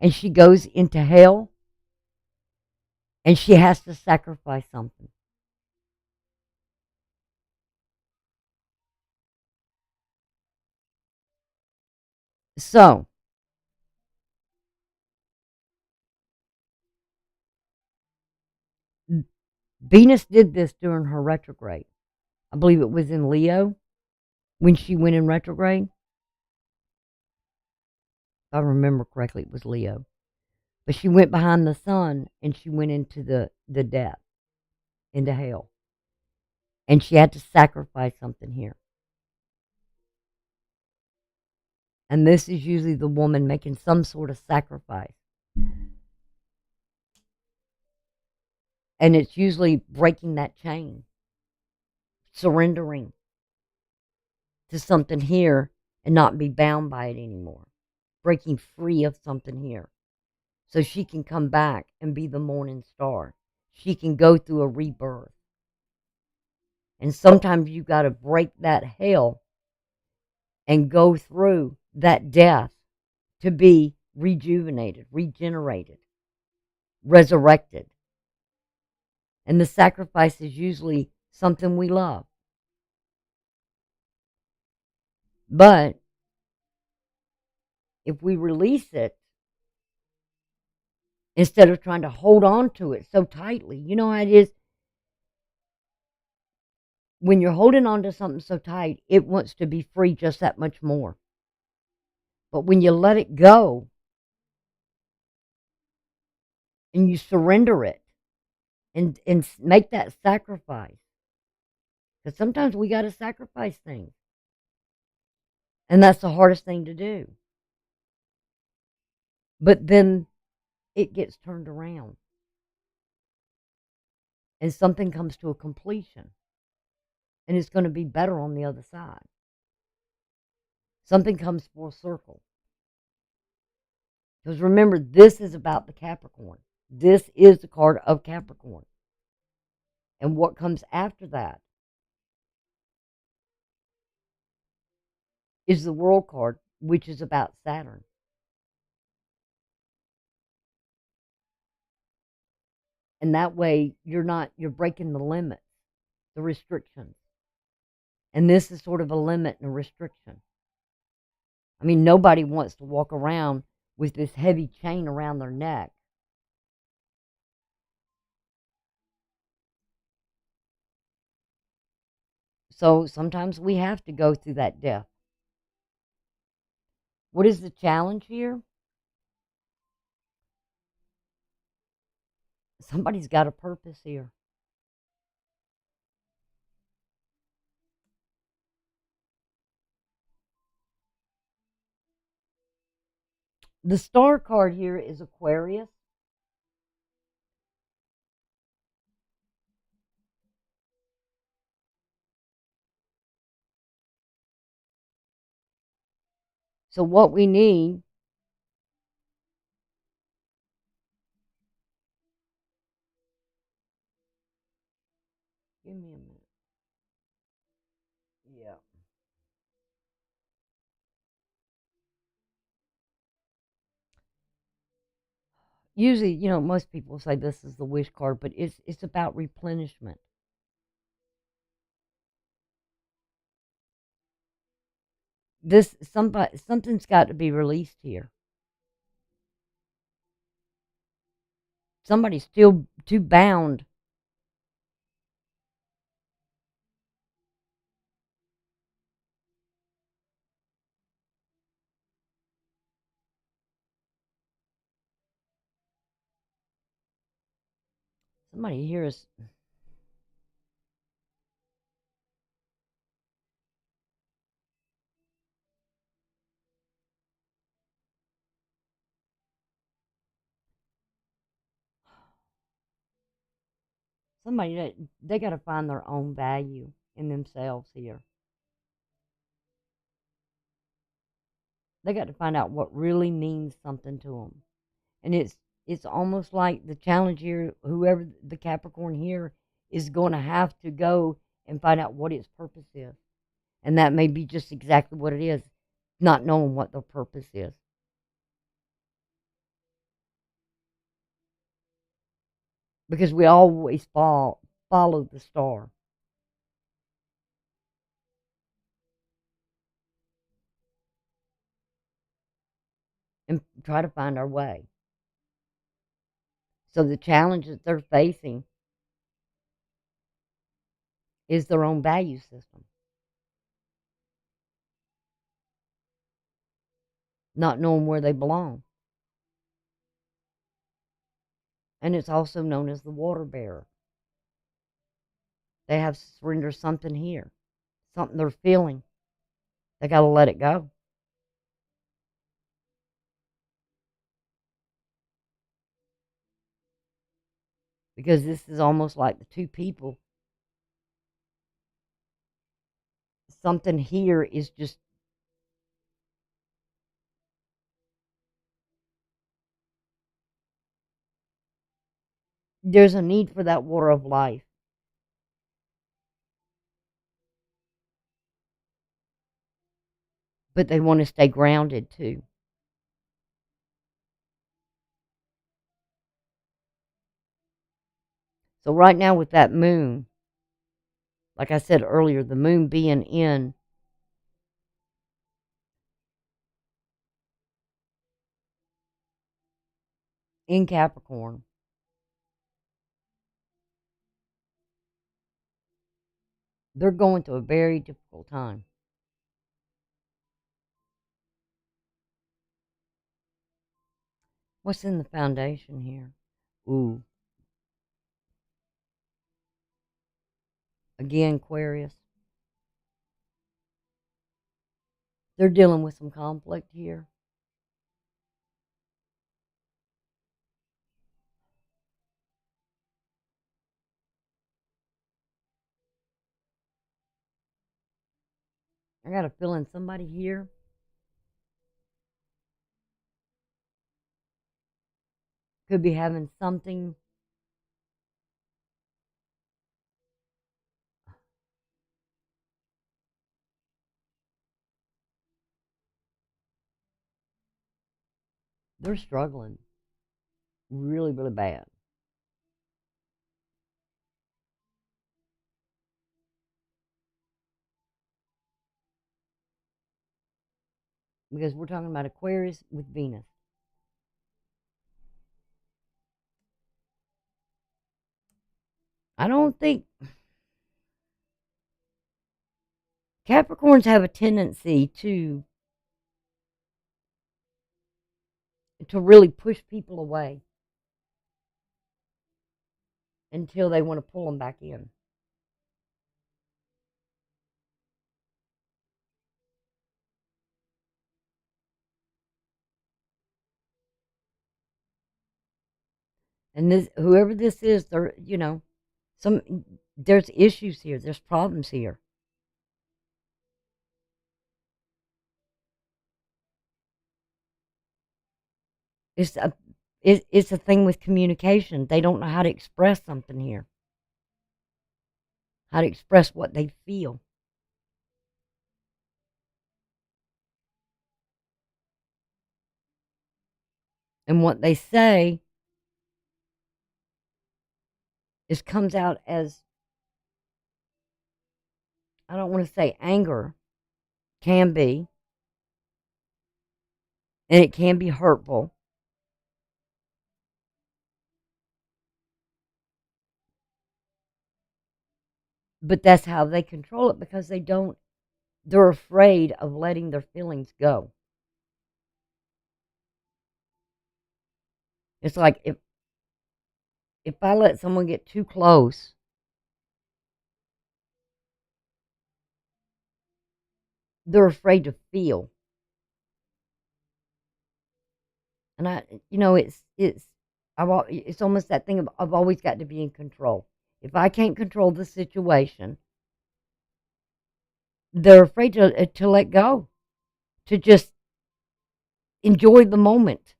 and she goes into hell and she has to sacrifice something. So, Venus did this during her retrograde. I believe it was in Leo when she went in retrograde. If I remember correctly, it was Leo. But she went behind the sun and she went into the death, into hell. And she had to sacrifice something here. And this is usually the woman making some sort of sacrifice. And it's usually breaking that chain, surrendering to something here and not be bound by it anymore, breaking free of something here. So she can come back and be the morning star. She can go through a rebirth. And sometimes you got to break that hell and go through that death to be rejuvenated, regenerated, resurrected. And the sacrifice is usually something we love. But if we release it, instead of trying to hold on to it so tightly, you know how it is? When you're holding on to something so tight, it wants to be free just that much more. But when you let it go and you surrender it and make that sacrifice, because sometimes we got to sacrifice things. And that's the hardest thing to do. But then it gets turned around. And something comes to a completion. And it's going to be better on the other side. Something comes full circle. Because remember, this is about the Capricorn. This is the card of Capricorn. And what comes after that is the World card, which is about Saturn. And that way, you're breaking the limits, the restrictions. And this is sort of a limit and a restriction. I mean, nobody wants to walk around with this heavy chain around their neck. So sometimes we have to go through that death. What is the challenge here? Somebody's got a purpose here. The star card here is Aquarius. So what we need give me a minute. Yeah. Usually, most people say this is the wish card, but it's about replenishment. Something's got to be released here. Somebody's still too bound. Somebody here is. Somebody that they got to find their own value in themselves here. They got to find out what really means something to them. And it's almost like the challenge here, whoever the Capricorn here is going to have to go and find out what its purpose is. And that may be just exactly what it is, not knowing what their purpose is. Because we always follow the star. And try to find our way. So the challenge that they're facing is their own value system. Not knowing where they belong. And it's also known as the water bearer. They have to surrender something here, something they're feeling. They got to let it go. Because this is almost like the two people. Something here is just. There's a need for that water of life. But they want to stay grounded too. So right now with that moon, like I said earlier, the moon being in Capricorn, they're going through a very difficult time. What's in the foundation here? Ooh. Again, Aquarius. They're dealing with some conflict here. I got a feeling somebody here could be having something. They're struggling really, really bad. Because we're talking about Aquarius with Venus. I don't think Capricorns have a tendency to really push people away until they want to pull them back in. And this, whoever this is, they're there's issues here. There's problems here. It's a it's a thing with communication. They don't know how to express something here. How to express what they feel. And what they say It comes out as, I don't want to say anger, can be, and it can be hurtful. But that's how they control it, because they're afraid of letting their feelings go. It's like if I let someone get too close, they're afraid to feel. And it's almost that thing of, I've always got to be in control. If I can't control the situation, they're afraid to let go, to just enjoy the moment.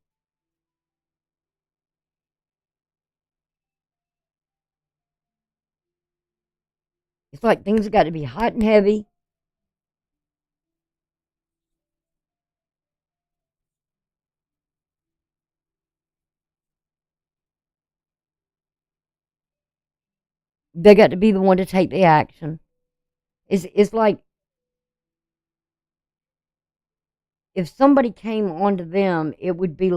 It's like things have got to be hot and heavy. They got to be the one to take the action. It's like if somebody came onto them, it would be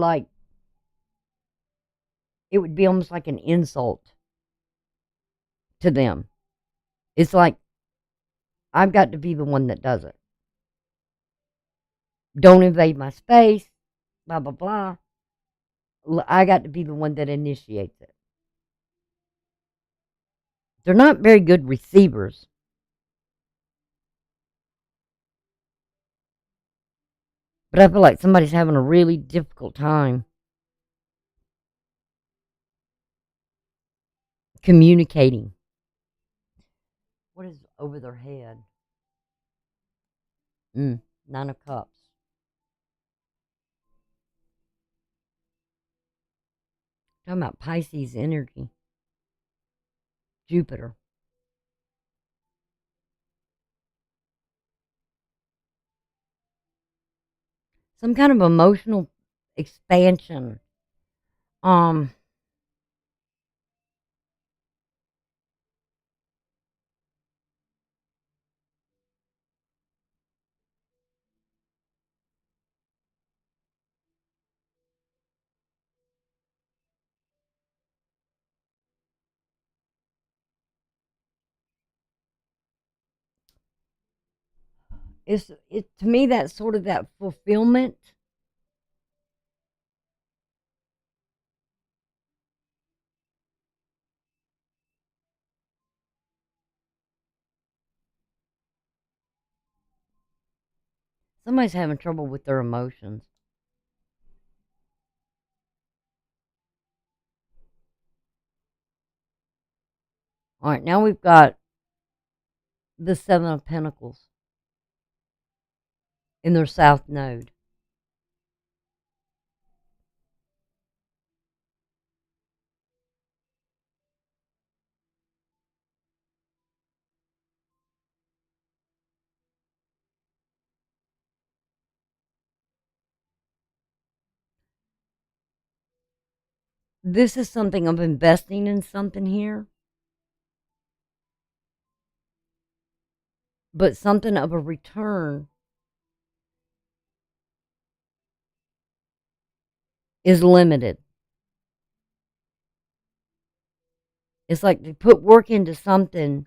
almost like an insult to them. It's like, I've got to be the one that does it. Don't invade my space, blah, blah, blah. I got to be the one that initiates it. They're not very good receivers. But I feel like somebody's having a really difficult time communicating. What is over their head? 9 of Cups. Talking about Pisces energy. Jupiter. Some kind of emotional expansion. To me, that's sort of that fulfillment. Somebody's having trouble with their emotions. All right, now we've got the 7 of Pentacles in their south node. This is something of investing in something here, but something of a return is limited. It's like they put work into something,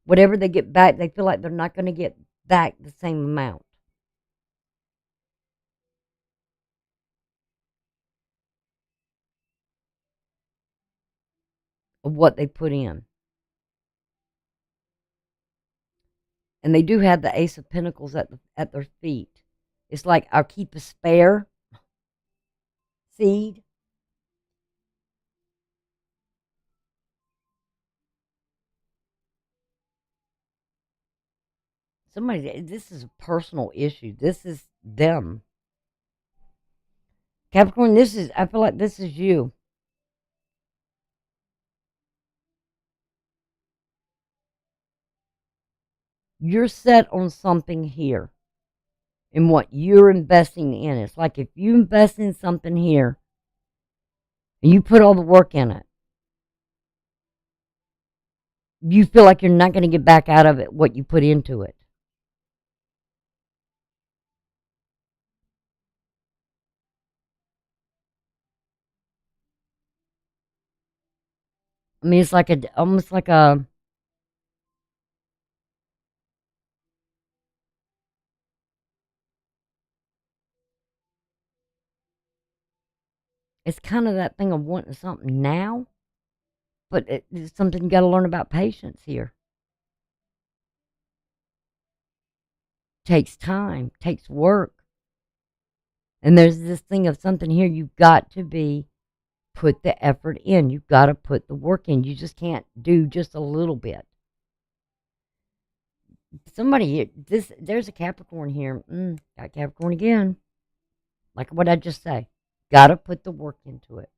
whatever they get back, they feel like they're not going to get back the same amount of what they put in. And they do have the Ace of Pentacles at their feet. It's like, I'll keep a spare seed. This is a personal issue. This is them. Capricorn, I feel like this is you. You're set on something here in what you're investing in. It's like if you invest in something here and you put all the work in it, You feel like you're not going to get back out of it what you put into it. I mean, it's like almost like a, it's kind of that thing of wanting something now, but it's something you got to learn about patience here. Takes time, takes work. And there's this thing of something here you've got to put the effort in. You've got to put the work in. You just can't do just a little bit. Somebody here, there's a Capricorn here. Got Capricorn again. Like what I just say. Got to put the work into it.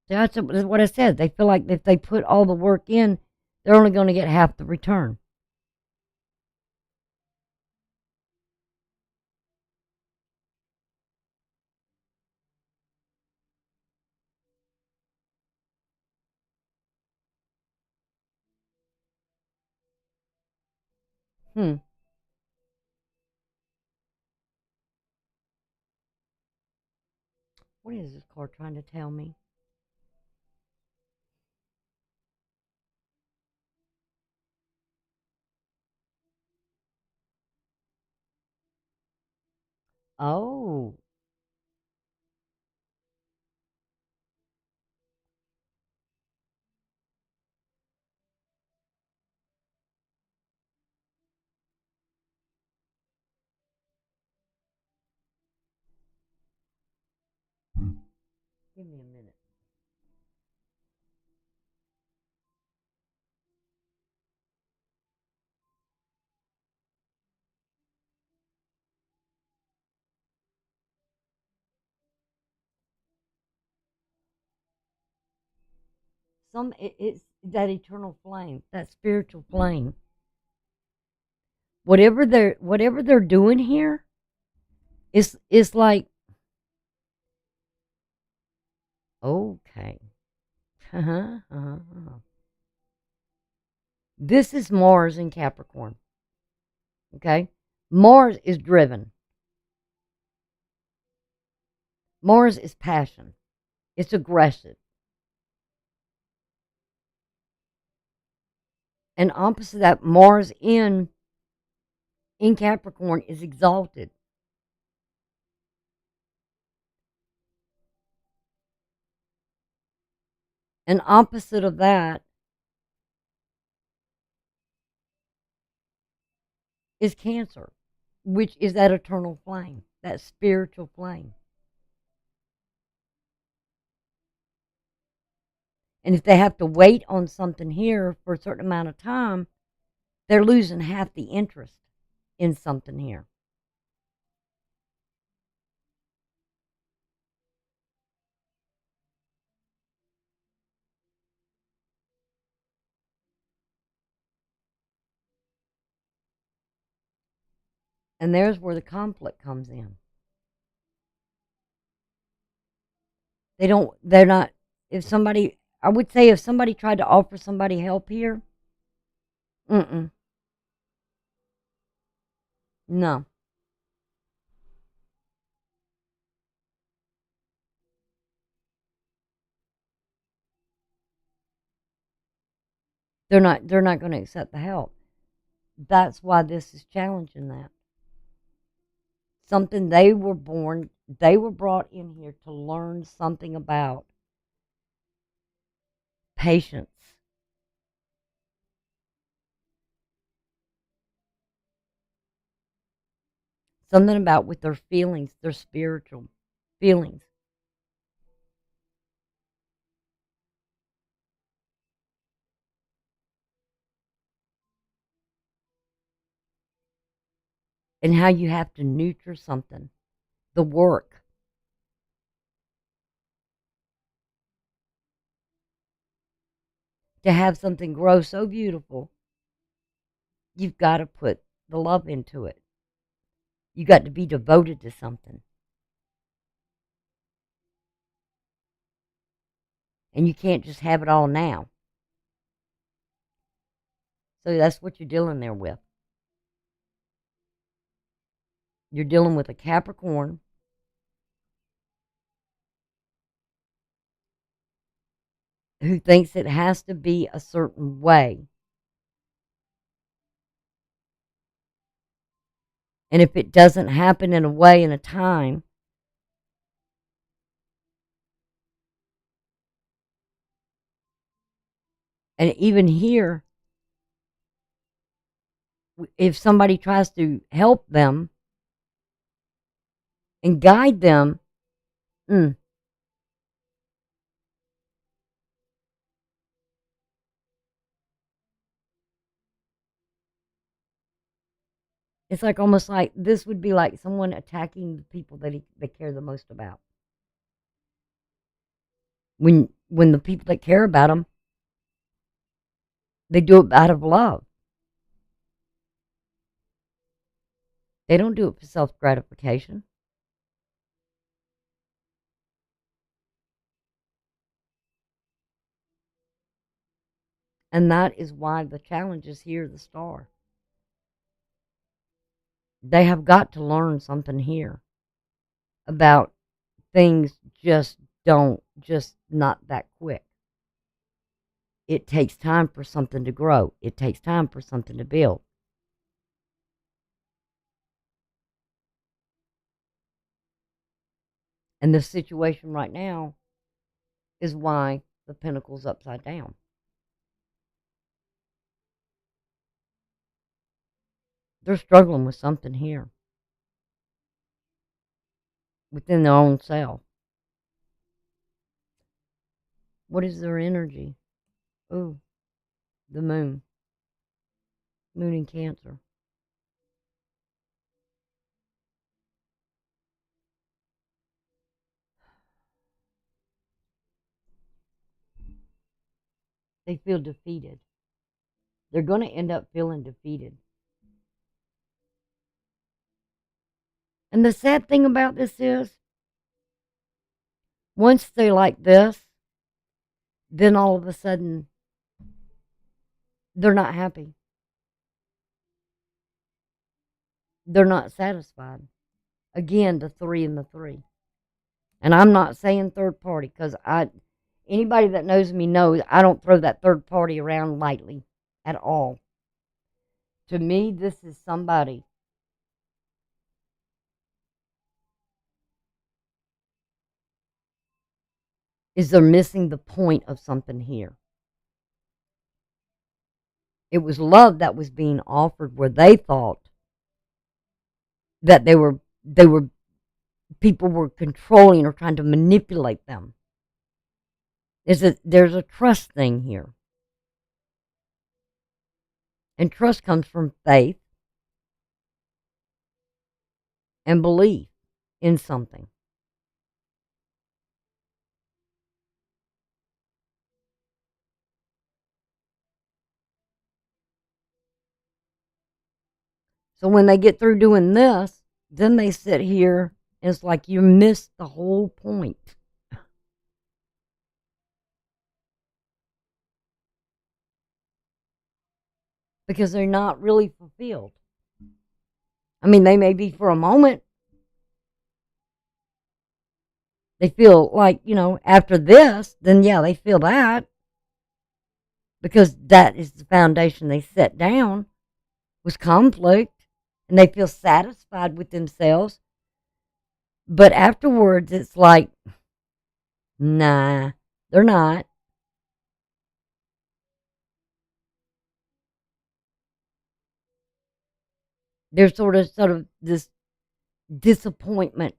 That's what I said. They feel like if they put all the work in, they're only going to get half the return. Hmm. What is this card trying to tell me? Oh. Give me a minute. It's that eternal flame, that spiritual flame. Whatever they're doing here is like, okay. This is Mars in Capricorn. Okay? Mars is driven. Mars is passion. It's aggressive. And opposite that, Mars in Capricorn is exalted. And opposite of that is Cancer, which is that eternal flame, that spiritual flame. And if they have to wait on something here for a certain amount of time, they're losing half the interest in something here. And there's where the conflict comes in. They're not, if somebody, I would say if somebody tried to offer somebody help here, mm-mm, no. They're not going to accept the help. That's why this is challenging that. Something they were brought in here to learn something about patience. Something about with their feelings, their spiritual feelings. And how you have to nurture something. The work. To have something grow so beautiful, you've got to put the love into it. You got to be devoted to something. And you can't just have it all now. So that's what you're dealing there with. You're dealing with a Capricorn who thinks it has to be a certain way. And if it doesn't happen in a way, in a time, and even here, if somebody tries to help them and guide them, it's like almost like this would be like someone attacking the people that they care the most about. When the people that care about them, they do it out of love. They don't do it for self-gratification. And that is why the challenge is here, the star. They have got to learn something here about things just not that quick. It takes time for something to grow. It takes time for something to build. And the situation right now is why the Pentacle's upside down. They're struggling with something here within their own self. What is their energy? Ooh, the moon. Moon in Cancer. They feel defeated. They're going to end up feeling defeated. And the sad thing about this is, once they're like this, then all of a sudden, they're not happy. They're not satisfied. Again, the 3 and the 3. And I'm not saying third party, because anybody that knows me knows I don't throw that third party around lightly at all. To me, this is somebody they're missing the point of something here. It was love that was being offered, where they thought that people were controlling or trying to manipulate them. There's a trust thing here. And trust comes from faith and belief in something. So when they get through doing this, then they sit here and it's like you missed the whole point. Because they're not really fulfilled. I mean, they may be for a moment. They feel like, after this, then yeah, they feel that. Because that is the foundation they set down, was conflict. And they feel satisfied with themselves. But afterwards, it's like, nah, they're not. There's sort of this disappointment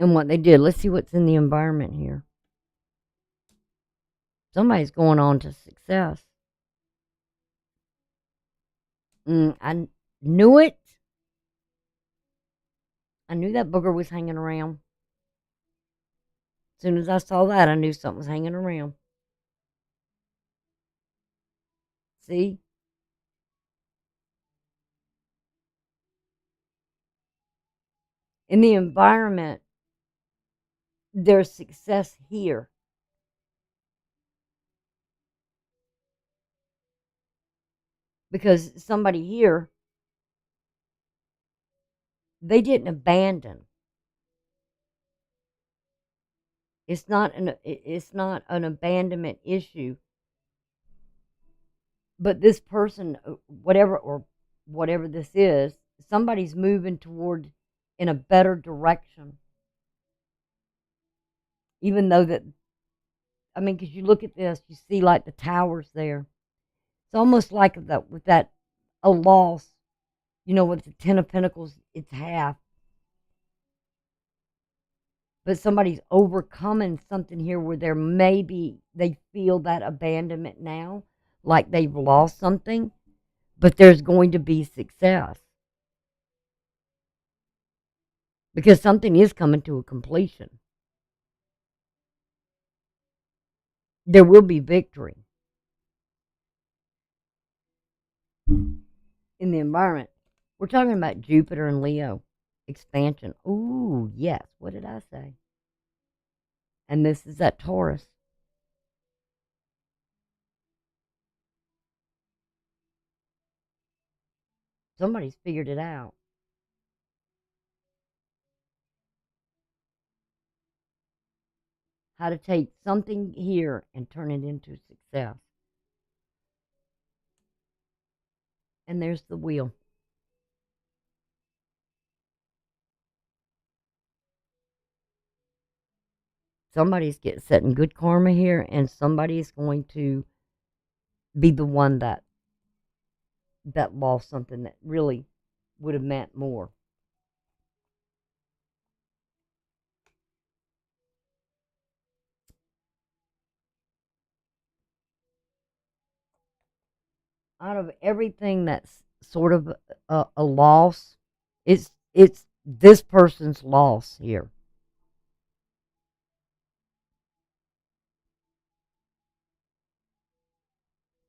in what they did. Let's see what's in the environment here. Somebody's going on to success. I knew it. I knew that booger was hanging around. As soon as I saw that, I knew something was hanging around. See? In the environment, there's success here. Because somebody here, they didn't abandon. It's not an abandonment issue. But this person, whatever this is, somebody's moving toward in a better direction. Even though that, I mean, because you look at this, you see like the towers there. It's almost like that with that a loss. With the Ten of Pentacles, it's half. But somebody's overcoming something here where they feel that abandonment now, like they've lost something, but there's going to be success. Because something is coming to a completion. There will be victory in the environment. We're talking about Jupiter and Leo. Expansion. Ooh, yes. What did I say? And this is that Taurus. Somebody's figured it out. How to take something here and turn it into success. And there's the wheel. Somebody's setting good karma here, and somebody's going to be the one that lost something that really would have meant more. Out of everything that's sort of a loss, it's this person's loss here.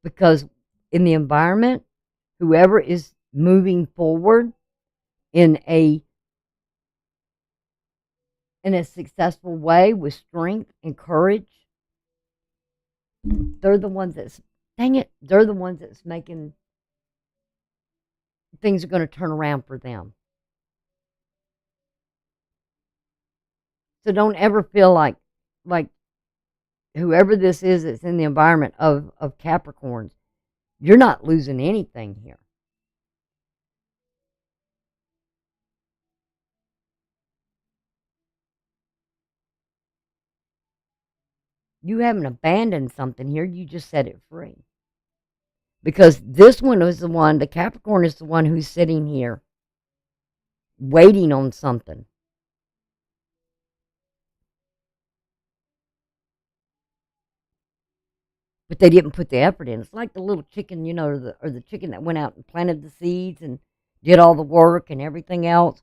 Because in the environment, whoever is moving forward in a successful way with strength and courage, they're the ones they're the ones that's making things are going to turn around for them. So don't ever feel like whoever this is that's in the environment of Capricorns, you're not losing anything here. You haven't abandoned something here. You just set it free. Because this one is the Capricorn is the one who's sitting here waiting on something. But they didn't put the effort in. It's like the little chicken, or the chicken that went out and planted the seeds and did all the work and everything else.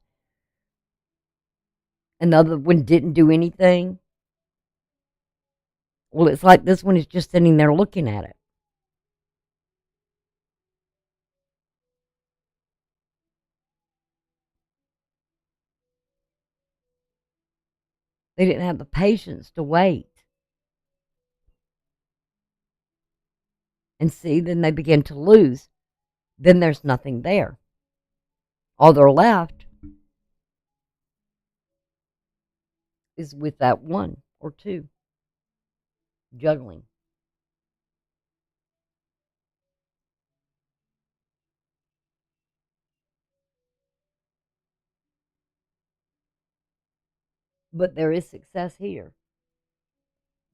And the other one didn't do anything. Well, it's like this one is just sitting there looking at it. They didn't have the patience to wait. And see, then they begin to lose. Then there's nothing there. All they're left is with that one or two juggling. But there is success here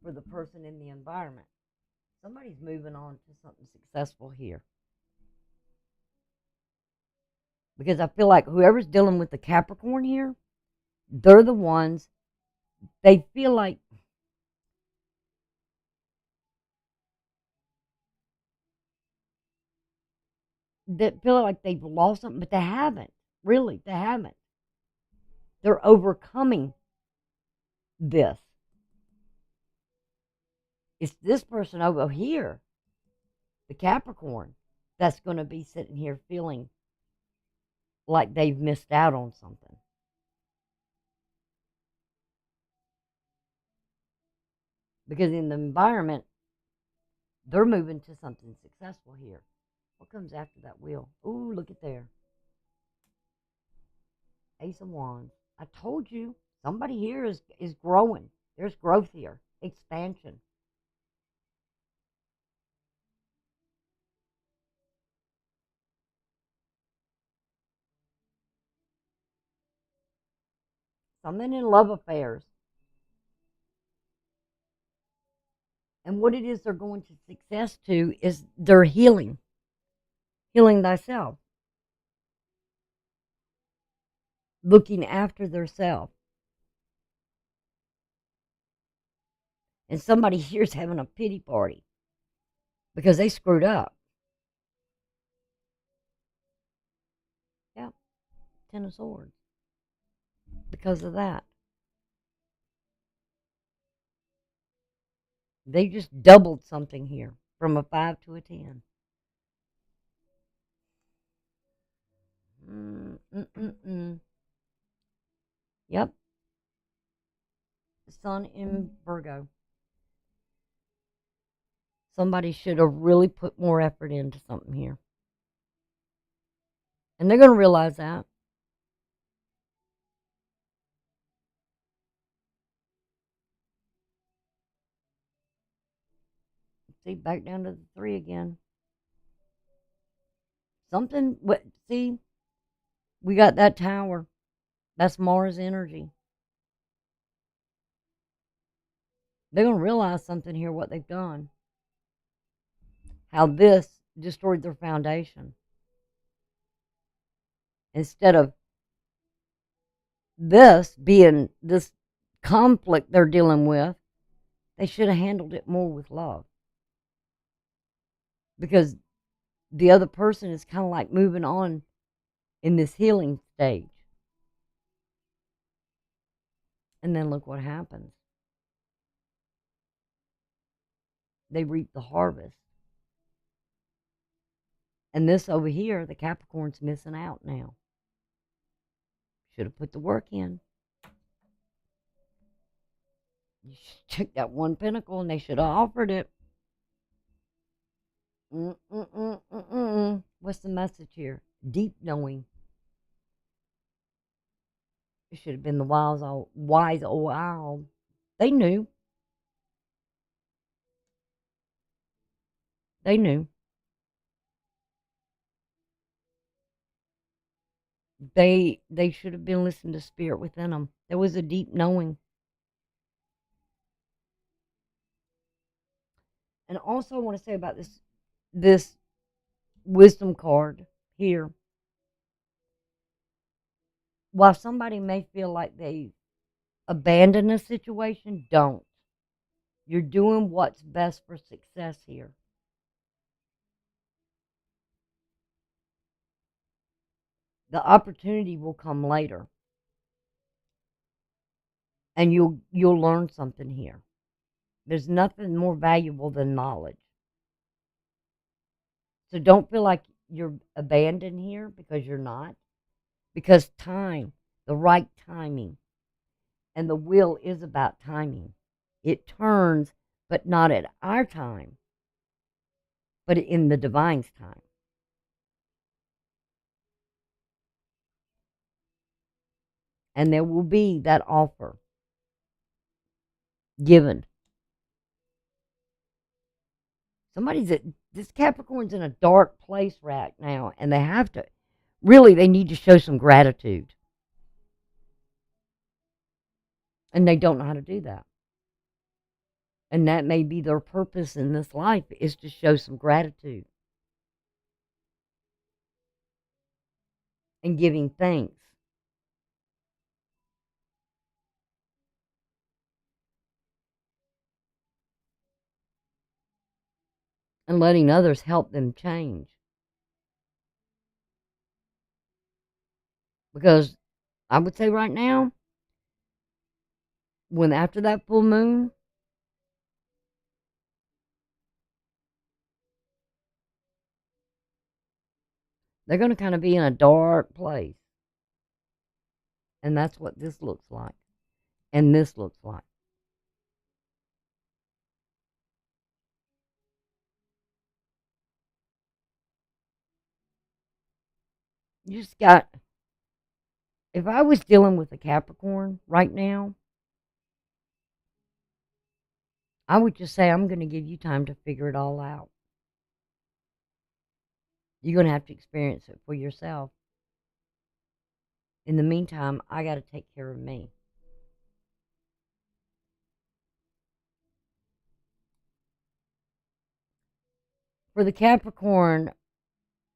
for the person in the environment. Somebody's moving on to something successful here. Because I feel like whoever's dealing with the Capricorn here, they're the ones, they feel like they've lost something, but they haven't. Really, they haven't. They're overcoming this. It's this person over here, the Capricorn, that's going to be sitting here feeling like they've missed out on something. Because in the environment, they're moving to something successful here. What comes after that wheel? Ooh, look at there. Ace of Wands. I told you, somebody here is growing. There's growth here, expansion. Something in love affairs. And what it is they're going to success to is they're healing thyself, looking after theirself. And somebody here's having a pity party because they screwed up. Yeah, Ten of Swords. Because of that. They just doubled something here from a 5 to a 10. Yep. Sun in Virgo. Somebody should have really put more effort into something here. And they're going to realize that. See, back down to the 3 again. Something, see, we got that tower. That's Mars energy. They're going to realize something here, what they've done. How this destroyed their foundation. Instead of this being this conflict they're dealing with, they should have handled it more with love. Because the other person is kind of like moving on in this healing stage. And then look what happens. They reap the harvest. And this over here, the Capricorn's missing out now. Should have put the work in. You took that 1 pentacle and they should have offered it. What's the message here? Deep knowing. It should have been the wise old owl. They knew. They knew. They should have been listening to spirit within them. There was a deep knowing. And also I want to say about this wisdom card here. While somebody may feel like they abandon a situation, don't. You're doing what's best for success here. The opportunity will come later. And you'll learn something here. There's nothing more valuable than knowledge. So don't feel like you're abandoned here, because you're not. Because time, the right timing, and the will is about timing. It turns, but not at our time, but in the divine's time. And there will be that offer given. This Capricorn's in a dark place right now, and they have to, really, they need to show some gratitude. And they don't know how to do that. And that may be their purpose in this life, is to show some gratitude. And giving thanks. And letting others help them change. Because I would say right now, when after that full moon, they're going to kind of be in a dark place. And that's what this looks like. And this looks like. got, if I was dealing with a Capricorn right now, I would just say, I'm going to give you time to figure it all out. You're going to have to experience it for yourself. In the meantime, I got to take care of me. For the Capricorn,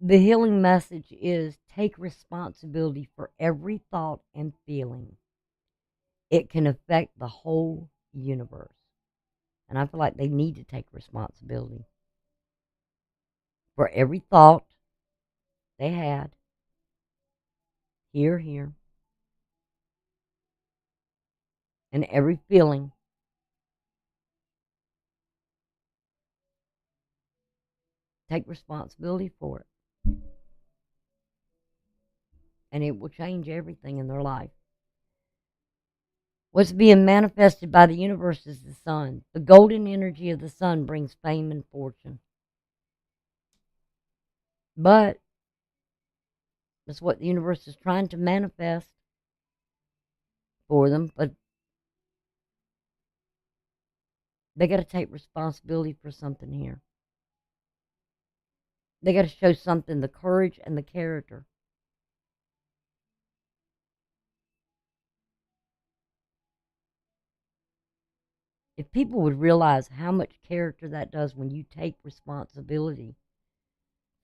the healing message is take responsibility for every thought and feeling. It can affect the whole universe. And I feel like they need to take responsibility for every thought they had, here, and every feeling. Take responsibility for it. And it will change everything in their life. What's being manifested by the universe is the sun. The golden energy of the sun brings fame and fortune. But that's what the universe is trying to manifest for them. But they got to take responsibility for something here. They got to show something, the courage and the character. If people would realize how much character that does when you take responsibility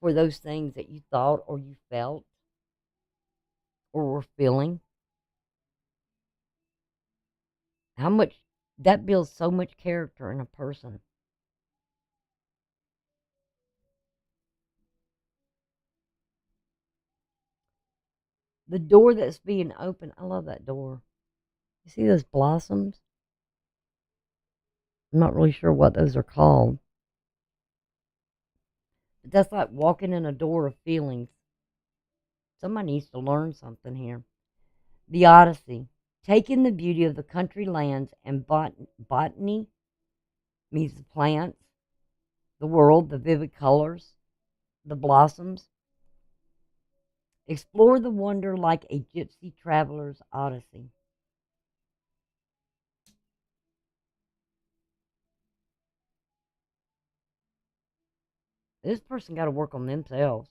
for those things that you thought or you felt or were feeling, how much that builds so much character in a person. The door that's being opened, I love that door. You see those blossoms? I'm not really sure what those are called. But that's like walking in a door of feelings. Somebody needs to learn something here. The Odyssey. Take in the beauty of the country lands and botany means the plants, the world, the vivid colors, the blossoms. Explore the wonder like a gypsy traveler's odyssey. This person got to work on themselves.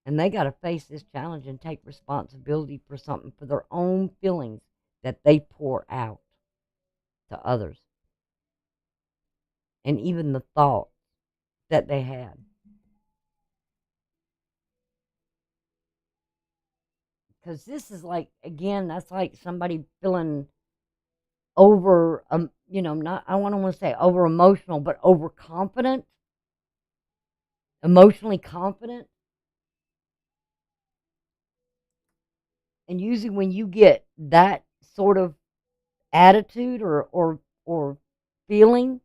And they got to face this challenge and take responsibility for something, for their own feelings that they pour out to others. And even the thoughts that they had. Because this is like, again, that's like somebody feeling over, not, I don't want to say over emotional, but overconfident, emotionally confident. And usually when you get that sort of attitude or feeling,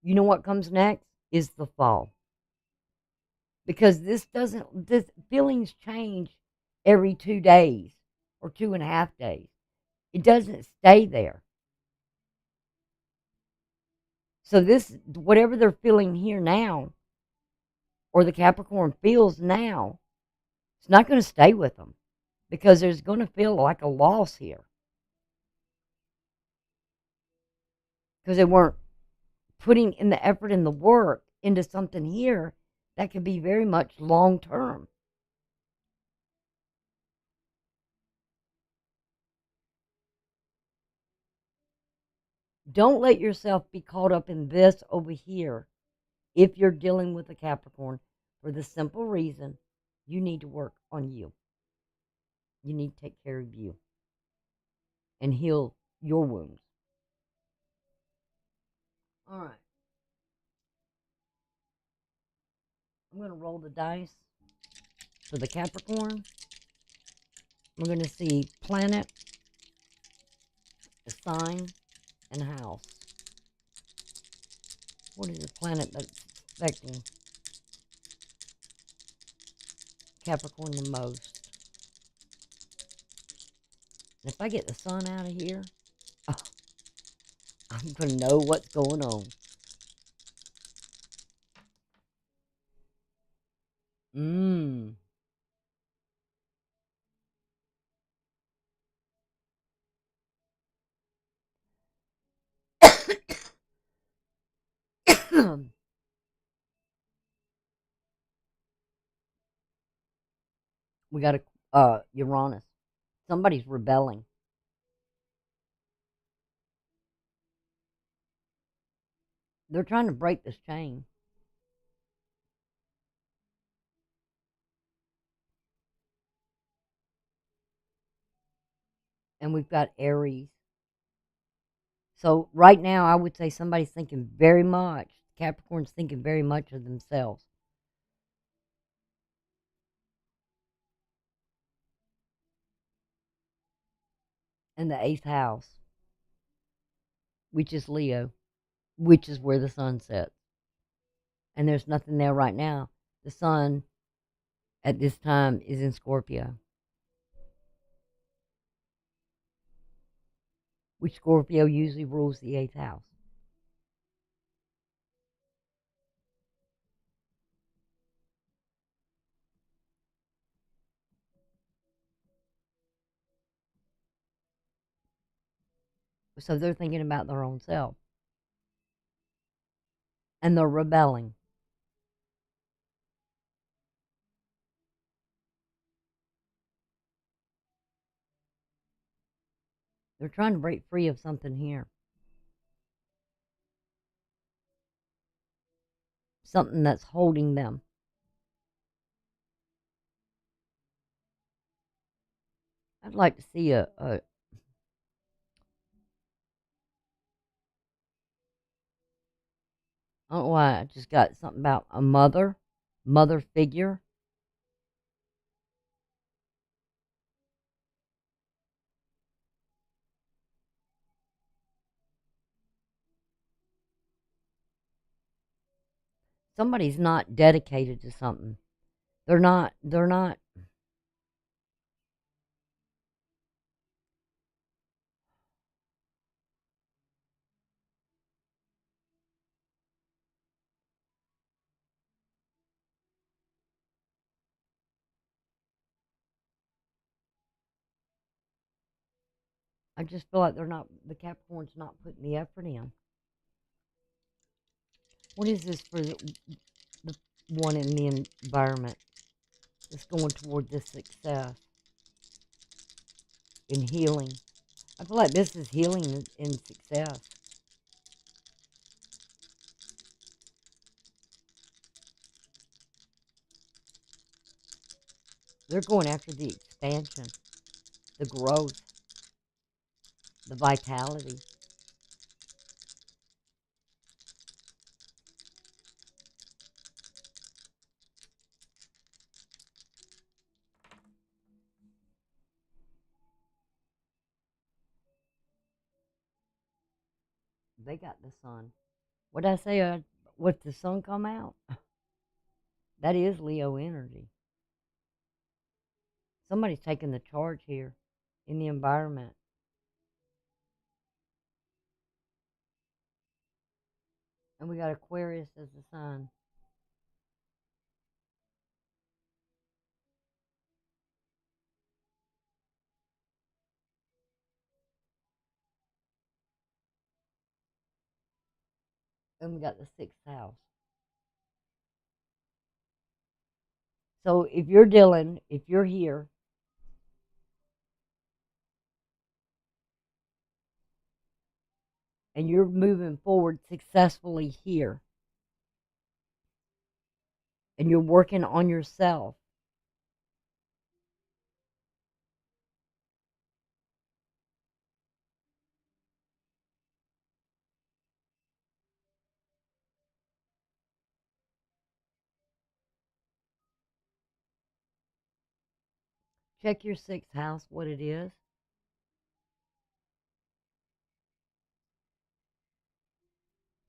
you know what comes next is the fall. Because this feelings change every 2 days or 2.5 days. It doesn't stay there. So this, whatever they're feeling here now, or the Capricorn feels now, it's not going to stay with them because there's going to feel like a loss here. Because they weren't putting in the effort and the work into something here that could be very much long term. Don't let yourself be caught up in this over here if you're dealing with a Capricorn, for the simple reason you need to work on you. You need to take care of you and heal your wounds. All right. I'm going to roll the dice for the Capricorn. We're going to see planet, a sign, and house. What is the planet that's affecting Capricorn the most? And if I get the sun out of here, oh, I'm going to know what's going on. Mm. We got a Uranus. Somebody's rebelling. They're trying to break this chain. And we've got Aries. So right now, I would say somebody's thinking very much. Capricorn's thinking very much of themselves. And the eighth house, which is Leo, which is where the sun sets. And there's nothing there right now. The sun at this time is in Scorpio, which Scorpio usually rules the eighth house. So they're thinking about their own self. And they're rebelling. They're trying to break free of something here. Something that's holding them. I'd like to see a I don't know why I just got something about a mother figure. Somebody's not dedicated to something. They're not. I just feel like the Capricorn's not putting the effort in. What is this for the one in the environment that's going toward this success in healing? I feel like this is healing in success. They're going after the expansion, the growth, the vitality. They got the sun. What did I say? What the sun come out? That is Leo energy. Somebody's taking the charge here in the environment. And we got Aquarius as the sun. And we got the sixth house. So if you're here, and you're moving forward successfully here, and you're working on yourself, check your sixth house, what it is.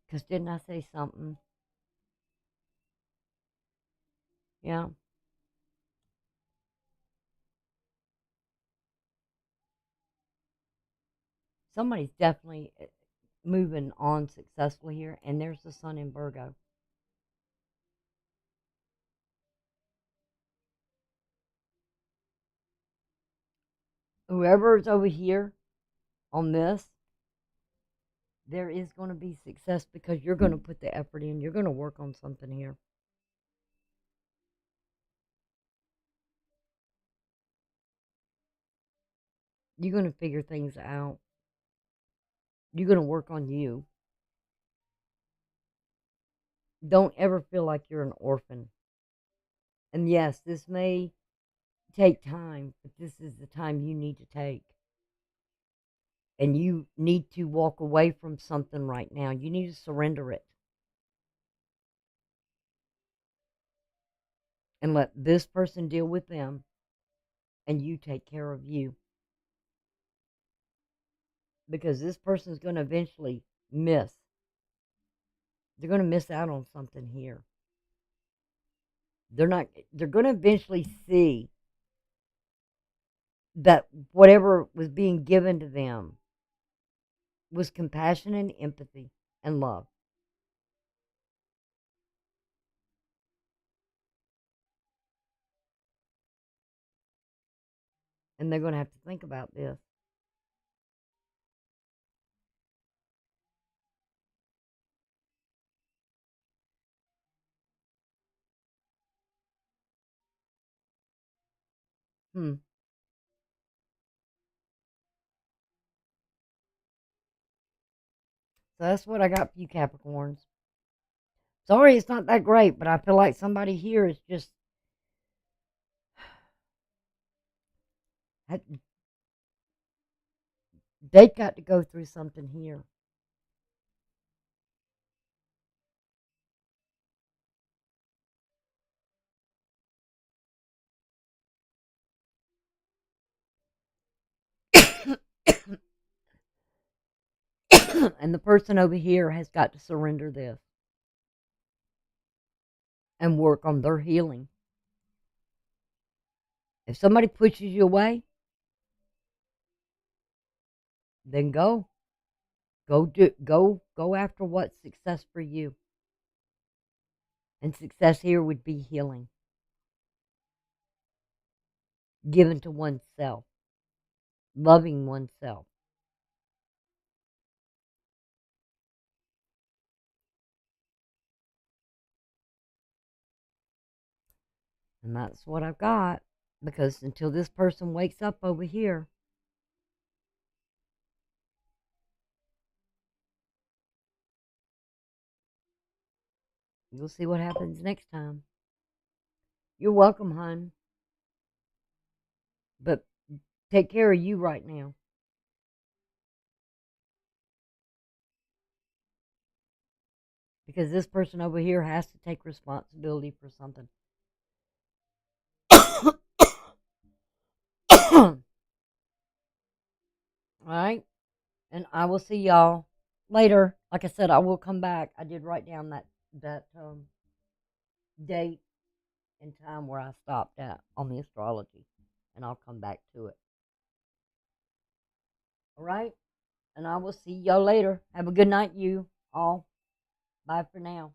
Because didn't I say something? Yeah. Somebody's definitely moving on successfully here, and there's the sun in Virgo. whoever's over here on this, there is going to be success because you're going to put the effort in. You're going to work on something here. You're going to figure things out. You're going to work on you. Don't ever feel like you're an orphan. And yes, this may take time, but this is the time you need to take. And you need to walk away from something right now. You need to surrender it. And let this person deal with them, and you take care of you. Because this person's going to eventually miss. They're going to miss out on something here. They're going to eventually see that whatever was being given to them was compassion and empathy and love. And they're going to have to think about this. So that's what I got for you, Capricorns. Sorry it's not that great, but I feel like somebody here is just... They've got to go through something here. And the person over here has got to surrender this and work on their healing. If somebody pushes you away, then go. Go after what's success for you. And success here would be healing. Given to oneself. Loving oneself. And that's what I've got. Because until this person wakes up over here, you'll see what happens next time. You're welcome, hon. But take care of you right now. Because this person over here has to take responsibility for something. Alright? And I will see y'all later. Like I said, I will come back. I did write down that date and time where I stopped at on the astrology. And I'll come back to it. Alright? And I will see y'all later. Have a good night, you all. Bye for now.